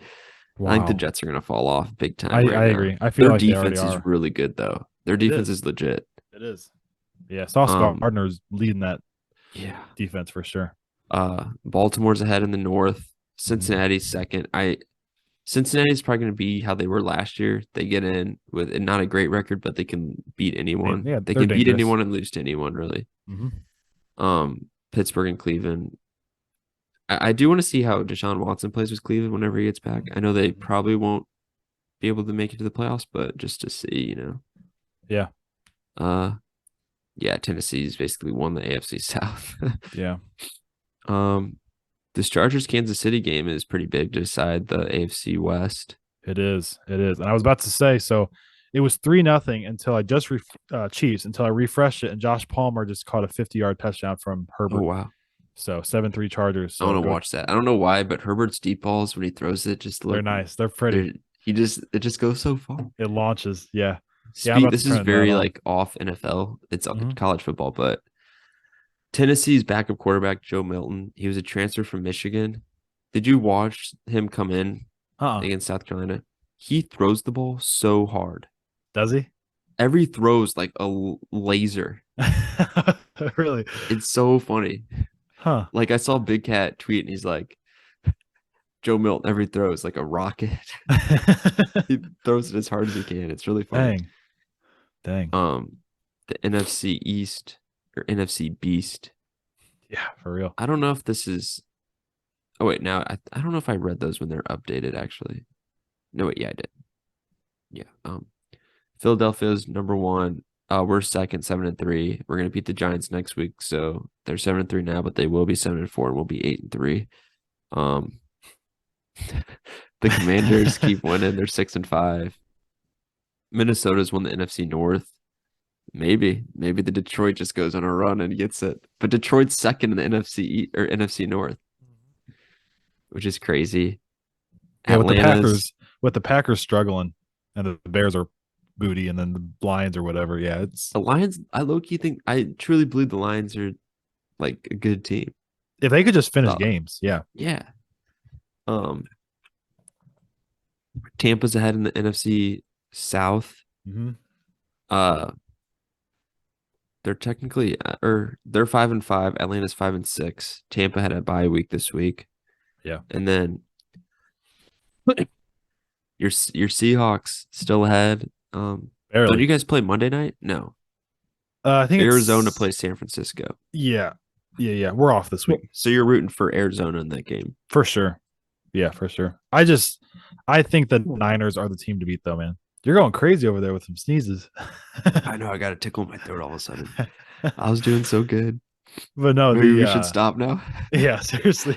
Speaker 2: I think the
Speaker 1: Wow,
Speaker 2: Jets are gonna fall off big time
Speaker 1: I
Speaker 2: right now.
Speaker 1: agree. I feel
Speaker 2: Their
Speaker 1: like they already
Speaker 2: defense is
Speaker 1: are.
Speaker 2: really good though. Their
Speaker 1: It
Speaker 2: defense
Speaker 1: is.
Speaker 2: is legit.
Speaker 1: It is. Yeah, Sauce
Speaker 2: Um,
Speaker 1: Gardner's leading that
Speaker 2: yeah.
Speaker 1: defense for sure.
Speaker 2: Baltimore's ahead in the North.
Speaker 1: Mm-hmm.
Speaker 2: Cincinnati's second. Cincinnati's probably going to be how they were last year. They get in with not a great record, but they can beat
Speaker 1: I mean,
Speaker 2: anyone.
Speaker 1: yeah,
Speaker 2: They
Speaker 1: they're
Speaker 2: can beat
Speaker 1: dangerous.
Speaker 2: anyone and lose to anyone, really.
Speaker 1: Mm-hmm.
Speaker 2: Pittsburgh and Cleveland. I do want to see how Deshaun Watson plays with Cleveland whenever he gets back. I know they probably won't be able to make it to the playoffs, but just to see.
Speaker 1: Yeah,
Speaker 2: Uh, yeah, Tennessee's basically won the AFC South.
Speaker 1: yeah,
Speaker 2: um, this Chargers Kansas City game is pretty big to decide the AFC West.
Speaker 1: it is. It is. And I was about to say, so it was 3-0 until I just Chiefs until I refreshed it, and Josh Palmer just caught a 50-yard touchdown from
Speaker 2: Oh
Speaker 1: Herbert.
Speaker 2: wow.
Speaker 1: So 7-3 Chargers.
Speaker 2: I
Speaker 1: So
Speaker 2: want to
Speaker 1: go.
Speaker 2: watch that. I don't know why, but Herbert's deep balls when he throws it just
Speaker 1: They're
Speaker 2: look
Speaker 1: nice. They're pretty.
Speaker 2: it just goes so far.
Speaker 1: It launches. Yeah, yeah. I'm about to
Speaker 2: This is
Speaker 1: turn that
Speaker 2: very
Speaker 1: on.
Speaker 2: like off NFL. It's
Speaker 1: Mm-hmm.
Speaker 2: college football, but Tennessee's backup quarterback Joe Milton, he was a transfer from Michigan. Did you watch him come in against South Carolina? He throws the ball so hard.
Speaker 1: Does he?
Speaker 2: Every throw's like a laser.
Speaker 1: Really?
Speaker 2: It's so funny.
Speaker 1: Huh.
Speaker 2: Like I saw Big Cat tweet and he's like, Joe Milton, every throw is like a rocket. He throws it as hard as he can. It's really funny.
Speaker 1: Dang. Dang.
Speaker 2: The NFC East or NFC Beast.
Speaker 1: Yeah, for real.
Speaker 2: I don't know if this is. Oh wait, now I don't know if I read those when they're updated. Actually, no wait, yeah, I did. Yeah. Philadelphia's number one. We're second, 7-3. We're gonna beat the Giants next week, so they're 7-3 now, but they will be 7-4 and we'll be 8-3. Um, the Commanders keep winning. They're 6-5. Minnesota's won the NFC North. Maybe the Detroit just goes on a run and gets it. But Detroit's second in the NFC or NFC North, which is crazy.
Speaker 1: Yeah,
Speaker 2: Atlanta's
Speaker 1: with the Packers struggling, and the Bears are booty, and then the Lions or whatever. Yeah, it's
Speaker 2: the Lions. I truly believe the Lions are like a good team.
Speaker 1: if they could just finish
Speaker 2: Solid.
Speaker 1: games. Yeah.
Speaker 2: Yeah. Tampa's ahead in the NFC South.
Speaker 1: Mm-hmm.
Speaker 2: Uh, they're technically or they're 5-5. Atlanta's 5-6. Tampa had a bye week this week,
Speaker 1: Yeah,
Speaker 2: and then your Seahawks still ahead. Don't
Speaker 1: barely.
Speaker 2: you guys play Monday night? No.
Speaker 1: I think
Speaker 2: Arizona
Speaker 1: it's
Speaker 2: plays San Francisco.
Speaker 1: yeah, yeah. We're off this week
Speaker 2: So you're rooting for Arizona in that game.
Speaker 1: for sure. Yeah, for sure. I think the Niners are the team to beat, though, man. You're going crazy over there with some sneezes.
Speaker 2: I know I got a tickle in my throat all of a sudden. I was doing so good.
Speaker 1: But no,
Speaker 2: Maybe
Speaker 1: the
Speaker 2: we should stop now.
Speaker 1: yeah, seriously.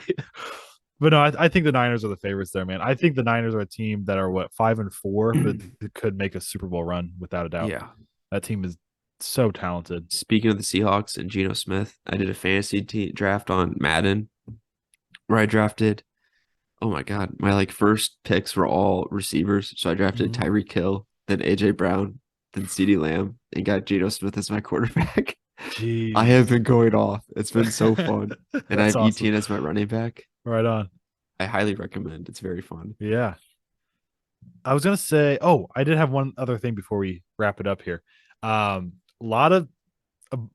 Speaker 1: But no, I think the Niners are the favorites there, man. I think the Niners are a team that are what 5-4, but could make a Super Bowl run without a doubt.
Speaker 2: Yeah.
Speaker 1: That team is so talented.
Speaker 2: Speaking of the Seahawks and Geno Smith, I did a fantasy draft on Madden where I drafted. Oh my God, my like first picks were all receivers. So I drafted
Speaker 1: Mhm.
Speaker 2: Tyreek Hill, then AJ Brown, then CeeDee Lamb, and got Geno Smith as my quarterback. I have
Speaker 1: Jeez,
Speaker 2: been going off. It's been so fun. And I
Speaker 1: that's
Speaker 2: have
Speaker 1: awesome.
Speaker 2: ETN as my running back.
Speaker 1: Right on.
Speaker 2: I highly recommend. It's very fun.
Speaker 1: Yeah. I was gonna say, oh, I did have one other thing before we wrap it up here. A lot of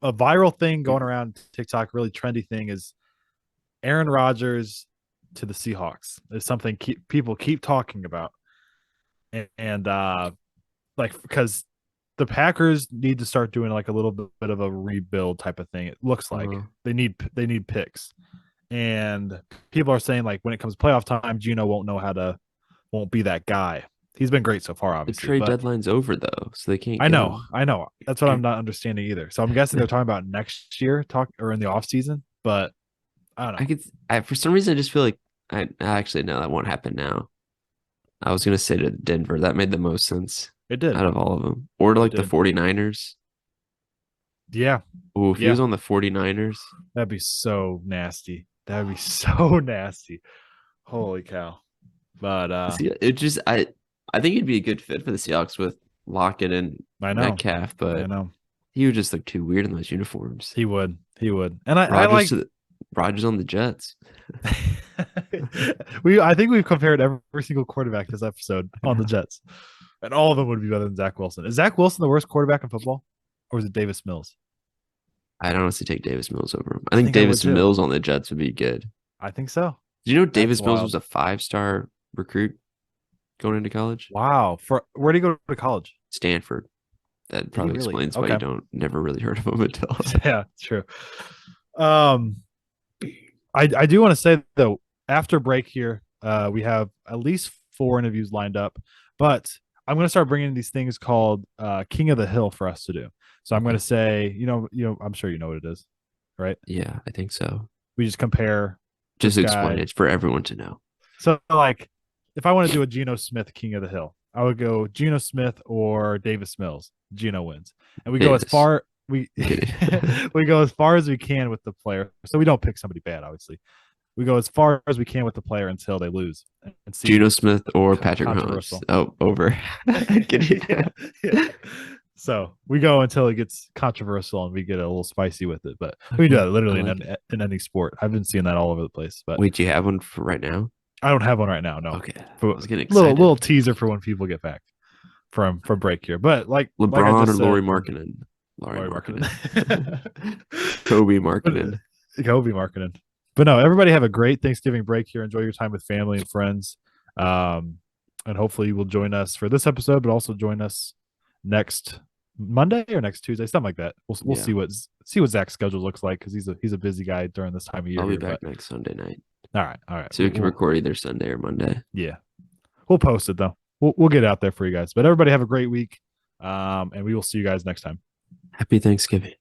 Speaker 1: a viral thing going around TikTok, really trendy thing is Aaron Rodgers to the Seahawks is something people keep talking about, and like because the Packers need to start doing like a little bit of a rebuild type of thing. It looks like
Speaker 2: Uh,
Speaker 1: they need picks, and people are saying like when it comes to playoff time, Gino won't be that guy. He's been great so far,
Speaker 2: the
Speaker 1: obviously,
Speaker 2: trade
Speaker 1: but
Speaker 2: deadline's over though, so they can't
Speaker 1: I
Speaker 2: get
Speaker 1: know,
Speaker 2: him.
Speaker 1: I know. That's what I'm not understanding either. So I'm guessing they're talking about next year, or in the off season, but I don't
Speaker 2: I
Speaker 1: know.
Speaker 2: could. For some reason, I just feel like I actually no, that won't happen now. I was gonna say to Denver. That made the most sense
Speaker 1: It did.
Speaker 2: out of all of them. Or to
Speaker 1: It
Speaker 2: like the
Speaker 1: did.
Speaker 2: 49ers.
Speaker 1: Yeah.
Speaker 2: Oh, if he
Speaker 1: Yeah.
Speaker 2: was on the 49ers,
Speaker 1: That'd be so nasty. That'd be so nasty. Holy cow. But
Speaker 2: see, it just I think he'd be a good fit for the Seahawks with Lockett and
Speaker 1: I know.
Speaker 2: Metcalf,
Speaker 1: I
Speaker 2: but
Speaker 1: know.
Speaker 2: he would just look too weird in those uniforms.
Speaker 1: He would. He would. And I
Speaker 2: Rogers
Speaker 1: like
Speaker 2: to the, Rogers on the Jets.
Speaker 1: I think we've compared every single quarterback this episode on the Jets. And all of them would be better than Zach Wilson. Is Zach Wilson the worst quarterback in football? Or is it Davis Mills?
Speaker 2: I'd honestly take Davis Mills over him. I
Speaker 1: I
Speaker 2: think
Speaker 1: think I would
Speaker 2: Davis
Speaker 1: too.
Speaker 2: Mills on the Jets would be good.
Speaker 1: I think so.
Speaker 2: Do you know
Speaker 1: That's
Speaker 2: Davis Mills
Speaker 1: wild.
Speaker 2: was a 5-star recruit going into college?
Speaker 1: Wow. For where did he go to college?
Speaker 2: Stanford. That
Speaker 1: Did he
Speaker 2: probably
Speaker 1: really?
Speaker 2: explains why you
Speaker 1: Okay.
Speaker 2: don't never really heard of him until.
Speaker 1: Yeah, true. Um, I do want to say though, after break here, we have at least 4 interviews lined up, but I'm going to start bringing these things called King of the Hill for us to do. So I'm going
Speaker 2: Okay.
Speaker 1: to say, I'm sure you know what it is, right?
Speaker 2: Yeah, I think so.
Speaker 1: We just compare
Speaker 2: Just
Speaker 1: this
Speaker 2: explain
Speaker 1: guy.
Speaker 2: it for everyone to know.
Speaker 1: So like, if I want to do a Geno Smith King of the Hill, I would go Geno Smith or Davis Mills. Geno wins, and we go as
Speaker 2: Davis.
Speaker 1: far we
Speaker 2: Kidding.
Speaker 1: we go as far as we can with the player. So we don't pick somebody bad, obviously. We go as far as we can with the player until they lose and see
Speaker 2: Geno Smith or Patrick Mahomes.
Speaker 1: controversial.
Speaker 2: Oh, over. Kidding.
Speaker 1: Yeah, yeah. So we go until it gets controversial and we get a little spicy with it. But we do
Speaker 2: Okay,
Speaker 1: that
Speaker 2: I
Speaker 1: literally
Speaker 2: like it.
Speaker 1: in any sport. I've been seeing that all over the place. But
Speaker 2: Wait, do you have one for right now?
Speaker 1: I don't have one right now. No,
Speaker 2: Okay,
Speaker 1: for
Speaker 2: I was getting
Speaker 1: little
Speaker 2: excited.
Speaker 1: teaser for when people get back from break here. But like I
Speaker 2: LeBron or
Speaker 1: just
Speaker 2: Laurie
Speaker 1: said,
Speaker 2: Markkinen? Laurie
Speaker 1: Laurie
Speaker 2: Markkinen.
Speaker 1: Marketing.
Speaker 2: Kobe
Speaker 1: But
Speaker 2: Markkinen.
Speaker 1: Kobe marketing. But no, everybody have a great Thanksgiving break here. Enjoy your time with family and friends. And hopefully you will join us for this episode, but also join us next Monday or next Tuesday, something like that. We'll
Speaker 2: Yeah,
Speaker 1: see what Zach's schedule looks like because he's a busy guy during this time of year
Speaker 2: I'll be
Speaker 1: here.
Speaker 2: back
Speaker 1: But
Speaker 2: next Sunday night.
Speaker 1: all right.
Speaker 2: So we can record either Sunday or Monday.
Speaker 1: Yeah, we'll post it though. We'll get it out there for you guys. But everybody have a great week. And we will see you guys next time.
Speaker 2: Happy Thanksgiving.